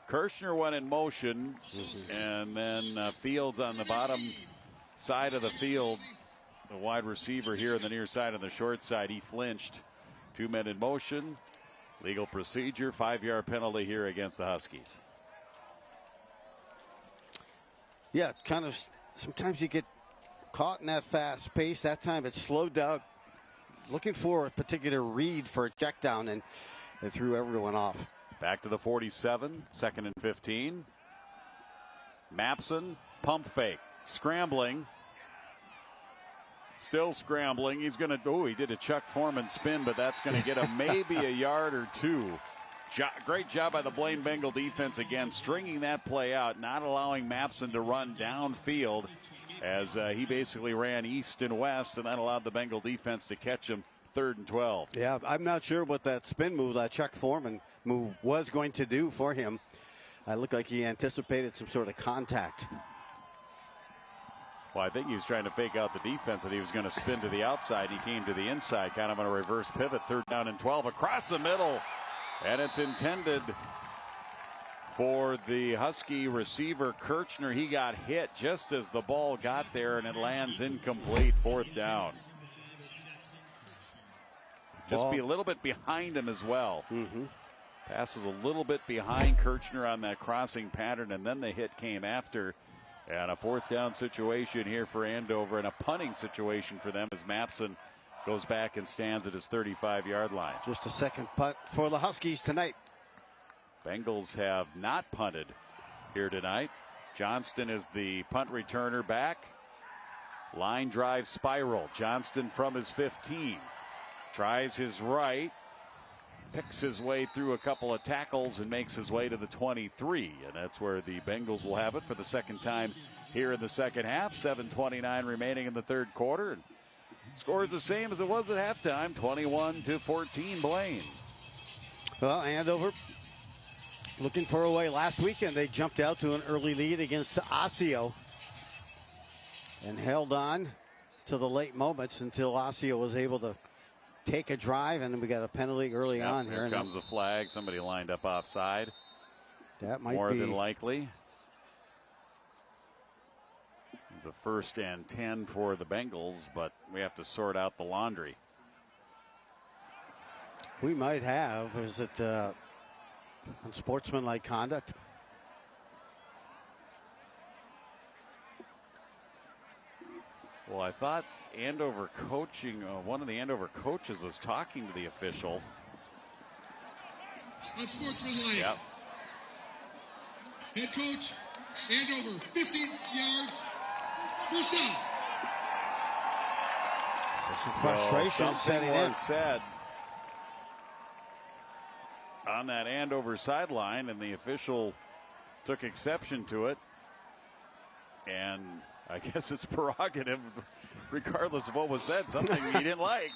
Kirshner went in motion, and then Fields on the bottom side of the field. The wide receiver here on the near side on the short side, he flinched. 2 men in motion. Legal procedure, 5-yard penalty here against the Huskies. Yeah, kind of. Sometimes you get caught in that fast pace. That time it slowed down, looking for a particular read for a check down, and it threw everyone off. Back to the 47, second and 15. Mapson, pump fake, scrambling. Still scrambling. He's going to, he did a Chuck Foreman spin, but that's going to get him maybe a yard or 2. Great job by the Blaine Bengal defense again, stringing that play out, not allowing Mapson to run downfield as he basically ran east and west, and that allowed the Bengal defense to catch him 3rd and 12. Yeah, I'm not sure what that spin move, that Chuck Foreman move, was going to do for him. It looked like he anticipated some sort of contact. Well, I think he was trying to fake out the defense, that he was going to spin to the outside. He came to the inside, kind of on a reverse pivot. 3rd down and 12 across the middle. And it's intended for the Husky receiver, Kirchner. He got hit just as the ball got there, and it lands incomplete. 4th down. Just be a little bit behind him as well. Passes a little bit behind Kirchner on that crossing pattern, and then the hit came after. And a 4th down situation here for Andover, and a punting situation for them as Mapson goes back and stands at his 35-yard line. Just a second punt for the Huskies tonight. Bengals have not punted here tonight. Johnston is the punt returner back. Line drive spiral. Johnston from his 15. Tries his right. Picks his way through a couple of tackles and makes his way to the 23. And that's where the Bengals will have it for the second time here in the second half. 7:29 remaining in the 3rd quarter. And score is the same as it was at halftime, 21-14 Blaine. Well, Andover looking for a way. Last weekend they jumped out to an early lead against Osseo and held on to the late moments until Osseo was able to take a drive, and then we got a penalty early on here. Here comes a flag. Somebody lined up offside. That might more be than likely. It's a 1st and 10 for the Bengals, but we have to sort out the laundry. We might have. Is it unsportsmanlike conduct? Well, I thought Andover coaching, one of the Andover coaches was talking to the official. Unsportsmanlike. Yep. Head coach, Andover, 15 yards. First down. So some frustration setting in. Was said on that Andover sideline, and the official took exception to it. And I guess it's prerogative, regardless of what was said, something he didn't like.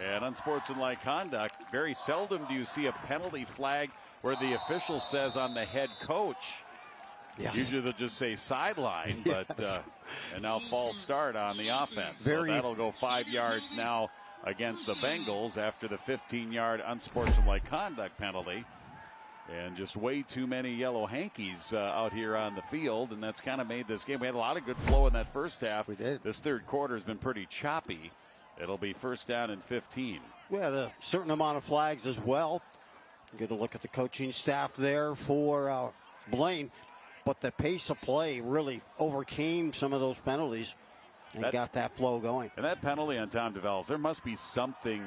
And unsportsmanlike conduct. Very seldom do you see a penalty flag where the official says on the head coach. Yes. Usually they'll just say sideline, but and now false start on the offense. So that'll go 5 yards now against the Bengals after the 15-yard unsportsmanlike conduct penalty. And just way too many yellow hankies out here on the field, and that's kind of made this game. We had a lot of good flow in that first half. We did. This third quarter has been pretty choppy. It'll be 1st down and 15. We had a certain amount of flags as well. Get a look at the coaching staff there for Blaine. But the pace of play really overcame some of those penalties and got that flow going. And that penalty on Tom DeVellis, there must be something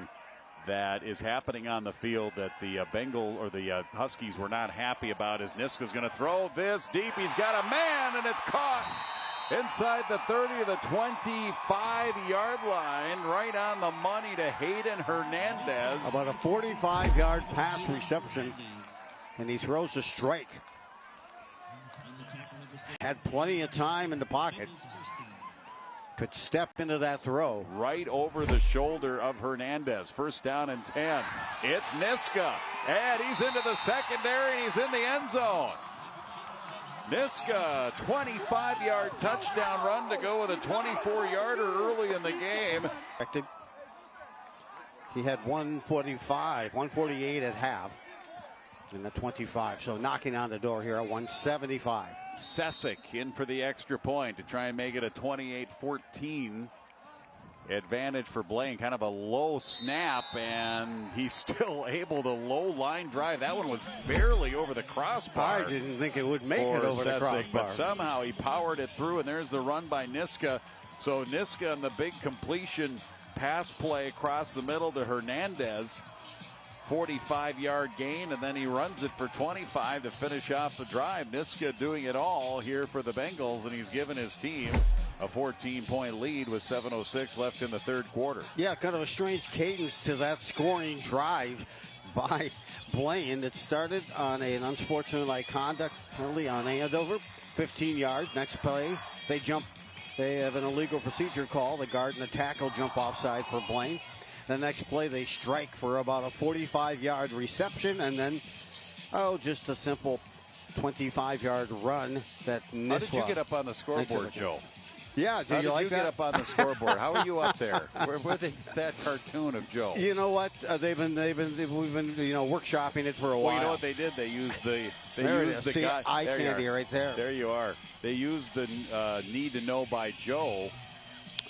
that is happening on the field that the the Huskies were not happy about. As Niska's going to throw this deep. He's got a man, and it's caught inside the 30 of the 25-yard line, right on the money to Hayden Hernandez. About a 45-yard pass reception, and he throws a strike. Had plenty of time in the pocket. Could step into that throw. Right over the shoulder of Hernandez. 1st down and 10. It's Niska. And he's into the secondary. He's in the end zone. Niska, 25-yard touchdown run to go with a 24-yarder early in the game. He had 148 at half. In the 25, so knocking on the door here at 175. Sessick in for the extra point to try and make it a 28-14 advantage for Blaine. Kind of a low snap, and he's still able to low line drive. That one was barely over the crossbar. I didn't think it would make it over the crossbar. But somehow he powered it through, and there's the run by Niska. So Niska on the big completion pass play across the middle to Hernandez. 45-yard gain, and then he runs it for 25 to finish off the drive. Niska doing it all here for the Bengals, and he's given his team a 14-point lead with 7:06 left in the third quarter. Yeah, kind of a strange cadence to that scoring drive by Blaine. It started on an unsportsmanlike conduct penalty on Andover, 15 yards. Next play, they have an illegal procedure call. The guard and the tackle jump offside for Blaine. The next play, they strike for about a 45-yard reception, and then, just a simple 25-yard run that Niswa. How did you get up on the scoreboard, Joe? Yeah, did you like that? How did you get up on the scoreboard? How are you up there? Where they that cartoon of Joe? You know what? We've been workshopping it for a while. Well, you know what they did? They used the See, guy. eye candy right there. There you are. They used the Need to Know by Joe.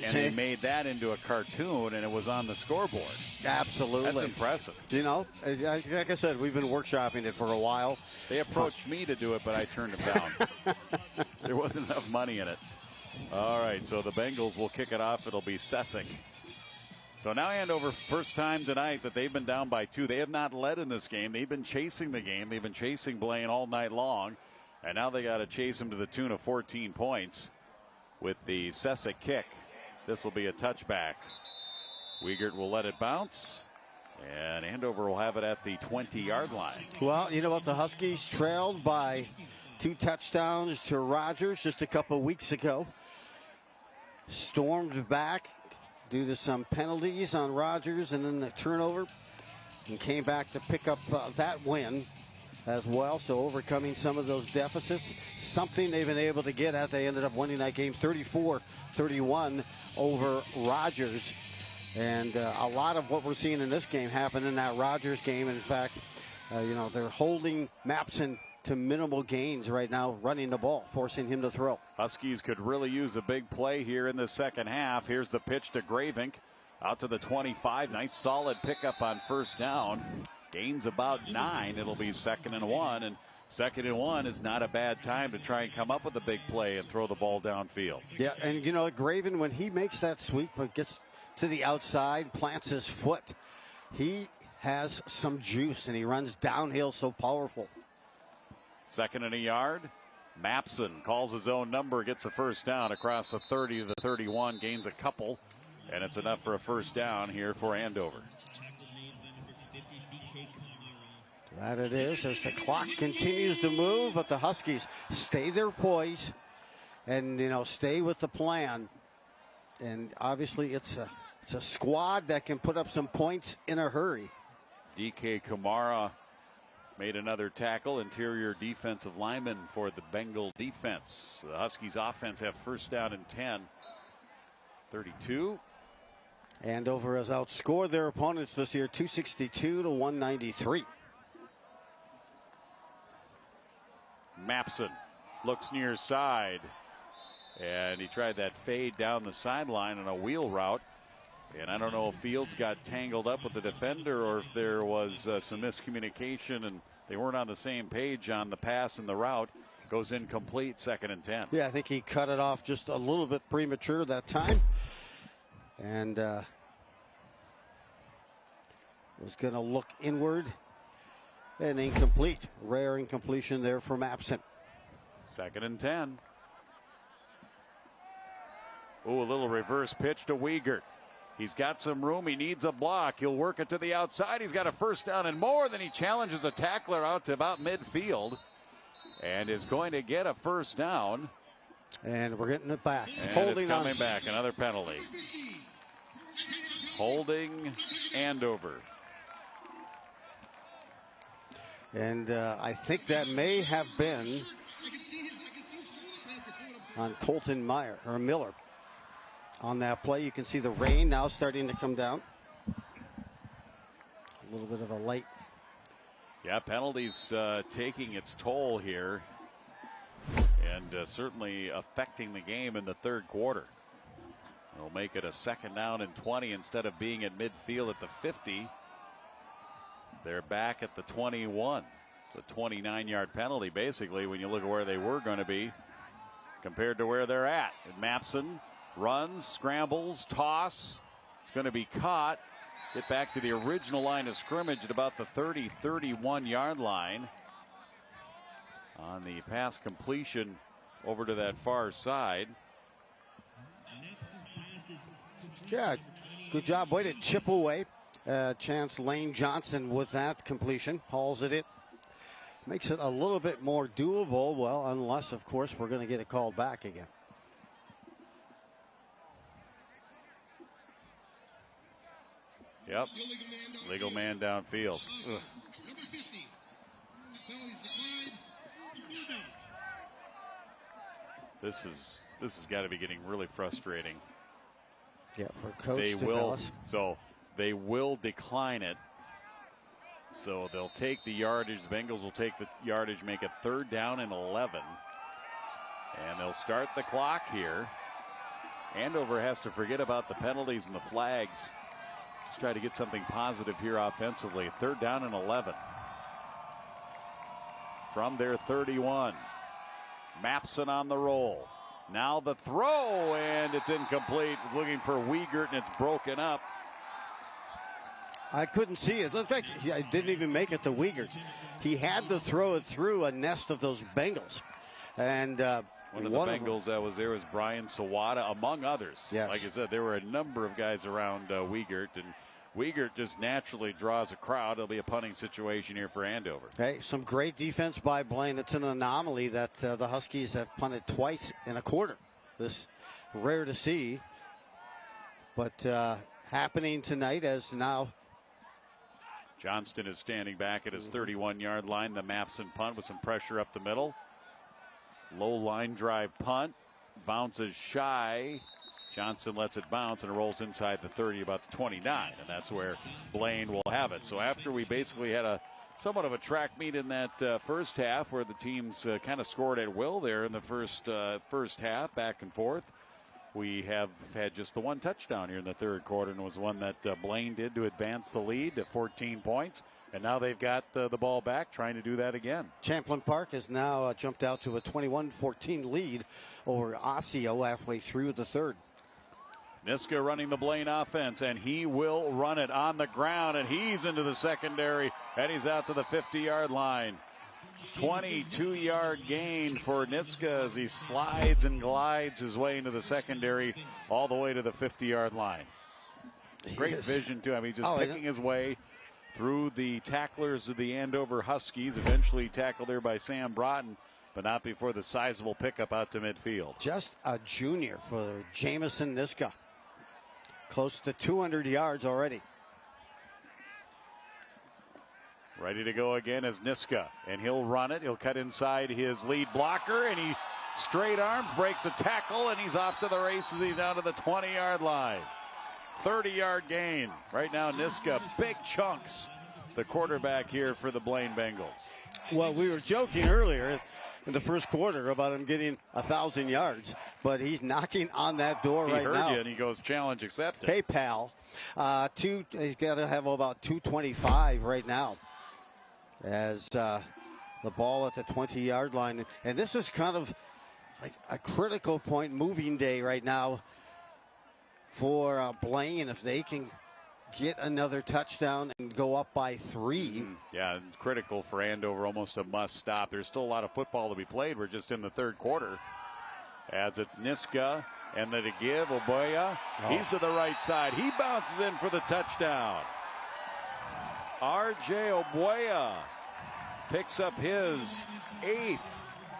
And they made that into a cartoon, and it was on the scoreboard. Absolutely. That's impressive. You know, like I said, we've been workshopping it for a while. They approached me to do it, but I turned them down. There wasn't enough money in it. All right, so the Bengals will kick it off. It'll be Sessick. So now Andover, first time tonight that they've been down by 2. They have not led in this game. They've been chasing the game. They've been chasing Blaine all night long. And now they got to chase him to the tune of 14 points with the Sessick kick. This will be a touchback. Wiegert will let it bounce, and Andover will have it at the 20-yard line. Well, you know what? The Huskies trailed by 2 touchdowns to Rogers just a couple weeks ago. Stormed back due to some penalties on Rogers and then the turnover, and came back to pick up that win as well. So overcoming some of those deficits, something they've been able to get at. They ended up winning that game 34-31 over Rogers. And a lot of what we're seeing in this game happened in that Rogers game. And in fact, they're holding Mapson to minimal gains right now, running the ball, forcing him to throw. Huskies could really use a big play here in the second half. Here's the pitch to Gravink. Out to the 25. Nice solid pickup on first down. Gains about 9. It'll be 2nd and 1. And 2nd and 1 is not a bad time to try and come up with a big play and throw the ball downfield. Yeah, and Graven, when he makes that sweep, but gets to the outside, plants his foot, he has some juice and he runs downhill so powerful. 2nd and a yard. Mapson calls his own number, gets a first down across the 30 to the 31, gains a couple, and it's enough for a first down here for Andover. That it is, as the clock continues to move, but the Huskies stay their poise and stay with the plan. And obviously it's a squad that can put up some points in a hurry. DK Kumara made another tackle, interior defensive lineman for the Bengal defense. The Huskies offense have first down and 10. 32. Andover has outscored their opponents this year 262 to 193. Mapson looks near side, and he tried that fade down the sideline on a wheel route. And I don't know if Fields got tangled up with the defender or if there was some miscommunication and they weren't on the same page on the pass and the route. Goes incomplete, 2nd and 10. Yeah, I think he cut it off just a little bit premature that time. And was going to look inward and incomplete. Rare incompletion there from Mapson. 2nd and 10. Ooh, a little reverse pitch to Wiegert. He's got some room. He needs a block. He'll work it to the outside. He's got a first down and more. Then he challenges a tackler out to about midfield and is going to get a first down. And we're getting it back. And Holding it's coming back. Another penalty. Holding Andover. And I think that may have been on Colton Miller. On that play, you can see the rain now starting to come down. A little bit of a light. Yeah, penalties taking its toll here. And certainly affecting the game in the third quarter. It'll make it a 2nd down and 20 instead of being at midfield at the 50. They're back at the 21. It's a 29-yard penalty, basically, when you look at where they were going to be compared to where they're at. And Mapson runs, scrambles, toss. It's going to be caught. Get back to the original line of scrimmage at about the 31-yard line. On the pass completion over to that far side. Yeah, good job. Way to chip away. Chance Lane Johnson with that completion. Hauls it in. Makes it a little bit more doable. Well, unless, of course, we're going to get it called back again. Yep. Legal man downfield. Ugh. This has got to be getting really frustrating. Yeah, for Coach DeVellis. So they will decline it. So they'll take the yardage. The Bengals will take the yardage, make it 3rd down and 11. And they'll start the clock here. Andover has to forget about the penalties and the flags. Just try to get something positive here offensively. 3rd down and 11. From their 31. Mapson on the roll. Now the throw, and it's incomplete. It's looking for Wiegert, and it's broken up. I couldn't see it. Looked like he didn't even make it to Wiegert. He had to throw it through a nest of those Bengals. And one of the Bengals that was there was Brian Sawada, among others. Yes. Like I said, there were a number of guys around Wiegert, and Wiegert just naturally draws a crowd. It'll be a punting situation here for Andover. Hey, some great defense by Blaine. It's an anomaly that the Huskies have punted twice in a quarter. This rare to see, but happening tonight as now Johnston is standing back at his 31-yard line. The Mapson punt with some pressure up the middle. Low line drive punt. Bounces shy. Johnston lets it bounce, and it rolls inside the 30, about the 29, and that's where Blaine will have it. So after we basically had a somewhat of a track meet in that first half, where the teams kind of scored at will there in the first half, back and forth, we have had just the one touchdown here in the third quarter, and it was one that Blaine did to advance the lead to 14 points. And now they've got the ball back, trying to do that again. Champlain Park has now jumped out to a 21-14 lead over Osseo halfway through the third. Niska running the Blaine offense, and he will run it on the ground, and he's into the secondary, and he's out to the 50-yard line. 22-yard gain for Niska as he slides and glides his way into the secondary all the way to the 50-yard line. Great vision, too. I mean, just picking his way through the tacklers of the Andover Huskies, eventually tackled there by Sam Broughton, but not before the sizable pickup out to midfield. Just a junior for Jamison Niska. Close to 200 yards already. Ready to go again is Niska, and he'll run it. He'll cut inside his lead blocker, and he straight arms, breaks a tackle, and he's off to the races. He's down to the 20-yard line. 30-yard gain. Right now, Niska, big chunks, the quarterback here for the Blaine Bengals. Well, we were joking earlier in the first quarter about him getting 1,000 yards, but he's knocking on that door right now. He heard you, and he goes, challenge accepted. Hey, pal. He's got to have about 225 right now as the ball at the 20-yard line. And this is kind of like a critical point, moving day right now for Blaine, if they can get another touchdown and go up by 3. Yeah, critical for Andover, almost a must stop. There's still a lot of football to be played. We're just in the third quarter. As it's Niska, and then to give Oboya. He's to the right side. He bounces in for the touchdown. R.J. Oboya picks up his 8th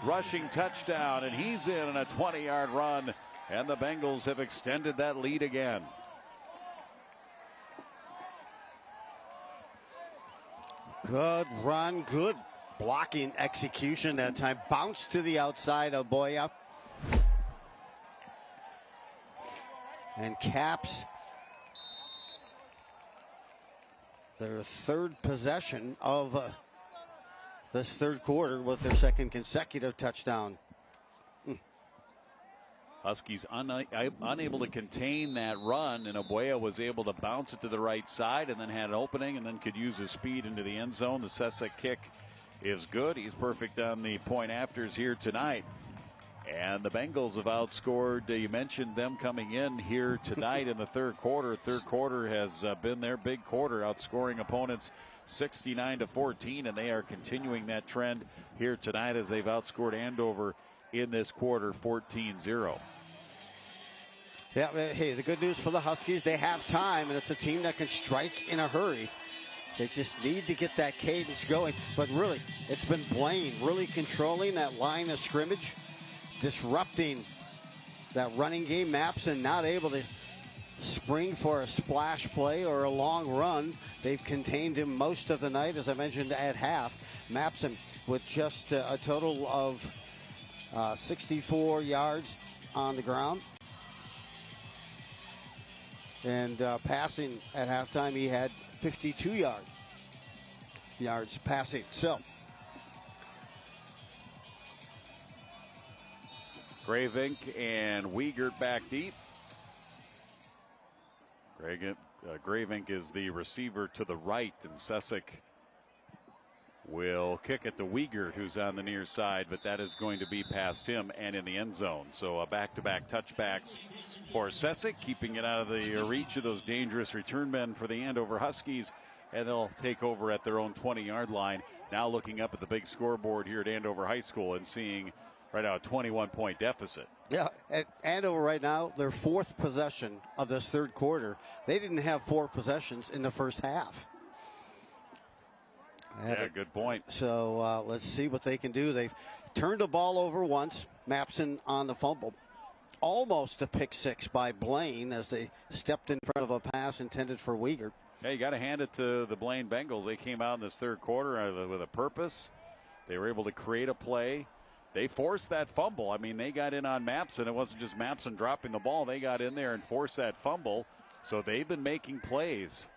rushing touchdown, and he's in on a 20-yard run. And the Bengals have extended that lead again. Good run, good blocking execution that time. Bounce to the outside of Boya. And caps their third possession of this third quarter with their second consecutive touchdown. Huskies unable to contain that run, and Oboya was able to bounce it to the right side and then had an opening and then could use his speed into the end zone. The Sessa kick is good. He's perfect on the point afters here tonight. And the Bengals have outscored, you mentioned them coming in here tonight in the third quarter. Third quarter has been their big quarter, outscoring opponents 69-14, and they are continuing that trend here tonight as they've outscored Andover in this quarter 14-0. Yeah, hey, the good news for the Huskies, they have time, and it's a team that can strike in a hurry. They just need to get that cadence going. But really, it's been Blaine really controlling that line of scrimmage, disrupting that running game. Mapson not able to spring for a splash play or a long run. They've contained him most of the night, as I mentioned at half. Mapson with just a total of 64 yards on the ground. And passing at halftime, he had 52 yards passing. So Gravink and Wiegert back deep. Gravink is the receiver to the right, and Sessick will kick it to Wiegert, who's on the near side, but that is going to be past him and in the end zone. So back-to-back touchbacks for Sessick, keeping it out of the reach of those dangerous return men for the Andover Huskies, and they'll take over at their own 20-yard line. Now looking up at the big scoreboard here at Andover High School and seeing right now a 21-point deficit. Yeah, at Andover right now, their 4th possession of this third quarter. They didn't have 4 possessions in the first half. Yeah, good point. So let's see what they can do. They've turned the ball over once. Mapson on the fumble. Almost a pick 6 by Blaine as they stepped in front of a pass intended for Wiegert. Yeah, you got to hand it to the Blaine Bengals. They came out in this third quarter with a purpose. They were able to create a play. they forced that fumble. I mean, they got in on Mapson. It wasn't just Mapson dropping the ball. They got in there and forced that fumble. So they've been making plays,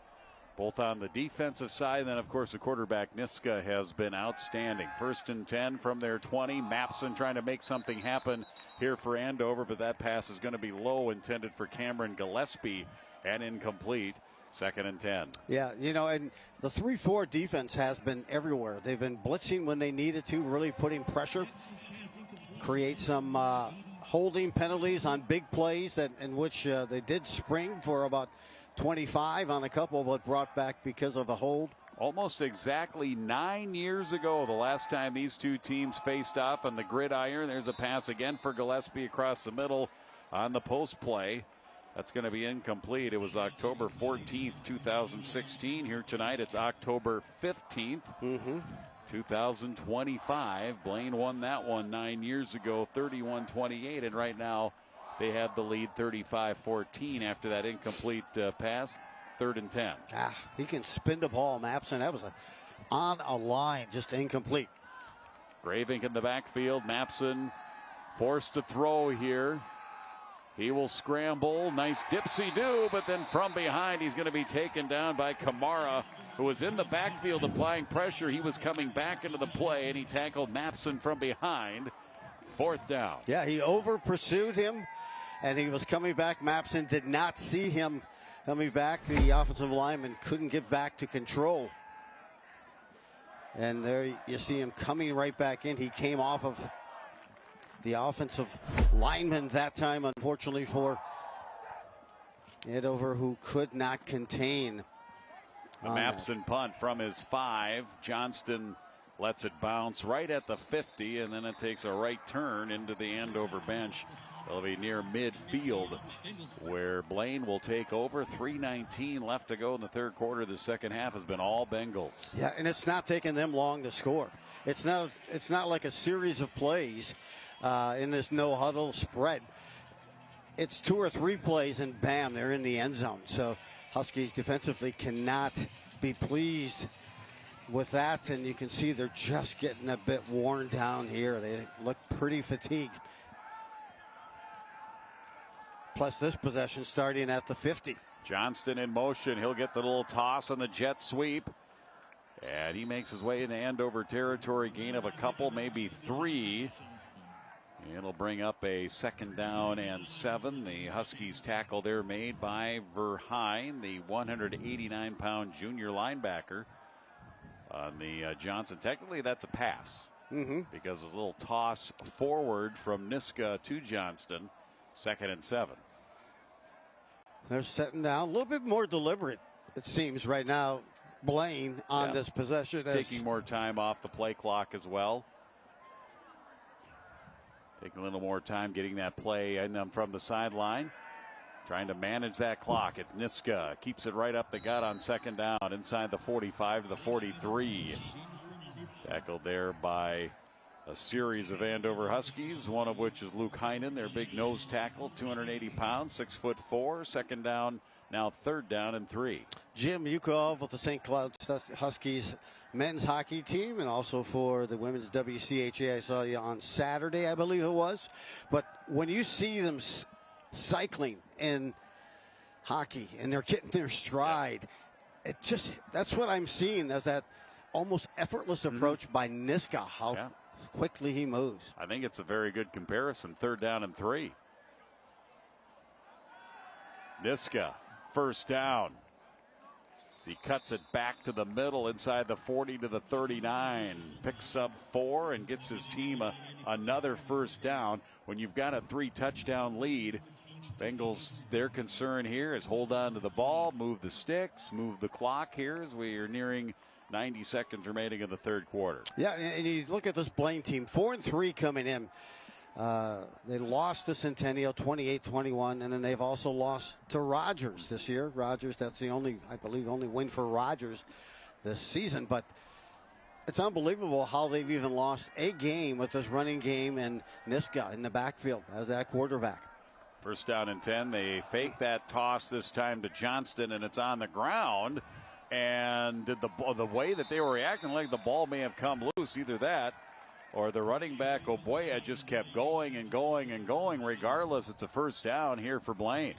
both on the defensive side, and then, of course, the quarterback, Niska, has been outstanding. 1st and 10 from their 20. Mapson trying to make something happen here for Andover, but that pass is going to be low, intended for Cameron Gillespie, and incomplete. 2nd and 10. Yeah, and the 3-4 defense has been everywhere. They've been blitzing when they needed to, really putting pressure, create some holding penalties on big plays in which they did spring for about 25 on a couple, but brought back because of a hold. Almost exactly 9 years ago, the last time these two teams faced off on the gridiron. There's a pass again for Gillespie across the middle on the post play. That's going to be incomplete. It was October 14th, 2016. Here tonight, it's October 15th, 2025. Blaine won that one 9 years ago, 31-28, and right now they have the lead 35-14 after that incomplete pass. 3rd and 10. He can spin the ball, Mapson. That was on a line, just incomplete. Graving in the backfield. Mapson forced to throw here. He will scramble. Nice dipsy-do, but then from behind, he's going to be taken down by Kamara, who was in the backfield applying pressure. He was coming back into the play, and he tackled Mapson from behind. 4th down. Yeah, he over-pursued him, and he was coming back. Mapson did not see him coming back. The offensive lineman couldn't get back to control. And there you see him coming right back in. He came off of the offensive lineman that time, unfortunately, for Andover, who could not contain. The Mapson punt from his 5. Johnston lets it bounce right at the 50, and then it takes a right turn into the Andover bench. It'll be near midfield, where Blaine will take over. 3:19 left to go in the third quarter. The second half has been all Bengals. Yeah, and it's not taking them long to score. It's not like a series of plays in this no huddle spread. It's 2 or 3 plays and bam, they're in the end zone. So Huskies defensively cannot be pleased with that, and you can see they're just getting a bit worn down here. They look pretty fatigued. Plus this possession starting at the 50. Johnston in motion. He'll get the little toss on the jet sweep, and he makes his way into Andover territory. Gain of a couple, maybe 3. And it'll bring up a 2nd down and 7. The Huskies tackle there made by Verheyen, the 189-pound junior linebacker. On the Johnson, technically that's a pass, because a little toss forward from Niska to Johnston. 2nd and 7. They're setting down a little bit more deliberate, it seems, right now, Blaine, on this possession. Taking more time off the play clock as well. Taking a little more time getting that play in from the sideline. Trying to manage that clock. It's Niska. Keeps it right up the gut on 2nd down. Inside the 45 to the 43. Tackled there by a series of Andover Huskies, one of which is Luke Heinen, their big nose tackle, 280 pounds, 6'4". 2nd down, now 3rd down and 3. Jim Yukov with the St. Cloud Huskies men's hockey team, and also for the women's WCHA. I saw you on Saturday, I believe it was. But when you see them cycling in hockey and they're getting their stride, that's what I'm seeing as that almost effortless approach by Niska. How quickly he moves. I think it's a very good comparison. 3rd down and 3. Niska, 1st down. He cuts it back to the middle inside the 40 to the 39. Picks up 4 and gets his team another 1st down. When you've got a 3-touchdown lead, Bengals, their concern here is hold on to the ball, move the sticks, move the clock here as we are nearing 90 seconds remaining in the third quarter. Yeah, and you look at this Blaine team, 4-3 coming in. They lost to Centennial 28-21, and then they've also lost to Rogers this year. Rogers, that's the only win for Rogers this season. But it's unbelievable how they've even lost a game with this running game and Niska in the backfield as that quarterback. 1st down and 10. They fake that toss this time to Johnston, and it's on the ground. And the way that they were reacting, like the ball may have come loose, either that or the running back Oboya just kept going and going and going. Regardless, it's a first down here for Blaine.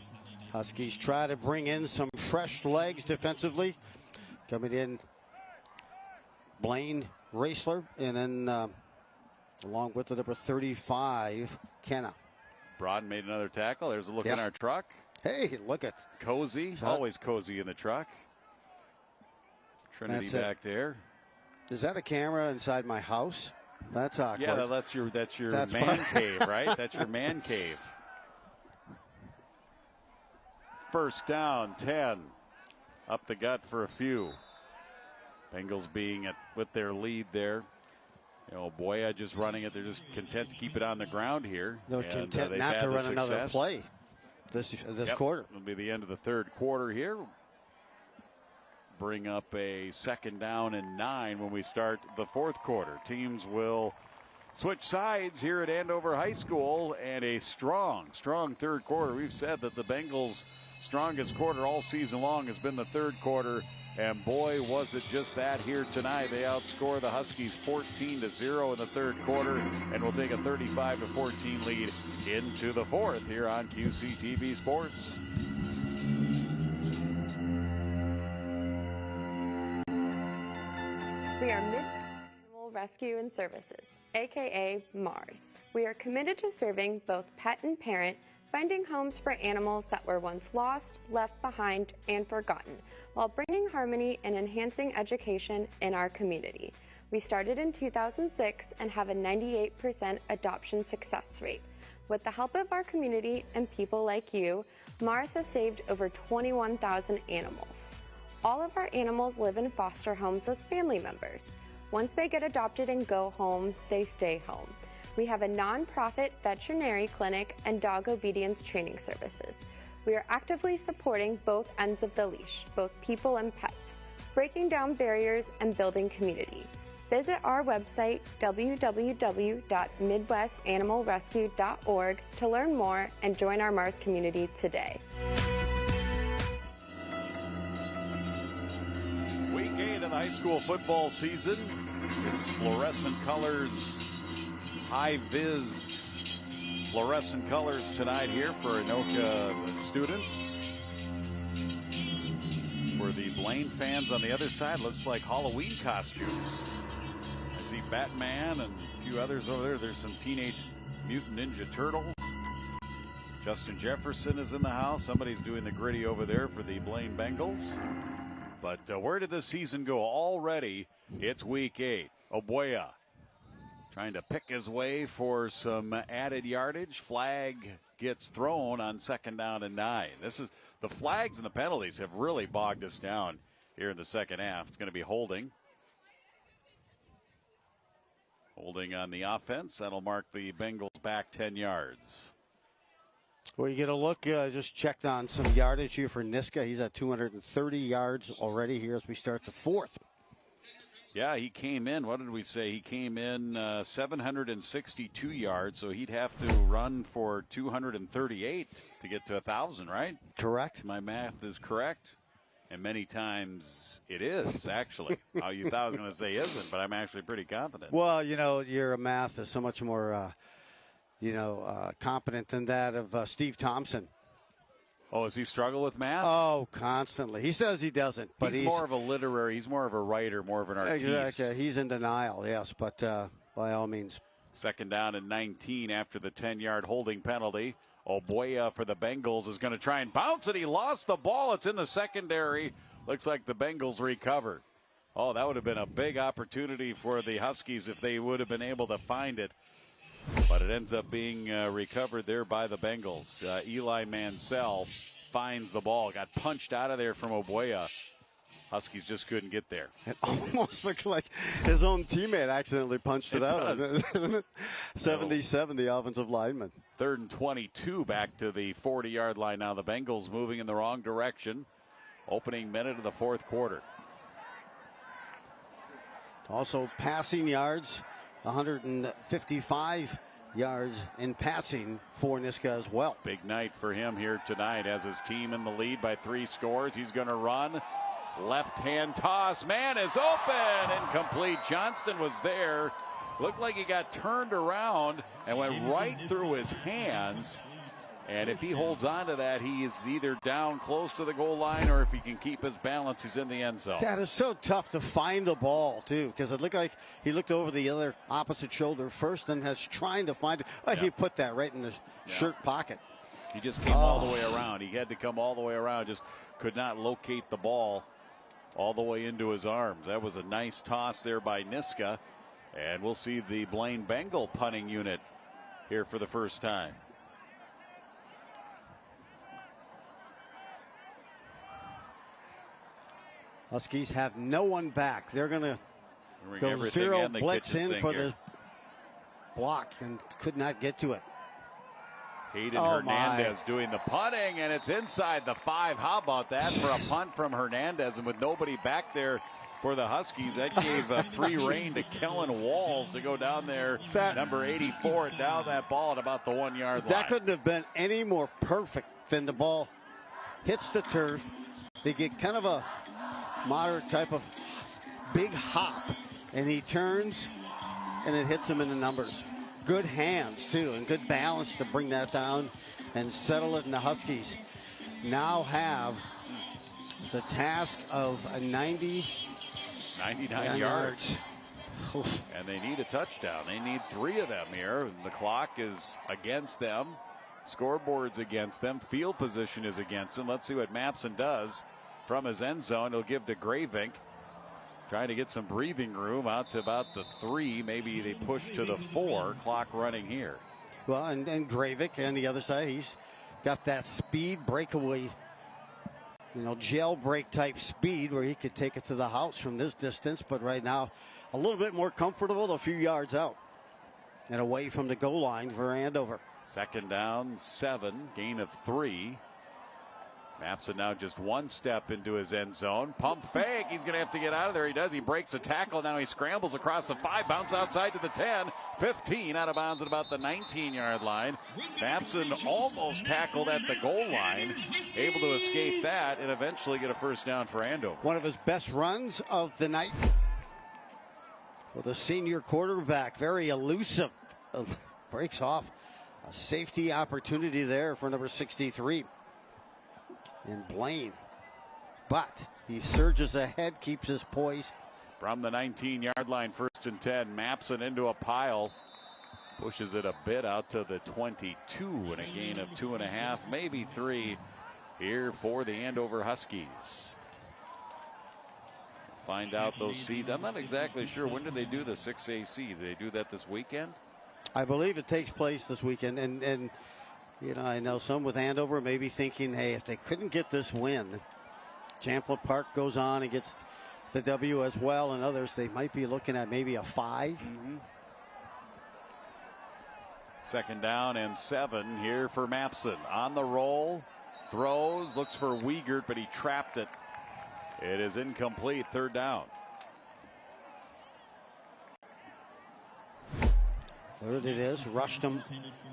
Huskies try to bring in some fresh legs defensively. Coming in, Blaine Raisler, and then along with the number 35, Kenna. Broad made another tackle. There's a look in our truck. Hey, look at cozy. Always cozy in the truck. Trinity back there. Is that a camera inside my house? That's awkward. Yeah, that's your man cave, right? That's your man cave. First down, 10. Up the gut for a few. Bengals being with their lead there. You know, Boya just running it. They're just content to keep it on the ground here. They're content not to run another play this quarter. It'll be the end of the third quarter here. Bring up a second down and 9 when we start the fourth quarter. Teams will switch sides here at Andover High School, and a strong third quarter. We've said that the Bengals' strongest quarter all season long has been the third quarter, and boy, was it just that here tonight. They outscore the Huskies 14-0 in the third quarter, and will take a 35-14 lead into the fourth here on QCTV Sports. We are Mid-Animal Rescue and Services, aka MARS. We are committed to serving both pet and parent, finding homes for animals that were once lost, left behind, and forgotten, while bringing harmony and enhancing education in our community. We started in 2006 and have a 98% adoption success rate. With the help of our community and people like you, MARS has saved over 21,000 animals. All of our animals live in foster homes as family members. Once they get adopted and go home, they stay home. We have a nonprofit veterinary clinic and dog obedience training services. We are actively supporting both ends of the leash, both people and pets, breaking down barriers and building community. Visit our website, www.midwestanimalrescue.org, to learn more and join our MARS community today. Week 8 of the high school football season. It's fluorescent colors, high-vis fluorescent colors tonight here for Anoka students. For the Blaine fans on the other side, looks like Halloween costumes. I see Batman and a few others over there. There's some Teenage Mutant Ninja Turtles. Justin Jefferson is in the house. Somebody's doing the gritty over there for the Blaine Bengals. But where did the season go? Already, it's week 8. Oboya trying to pick his way for some added yardage. Flag gets thrown on second down and 9. This is the flags and the penalties have really bogged us down here in the second half. It's going to be holding. Holding on the offense. That'll mark the Bengals back 10 yards. Well, you get a look, just checked on some yardage here for Niska. He's at 230 yards already here as we start the fourth. Yeah, he came in, what did we say? He came in 762 yards, so he'd have to run for 238 to get to 1,000, right? Correct. My math is correct. And many times it is, actually. You thought I was going to say isn't, but I'm actually pretty confident. Well, you know, your math is so much more competent than that of Steve Thompson. Oh, does he struggle with math? Oh, constantly. He says he doesn't, but he's more of a literary. He's more of a writer, more of an artiste. Exactly. He's in denial, yes, but by all means. Second down and 19 after the 10-yard holding penalty. Oboya for the Bengals is going to try and bounce it. He lost the ball. It's in the secondary. Looks like the Bengals recovered. Oh, that would have been a big opportunity for the Huskies if they would have been able to find it. But it ends up being recovered there by the Bengals. Eli Mansell finds the ball. Got punched out of there from Oboya. Huskies just couldn't get there. It almost looked like his own teammate accidentally punched it out. 77, the offensive lineman. 3rd and 22 back to the 40-yard line now. The Bengals moving in the wrong direction. Opening minute of the fourth quarter. Also passing yards. 155 yards in passing for Niska as well. Big night for him here tonight as his team in the lead by 3 scores. He's going to run. Left hand toss. Man is open. Incomplete. Johnston was there. Looked like he got turned around and went right through his hands. And if he holds on to that, he is either down close to the goal line, or if he can keep his balance, he's in the end zone. That is so tough to find the ball, too, because it looked like he looked over the other opposite shoulder first and has trying to find it. Oh, he put that right in the shirt pocket. He just came all the way around. He had to come all the way around, just could not locate the ball all the way into his arms. That was a nice toss there by Niska. And we'll see the Blaine Bengal punting unit here for the first time. Huskies have no one back. They're going to go zero blitz in for the block and could not get to it. Hayden Hernandez doing the punting, and it's inside the 5. How about that for a punt from Hernandez? And with nobody back there for the Huskies, that gave a free rein to Kellen Walls to go down there, number 84, and down that ball at about the 1 yard line. That couldn't have been any more perfect than the ball hits the turf. They get kind of a moderate type of big hop, and he turns and it hits him in the numbers. Good hands too, and good balance to bring that down and settle it. And the Huskies now have the task of a 99 yards. And they need a touchdown. They need 3 of them here. The clock is against them. Scoreboard's against them. Field position is against them. Let's see what Mapson does from his end zone. He'll give to Gravink. Trying to get some breathing room out to about the 3. Maybe they push to the 4. Clock running here. Well, and Gravik on the other side, he's got that speed breakaway, jailbreak type speed where he could take it to the house from this distance. But right now, a little bit more comfortable, a few yards out and away from the goal line for Andover. 2nd down, 7, gain of 3. Mapson now just 1 step into his end zone. Pump fake. He's going to have to get out of there. He does. He breaks a tackle. Now he scrambles across the 5. Bounce outside to the 10. 15 out of bounds at about the 19-yard line. Mapson almost tackled at the goal line. Able to escape that and eventually get a first down for Andover. One of his best runs of the night for the senior quarterback. Very elusive. Breaks off a safety opportunity there for number 63. And Blaine, but he surges ahead, keeps his poise. From the 19-yard line, 1st and 10, Mapson into a pile, pushes it a bit out to the 22, and a gain of 2.5, maybe 3 here for the Andover Huskies. Find out those seeds. I'm not exactly sure. When do they do the 6A seeds? Do they do that this weekend? I believe it takes place this weekend, and I know some with Andover may be thinking, hey, if they couldn't get this win, Champlain Park goes on and gets the W as well, and others, they might be looking at maybe a 5. 2nd down and 7 here for Mapson. On the roll, throws, looks for Wiegert, but he trapped it. It is incomplete. 3rd down. 3rd it is. Rushed him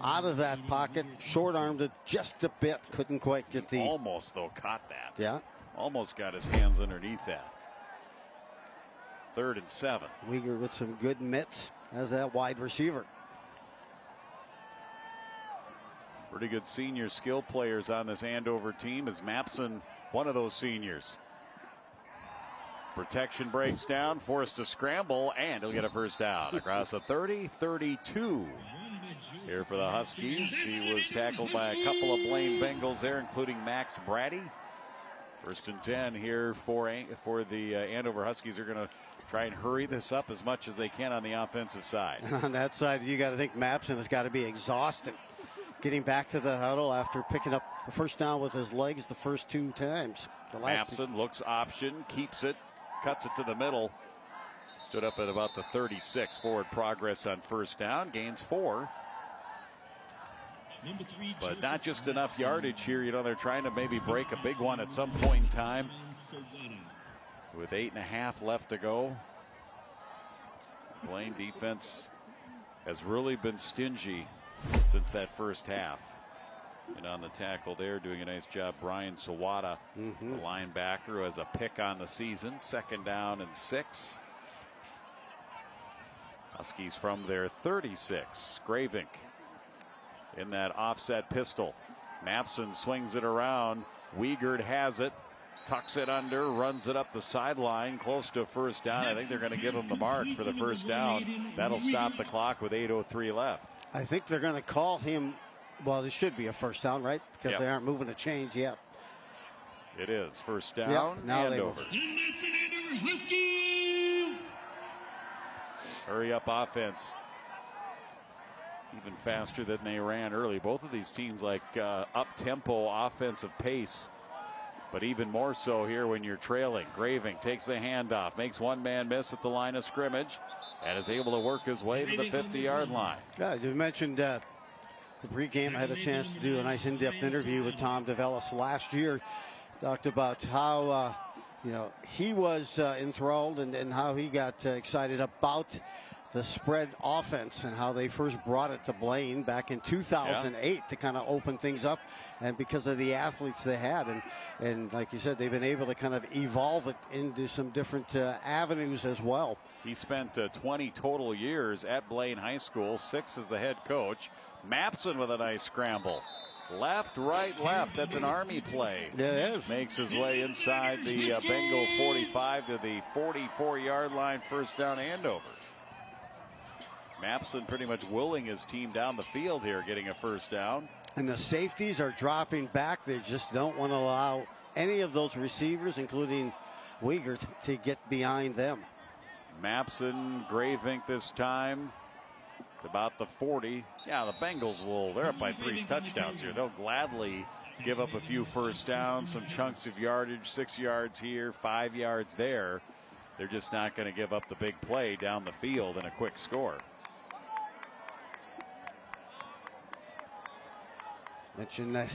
out of that pocket. Short-armed it just a bit. Couldn't quite get the... Almost, though, caught that. Yeah. Almost got his hands underneath that. 3rd and 7. Uyghur with some good mitts as that wide receiver. Pretty good senior skill players on this Andover team. Is Mapson one of those seniors? Protection breaks down, forced to scramble, and he'll get a first down across the 30-32 here for the Huskies. He was tackled by a couple of Blaine Bengals there, including Max Brady. 1st and 10 here for the Andover Huskies. They're going to try and hurry this up as much as they can on the offensive side. On that side, you got to think Mapson has got to be exhausted getting back to the huddle after picking up the first down with his legs the first 2 times. Mapson looks option, keeps it, cuts it to the middle. Stood up at about the 36. Forward progress on 1st down. Gains 4. But not just enough yardage here. They're trying to maybe break a big one at some point in time. With 8.5 left to go. Blaine defense has really been stingy since that first half. And on the tackle there, doing a nice job, Brian Sawada, the linebacker, who has a pick on the season. 2nd down and 6. Huskies from their 36. Gravink in that offset pistol. Mapson swings it around. Wiegert has it. Tucks it under, runs it up the sideline, close to first down. I think they're going to give him the mark for the first down. That'll stop the clock with 8:03 left. I think they're going to call him. Well, this should be a first down, right? Because they aren't moving the chains yet. It is first down. Yep, now Andover. Hurry up offense. Even faster than they ran early. Both of these teams like up-tempo offensive pace. But even more so here when you're trailing. Graving takes the handoff, makes one man miss at the line of scrimmage, and is able to work his way to the 50-yard line. Yeah, you mentioned the pregame. I had a chance to do a nice in-depth interview with Tom DeVellis last year. Talked about how he was enthralled and how he got excited about the spread offense and how they first brought it to Blaine back in 2008 to kind of open things up, and because of the athletes they had, and like you said, they've been able to kind of evolve it into some different avenues as well. He spent 20 total years at Blaine High School, 6 as the head coach. Mapson with a nice scramble. Left, right, left. That's an Army play. Yeah, it is. Makes his way inside the Bengal 45 to the 44-yard line, first down Andover. Mapson pretty much willing his team down the field here, getting a first down. And the safeties are dropping back. They just don't want to allow any of those receivers, including Wiegert, to get behind them. Mapson, Gravink this time. It's about the 40. Yeah, the Bengals they're up by 3 touchdowns here. They'll gladly give up a few first downs, some chunks of yardage, 6 yards here, 5 yards there. They're just not going to give up the big play down the field and a quick score. Mentioned the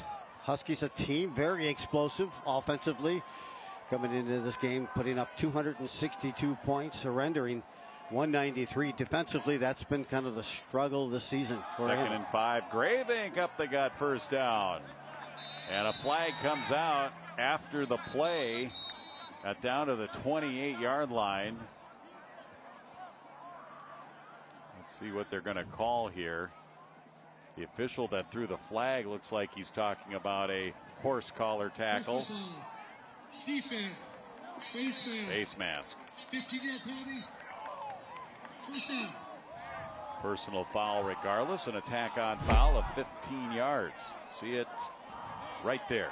Huskies, a team very explosive offensively, coming into this game, putting up 262 points, surrendering 193. Defensively, that's been kind of the struggle this season. Second and 5. Gravink up the gut, first down. And a flag comes out after the play. Got down to the 28-yard line. Let's see what they're going to call here. The official that threw the flag looks like he's talking about a horse collar tackle. Defense. Face mask. 15-yard penalty. First down. Personal foul regardless. An attack on foul of 15 yards. See it right there.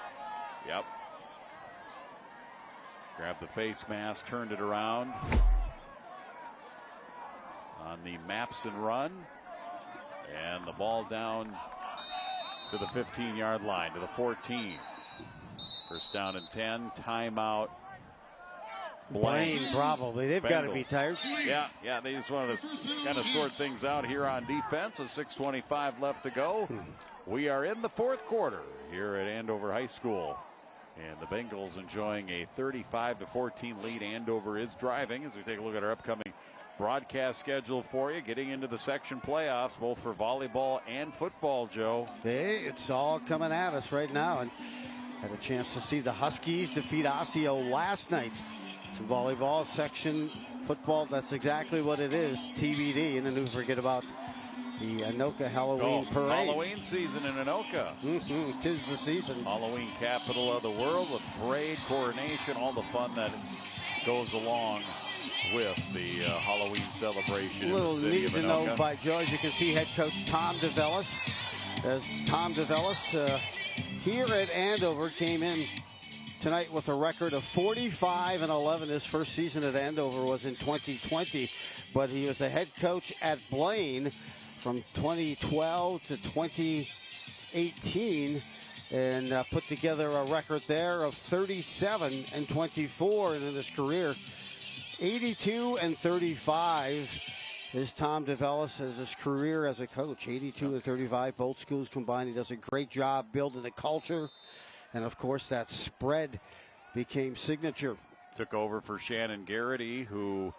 Yep. Grabbed the face mask, turned it around. On the Mapson run. And the ball down to the 15-yard line, to the 14. First down and 10. Timeout. Blaine probably. They've got to be tired. Yeah, they just want to kind of sort things out here on defense with 6:25 left to go. We are in the fourth quarter here at Andover High School. And the Bengals enjoying a 35-14 lead. Andover is driving as we take a look at our upcoming broadcast schedule for you, getting into the section playoffs, both for volleyball and football, Joe. Hey, it's all coming at us right now. And had a chance to see the Huskies defeat Osseo last night. Some volleyball, section football, that's exactly what it is, TBD. And then don't forget about the Anoka Halloween Parade. It's Halloween season in Anoka. Tis the season. Halloween capital of the world with parade, coronation, all the fun that goes along with the Halloween celebration. A little in the city neat of to Anoka. know by Joe, as you can see, head coach Tom DeVellis. As Tom DeVellis here at Andover came in tonight with a record of 45-11. His first season at Andover was in 2020, but he was the head coach at Blaine from 2012 to 2018. And put together a record there of 37-24 in his career. 82-35 is Tom DeVellis as his career as a coach. 82-35, both schools combined. He does a great job building the culture. And, of course, that spread became signature. Took over for Shannon Garrity, who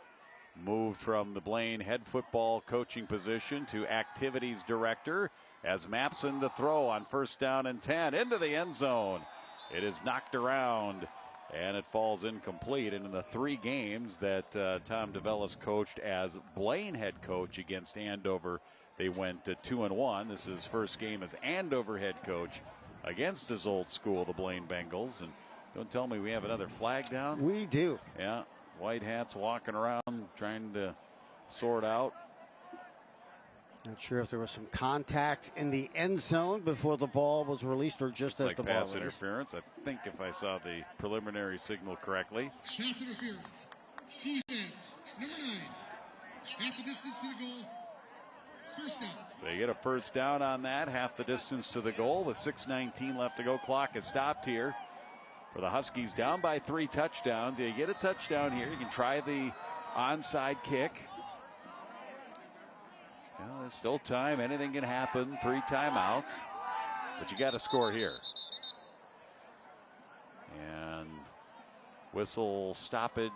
moved from the Blaine head football coaching position to activities director, as Mapson to throw on first down and 10 into the end zone. It is knocked around And it falls incomplete. And in the 3 games that Tom DeVellis coached as Blaine head coach against Andover, they went 2-1. This is his first game as Andover head coach against his old school, the Blaine Bengals. And don't tell me we have another flag down. We do. Yeah, white hats walking around trying to sort out. Not sure if there was some contact in the end zone before the ball was released or just as like the ball pass released. interference. I think if I saw the preliminary signal correctly. Pass interference. Defense, number 9. Half the distance to the goal. First down. So you get a first down on that, half the distance to the goal with 6:19 left to go. Clock is stopped here for the Huskies, down by 3 touchdowns. You get a touchdown here. You can try the onside kick. Well, there's still time. Anything can happen. 3 timeouts. But you got to score here. And whistle stoppage.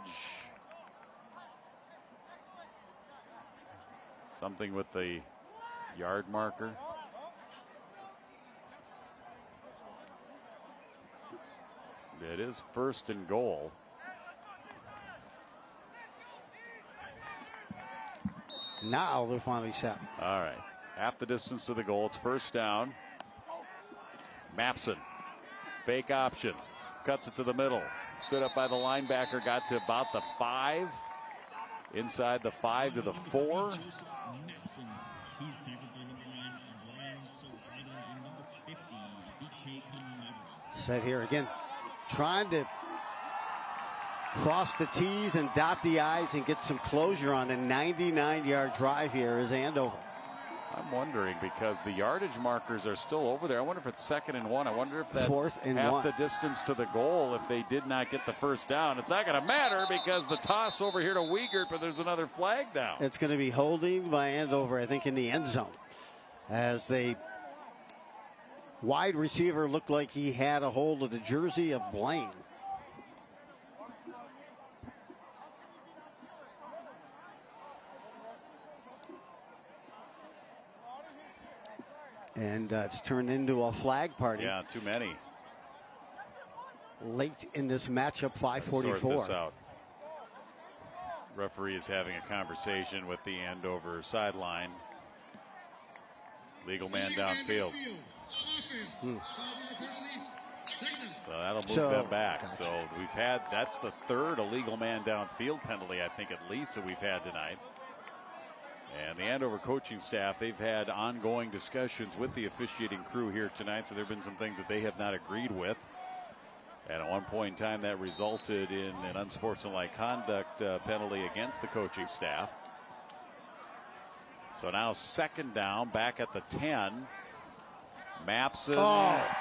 Something with the yard marker. It is 1st and goal. Now they're finally set. All right. Half the distance to the goal. It's 1st down. Mapson. Fake option. Cuts it to the middle. Stood up by the linebacker. Got to about the 5. Inside the 5 to the 4. Set here again. Trying to cross the T's and dot the I's and get some closure on a 99-yard drive here is Andover. I'm wondering because the yardage markers are still over there. I wonder if it's 2nd and 1. I wonder if that's 4th and half 1. the distance to the goal if they did not get the first down. It's not going to matter because the toss over here to Wiegert, but there's another flag down. It's going to be holding by Andover, I think, in the end zone. As the wide receiver looked like he had a hold of the jersey of Blaine. And it's turned into a flag party. Yeah, too many. Late in this matchup, 5:44. Sort this out. Referee is having a conversation with the Andover sideline. Legal man downfield. So that'll move them back. Gotcha. So we've had, that's the 3rd illegal man downfield penalty, I think, at least, that we've had tonight. And the Andover coaching staff, they've had ongoing discussions with the officiating crew here tonight, so there have been some things that they have not agreed with. And at one point in time, that resulted in an unsportsmanlike conduct penalty against the coaching staff. So now 2nd down, back at the 10. Mapson,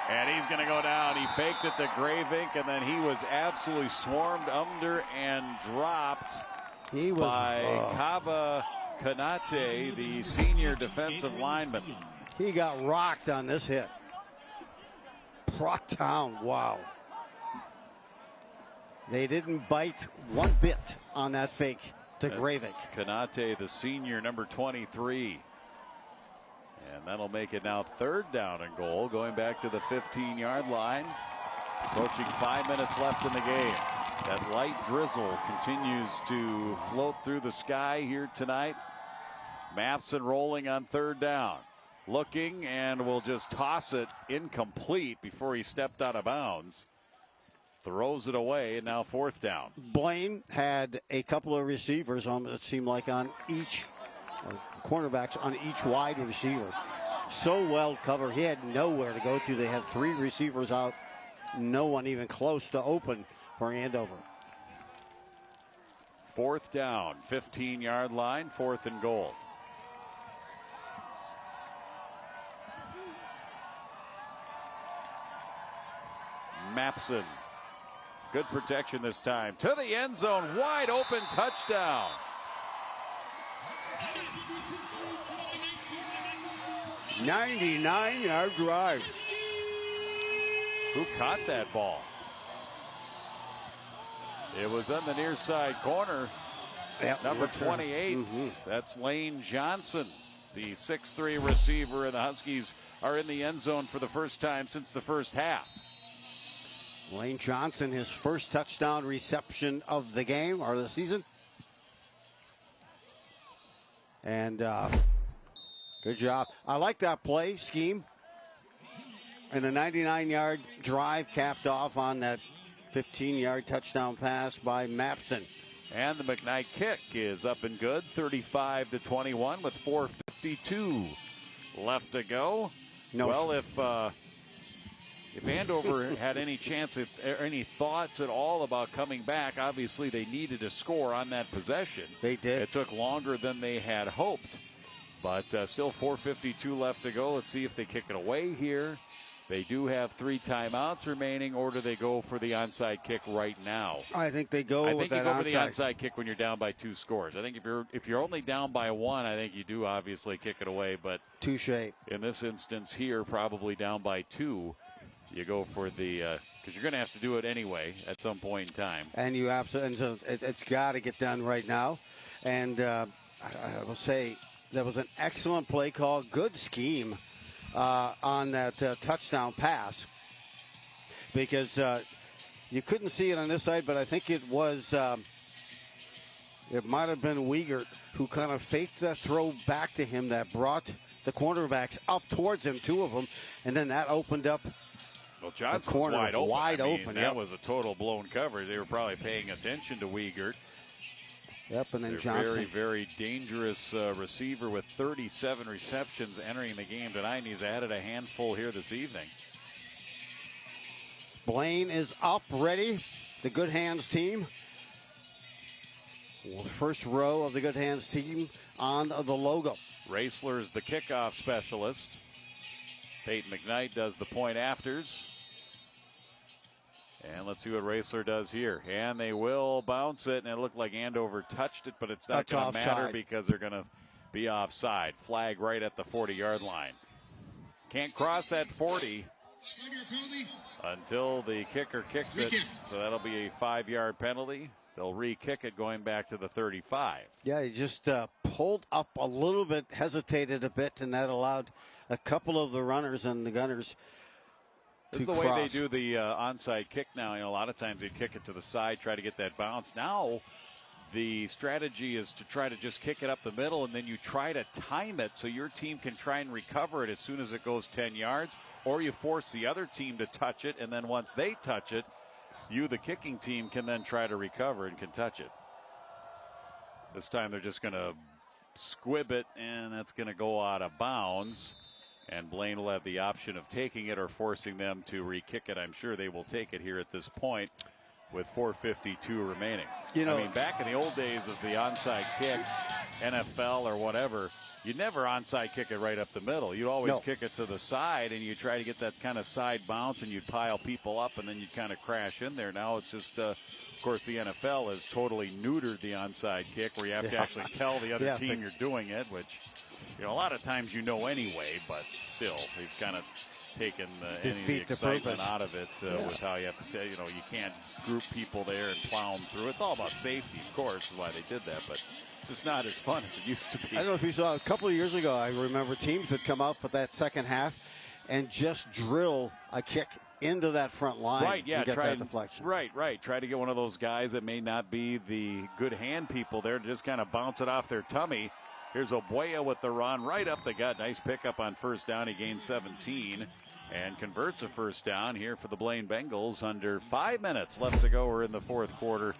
and he's going to go down. He faked it to Gravink, and then he was absolutely swarmed under and dropped by Kava Kanate, the senior defensive lineman. He got rocked on this hit. Brought down. Wow. They didn't bite one bit on that fake to Gravik. Kanate, the senior, number 23. And that'll make it now 3rd down and goal, going back to the 15-yard line. Approaching 5 minutes left in the game. That light drizzle continues to float through the sky here tonight. Mapson rolling on 3rd down. Looking and will just toss it incomplete before he stepped out of bounds. Throws it away, and now 4th down. Blaine had a couple of receivers on it seemed like on each, cornerbacks on each wide receiver. So well covered. He had nowhere to go to. They had 3 receivers out. No one even close to open for Andover. 4th down, 15-yard line, 4th and goal. Mapson. Good protection this time. To the end zone, wide open touchdown. '99-yard drive. Who caught that ball? It was on the near side corner. Yep, Number 28. That's Lane Johnson, the 6'3" receiver, and the Huskies are in the end zone for the first time since the first half. Lane Johnson, his first touchdown reception of the game or the season. And good job. I like that play scheme. And a 99-yard drive capped off on that 15-yard touchdown pass by Mapson. And the McKnight kick is up and good, 35-21 with 4:52 left to go. No. Well, if Andover had any chance, any thoughts at all about coming back, obviously they needed a score on that possession. They did. It took longer than they had hoped, but still 4:52 left to go. Let's see if they kick it away here. They do have 3 timeouts remaining, or do they go for the onside kick right now? I think they go with that onside. I think you go for the onside kick when you're down by 2 scores. I think if you're only down by 1, I think you do obviously kick it away. But touche. In this instance here, probably down by 2, you go for the because you're going to have to do it anyway at some point in time. And you absolutely, and so it's got to get done right now. And I will say that was an excellent play call, good scheme. On that touchdown pass, because you couldn't see it on this side, but I think it was it might have been Wiegert who kind of faked that throw back to him that brought the cornerbacks up towards him, 2 of them, and then that opened up. Well, Johnson's wide open. That was a total blown coverage. They were probably paying attention to Wiegert. Yep, and then They're Johnson. Very, very dangerous receiver with 37 receptions entering the game tonight, and he's added a handful here this evening. Blaine is up, ready. The Good Hands team. Well, the first row of the Good Hands team on the logo. Raisler is the kickoff specialist. Peyton McKnight does the point afters. And let's see what Raisler does here. And they will bounce it, and it looked like Andover touched it, but it's not going to matter because they're going to be offside. Flag right at the 40-yard line. Can't cross that 40 until the kicker kicks it. So that'll be a 5-yard penalty. They'll re-kick it going back to the 35. Yeah, he just pulled up a little bit, hesitated a bit, and that allowed a couple of the runners and the gunners This is the way they do the onside kick now. You know, a lot of times they kick it to the side, try to get that bounce. Now the strategy is to try to just kick it up the middle, and then you try to time it so your team can try and recover it as soon as it goes 10 yards, or you force the other team to touch it, and then once they touch it, you, the kicking team, can then try to recover and can touch it. This time they're just going to squib it, and that's going to go out of bounds. And Blaine will have the option of taking it or forcing them to re-kick it. I'm sure they will take it here at this point with 4:52 remaining. You know, I mean, back in the old days of the onside kick, NFL or whatever, you'd never onside kick it right up the middle. You'd always kick it to the side, and you try to get that kind of side bounce, and you'd pile people up, and then you'd kind of crash in there. Now it's just, of course, the NFL has totally neutered the onside kick, where you have to actually tell the other team you're doing it, which, you know, a lot of times you know anyway, but still, they've kind of taken any of the excitement out of it with how you have to tell, you know, you can't group people there and plow them through. It's all about safety, of course, is why they did that, but it's just not as fun as it used to be. I don't know if you saw a couple of years ago, I remember teams would come out for that second half and just drill a kick into that front line. Right, yeah, and get that deflection. Right. Try to get one of those guys that may not be the good hand people there to just kind of bounce it off their tummy. Here's Oboya with the run right up the gut. Nice pickup on first down. He gains 17 and converts a first down here for the Blaine Bengals. Under 5 minutes left to go. We're in the fourth quarter.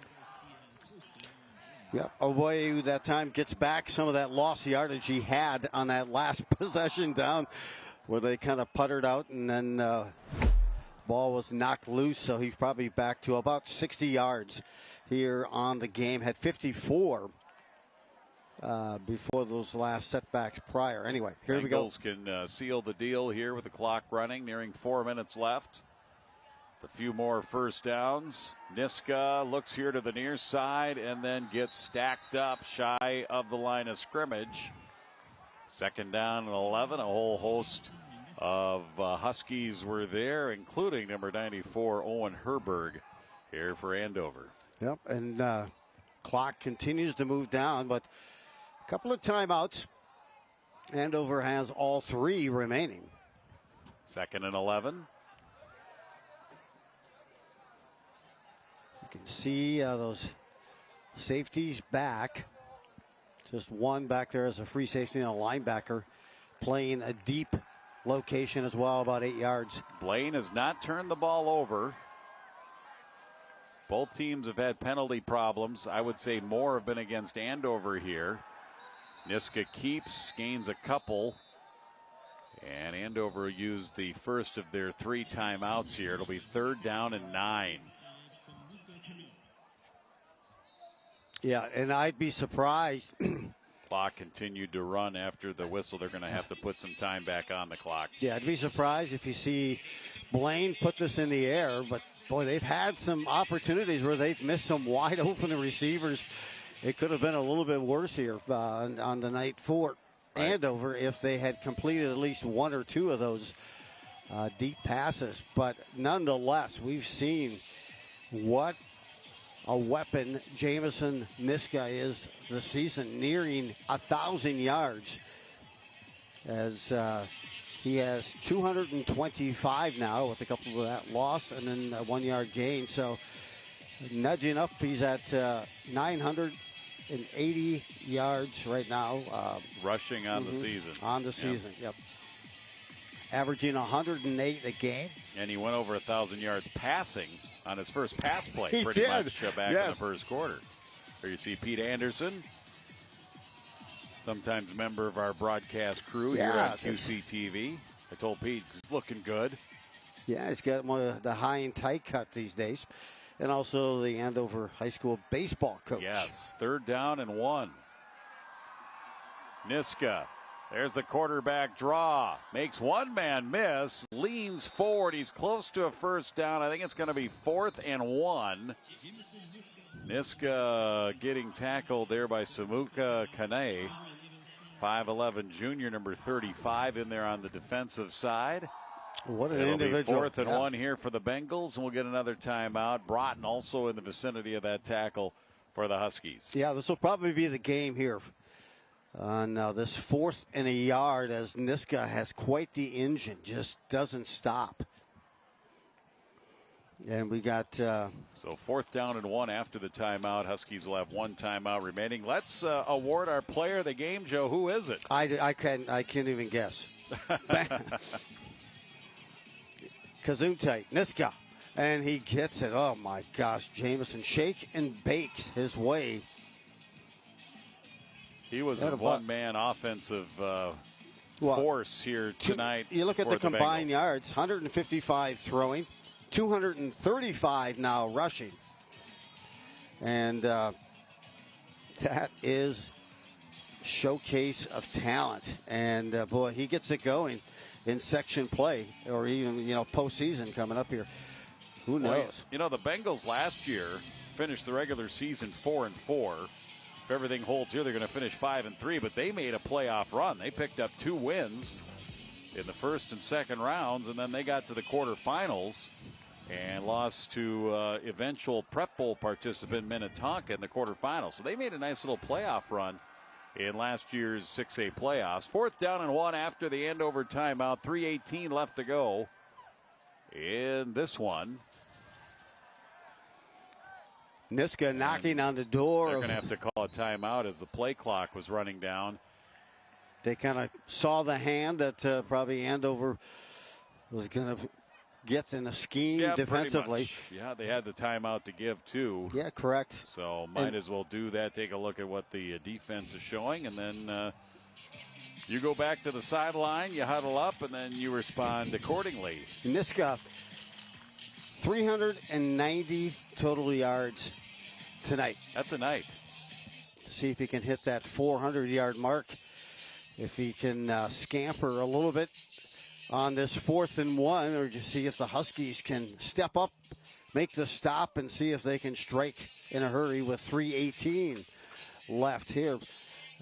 Yeah, Oboya that time gets back some of that lost yardage he had on that last possession down where they kind of puttered out, and then ball was knocked loose, so he's probably back to about 60 yards here on the game. Had 54 before those last setbacks prior. Anyway, here we go. Bengals can seal the deal here with the clock running, nearing 4 minutes left. A few more first downs. Niska looks here to the near side and then gets stacked up shy of the line of scrimmage. Second down and 11. A whole host of Huskies were there, including number 94, Owen Herberg, here for Andover. Yep, and clock continues to move down, but a couple of timeouts. Andover has all 3 remaining. Second and 11. You can see those safeties back. Just one back there as a free safety and a linebacker playing a deep location as well, about 8 yards. Blaine has not turned the ball over. Both teams have had penalty problems. I would say more have been against Andover here. Niska keeps, gains a couple. And Andover used the first of their 3 timeouts here. It'll be 3rd down and 9. Yeah, and I'd be surprised. Clock continued to run after the whistle. They're going to have to put some time back on the clock. Yeah, I'd be surprised if you see Blaine put this in the air, but boy, they've had some opportunities where they've missed some wide open receivers. It could have been a little bit worse here on the night for Andover if they had completed at least 1 or 2 of those deep passes. But nonetheless, we've seen what a weapon Jamison Niska is this season, nearing 1,000 yards as he has 225 now with a couple of that loss and then a 1-yard gain. So nudging up, he's at 980 yards right now. Rushing on the season. On the season, yep. Averaging 108 a game. And he went over 1,000 yards passing on his first pass play He pretty did. much back in the first quarter. There you see Pete Anderson, sometimes member of our broadcast crew here on QCTV. I told Pete, he's looking good. Yeah, he's got one of the high and tight cut these days. And also the Andover High School baseball coach. Yes, 3rd down and 1. Niska, there's the quarterback draw. Makes one man miss, leans forward. He's close to a 1st down. I think it's going to be 4th and 1. Niska getting tackled there by Samuka Kane. 5'11 junior, number 35 in there on the defensive side. What an It'll individual. Be 4th and 1 here for the Bengals, and we'll get another timeout. Broughton also in the vicinity of that tackle for the Huskies. Yeah, this will probably be the game here on this 4th and a yard, as Niska has quite the engine, just doesn't stop. And we got so 4th down and 1 after the timeout. Huskies will have 1 timeout remaining. Let's award our player of the game, Joe. Who is it? I can't even guess. Kazunte, Niska, and he gets it. Oh my gosh, Jamison shake and bake his way. He was a one-man offensive force here tonight. You look at the combined yards, 155 throwing, 235 now rushing. And that is showcase of talent. And boy, he gets it going in section play, or even postseason coming up here. Who knows? Well, the Bengals last year finished the regular season 4-4. If everything holds here, they're going to finish 5-3. But they made a playoff run. They picked up 2 wins in the first and second rounds, and then they got to the quarterfinals and lost to eventual Prep Bowl participant Minnetonka in the quarterfinals. So they made a nice little playoff run in last year's 6A playoffs. 4th down and 1 after the Andover timeout. 3:18 left to go in this one. Niska knocking on the door. They're going to have to call a timeout as the play clock was running down. They kind of saw the hand that probably Andover was going to get in a scheme defensively. Yeah, they had the timeout to give too. Yeah, correct. So might as well do that. Take a look at what the defense is showing, and then you go back to the sideline, you huddle up, and then you respond accordingly. Niska, 390 total yards tonight. That's a night. See if he can hit that 400-yard mark. If he can scamper a little bit on this 4th and 1, or just see if the Huskies can step up, make the stop, and see if they can strike in a hurry with 3:18 left here.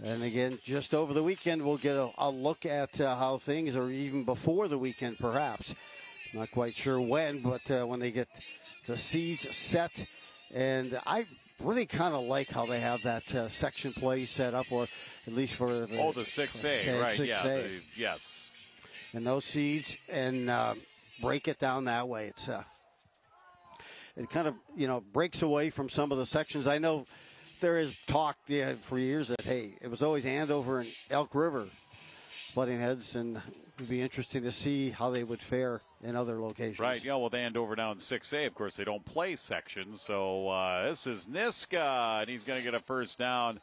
And again, just over the weekend, we'll get a look at how things are, even before the weekend, perhaps. Not quite sure when, but when they get the seeds set. And I really kind of like how they have that section play set up, or at least for the 6A, right? 6A. Yeah, yes. And those seeds, and break it down that way. it kind of, breaks away from some of the sections. I know there is talk for years that, hey, it was always Andover and Elk River butting heads, and it would be interesting to see how they would fare in other locations. Right, with Andover now in 6A, of course, they don't play sections. So this is Niska, and he's going to get a first down.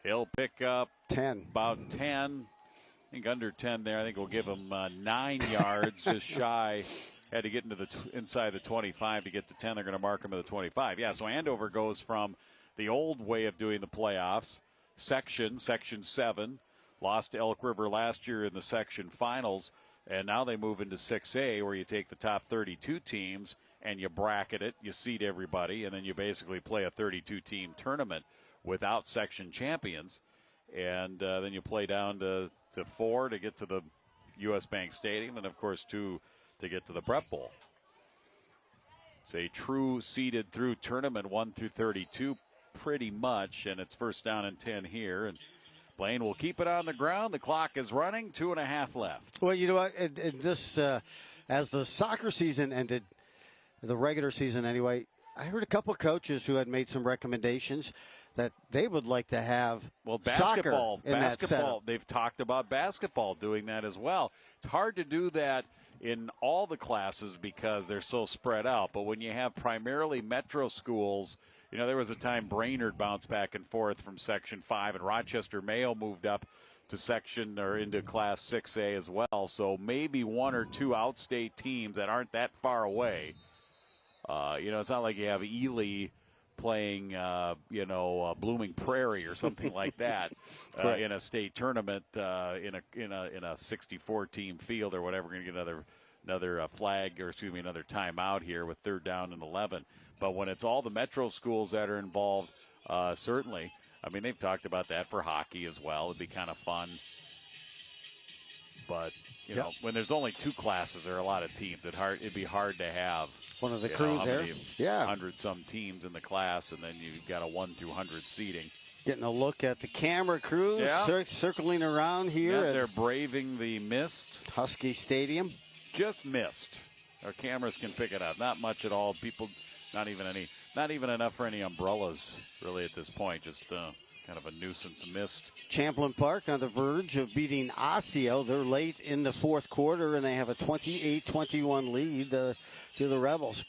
He'll pick up 10. About 10. I think under 10 there. I think we'll give him 9 yards, just shy. Had to get into inside the 25 to get to 10. They're going to mark him at the 25. Yeah, so Andover goes from the old way of doing the playoffs, Section 7, lost to Elk River last year in the section finals, and now they move into 6A where you take the top 32 teams and you bracket it, you seed everybody, and then you basically play a 32-team tournament without section champions. And then you play down to 4 to get to the U.S. Bank Stadium, and, of course, 2 to get to the Prep Bowl. It's a true seeded through tournament, 1 through 32 pretty much, and it's first down and 10 here. And Blaine will keep it on the ground. The clock is running, 2.5 left. Well, you know what? As the soccer season ended, the regular season anyway, I heard a couple of coaches who had made some recommendations that they would like to have basketball soccer in that setup. They've talked about basketball doing that as well. It's hard to do that in all the classes because they're so spread out. But when you have primarily metro schools, there was a time Brainerd bounced back and forth from Section 5, and Rochester Mayo moved up to section or into Class 6A as well. So maybe 1 or 2 outstate teams that aren't that far away. It's not like you have Ely playing, Blooming Prairie or something like that in a state tournament in a 64-team field or whatever. We're going to get another another timeout here with 3rd down and 11. But when it's all the metro schools that are involved, certainly. I mean, they've talked about that for hockey as well. It'd be kind of fun. But, when there's only 2 classes or a lot of teams, it'd be hard to have one of the crew there. 100-some teams in the class, and then you've got a 1 through 100 seating. Getting a look at the camera crews circling around here. Yeah, they're braving the mist. Husky Stadium. Just mist. Our cameras can pick it up. Not much at all. People, not even enough for any umbrellas, really, at this point. Just kind of a nuisance mist. Champlain Park on the verge of beating Osseo. They're late in the 4th quarter, and they have a 28-21 lead to the Rebels.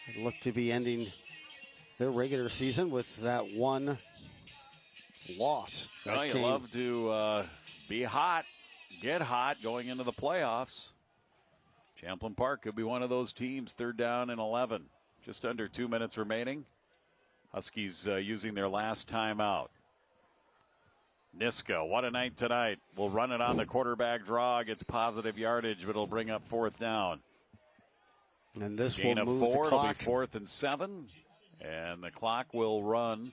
They look to be ending their regular season with that 1 loss. Well, you love to be hot, get hot going into the playoffs. Champlain Park could be one of those teams. 3rd down and 11. Just under 2 minutes remaining. Huskies using their last timeout. Niska, what a night tonight. Will run it on the quarterback draw. Gets positive yardage, but it'll bring up 4th down. And this Gain will of move 4. the clock. It'll be 4th and 7. And the clock will run.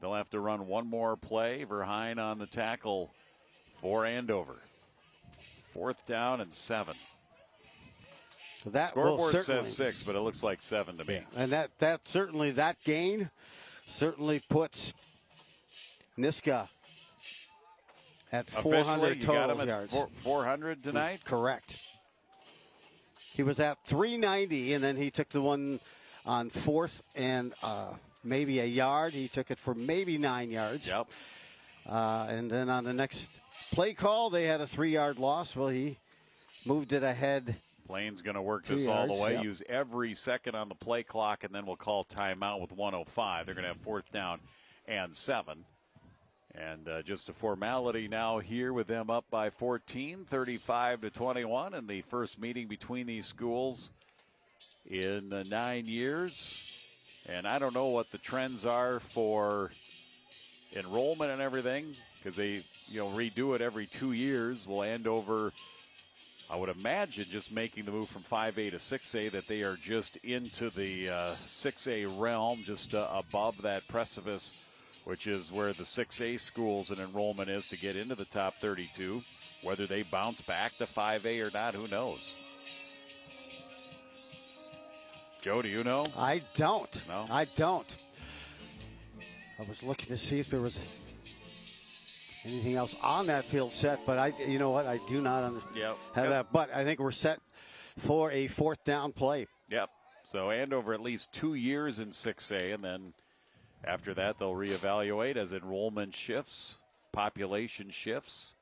They'll have to run one more play. Verheyen on the tackle for Andover. 4th down and 7. That scoreboard will says 6, but it looks like 7 to me. Yeah. And that gain certainly puts Niska at 400 total yards. 400 tonight? Correct. He was at 390, and then he took the one on 4th and maybe a yard. He took it for maybe 9 yards. Yep. And then on the next play call, they had a 3-yard loss. Well, he moved it ahead. Blaine's going to work this all the way, use every second on the play clock, and then we'll call timeout with 1:05. They're going to have 4th down and 7. And just a formality now here with them up by 14, 35-21, and the first meeting between these schools in 9 years. And I don't know what the trends are for enrollment and everything, because they redo it every 2 years. Will Andover, I would imagine, just making the move from 5A to 6A, that they are just into the 6A realm, just above that precipice, which is where the 6A schools and enrollment is to get into the top 32. Whether they bounce back to 5A or not, who knows? Joe, do you know? I don't. No? I don't. I was looking to see if there was anything else on that field set, but you know what? I do not have that. But I think we're set for a 4th down play. Yep. So Andover at least 2 years in 6A, and then after that they'll reevaluate as enrollment shifts, population shifts.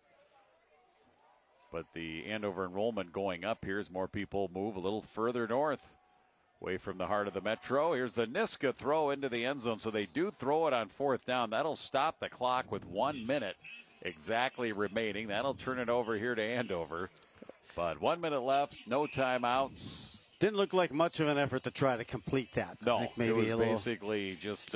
But the Andover enrollment going up here as more people move a little further north, away from the heart of the metro. Here's the Niska throw into the end zone. So they do throw it on 4th down. That'll stop the clock with 1 minute exactly remaining. That'll turn it over here to Andover. But 1 minute left, no timeouts. Didn't look like much of an effort to try to complete that. No, I think maybe it was basically just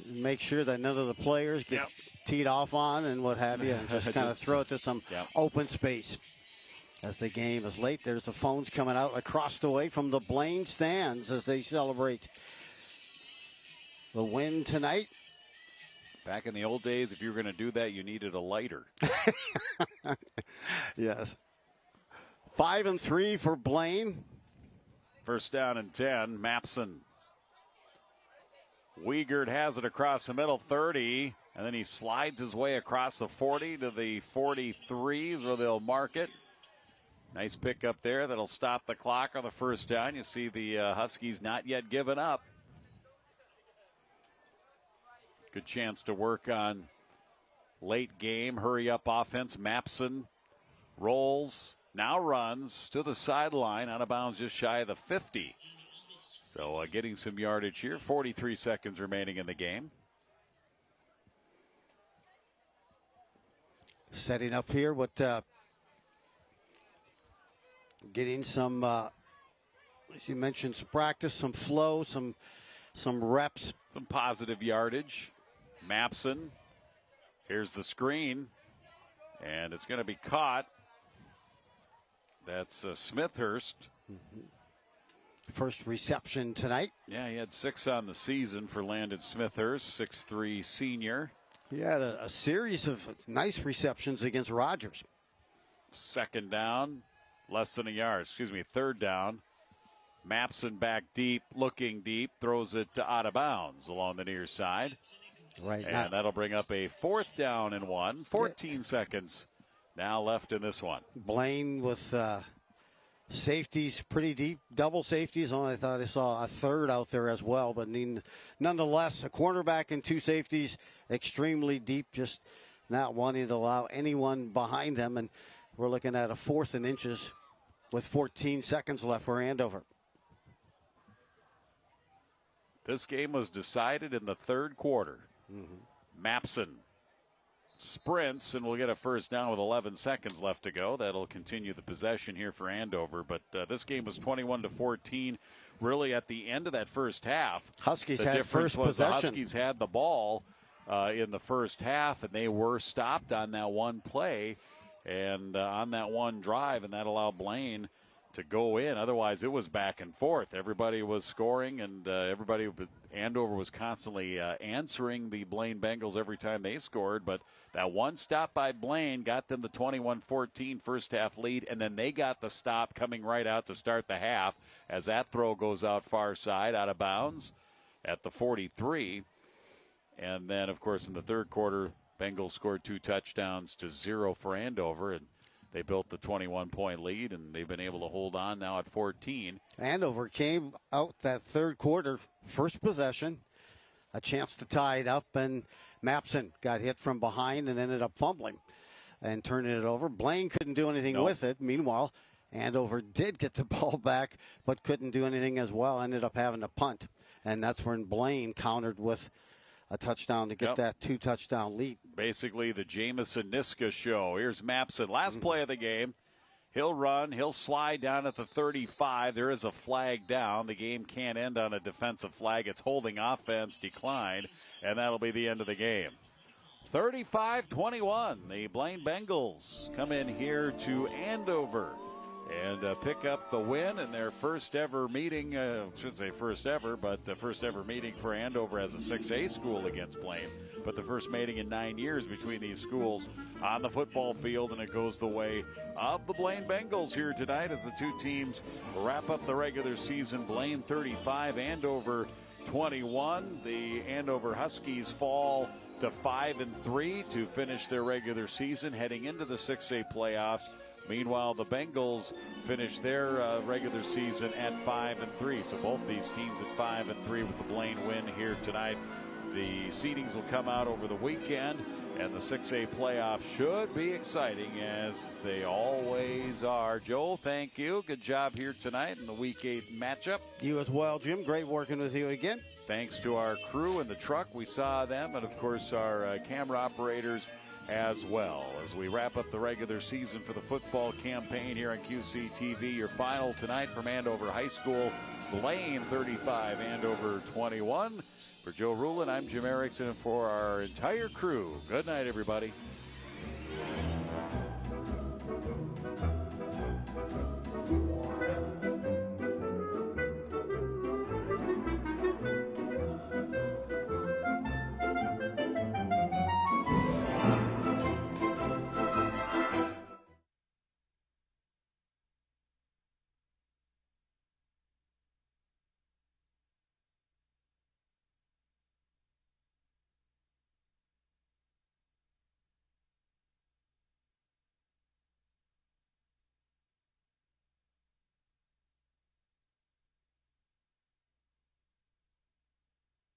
make sure that none of the players get teed off on and what have you, and just kind of throw it to some open space. As the game is late, there's the phones coming out across the way from the Blaine stands as they celebrate the win tonight. Back in the old days, if you were going to do that, you needed a lighter. Yes. 5 and 3 for Blaine. 1st down and 10. Mapson. Wiegert has it across the middle, 30, and then he slides his way across the 40 to the 43s where they'll mark it. Nice pick up there. That'll stop the clock on the 1st down. You see the Huskies not yet given up. Good chance to work on late game, hurry up offense. Mapson rolls, now runs to the sideline, out of bounds just shy of the 50. So getting some yardage here. 43 seconds remaining in the game. Setting up here with getting some, as you mentioned, some practice, some flow, some reps. Some positive yardage. Mapson. Here's the screen. And it's going to be caught. That's Smithhurst. First reception tonight. Yeah, he had 6 on the season for Landon Smithhurst, 6'3" senior. He had a series of nice receptions against Rogers. 2nd down, less than a yard. 3rd down. Mapson back deep, looking deep, throws it out of bounds along the near side. Right. And that'll bring up a 4th down and 1. 14 seconds now left in this one. Blaine with safeties pretty deep, double safeties. I thought I saw a 3rd out there as well, but nonetheless, a cornerback and 2 safeties extremely deep, just not wanting to allow anyone behind them. And we're looking at a 4th and inches with 14 seconds left for Andover. This game was decided in the 3rd quarter. Mapson sprints and will get a 1st down with 11 seconds left to go. That'll continue the possession here for Andover. But this game was 21-14 really at the end of that 1st half. Huskies the had difference first was possession. The Huskies had the ball in the 1st half, and they were stopped on that one play and on that one drive, and that allowed Blaine to go in. Otherwise, it was back and forth. Everybody was scoring, and Andover was constantly answering the Blaine Bengals every time they scored. But that one stop by Blaine got them the 21-14 first half lead, and then they got the stop coming right out to start the half as that throw goes out far side, out of bounds at the 43. And then, of course, in the 3rd quarter, Bengals scored 2 touchdowns to 0 for Andover, and they built the 21-point lead, and they've been able to hold on now at 14. Andover came out that 3rd quarter, first possession, a chance to tie it up, and Mapson got hit from behind and ended up fumbling and turning it over. Blaine couldn't do anything with it. Meanwhile, Andover did get the ball back, but couldn't do anything as well, ended up having to punt. And that's when Blaine countered with a touchdown to get that 2-touchdown lead. Basically the Jamison Niska show. Here's Mapson. Last play of the game. He'll run. He'll slide down at the 35. There is a flag down. The game can't end on a defensive flag. It's holding offense declined, and that'll be the end of the game. 35-21. The Blaine Bengals come in here to Andover and pick up the win in their first ever meeting. Shouldn't say first ever, but the first ever meeting for Andover as a 6A school against Blaine. But the first meeting in 9 years between these schools on the football field, and it goes the way of the Blaine Bengals here tonight as the two teams wrap up the regular season. Blaine 35, Andover 21. The Andover Huskies fall to 5-3 to finish their regular season, heading into the 6A playoffs. Meanwhile, the Bengals finished their regular season at 5-3. So both these teams at 5-3 with the Blaine win here tonight. The seedings will come out over the weekend, and the 6A playoff should be exciting, as they always are. Joel, thank you. Good job here tonight in the Week 8 matchup. You as well, Jim. Great working with you again. Thanks to our crew in the truck. We saw them, and, of course, our camera operators as well. As we wrap up the regular season for the football campaign here on QCTV, your final tonight from Andover High School, Blaine 35, Andover 21. For Joe Rulin, I'm Jim Erickson, and for our entire crew, good night, everybody.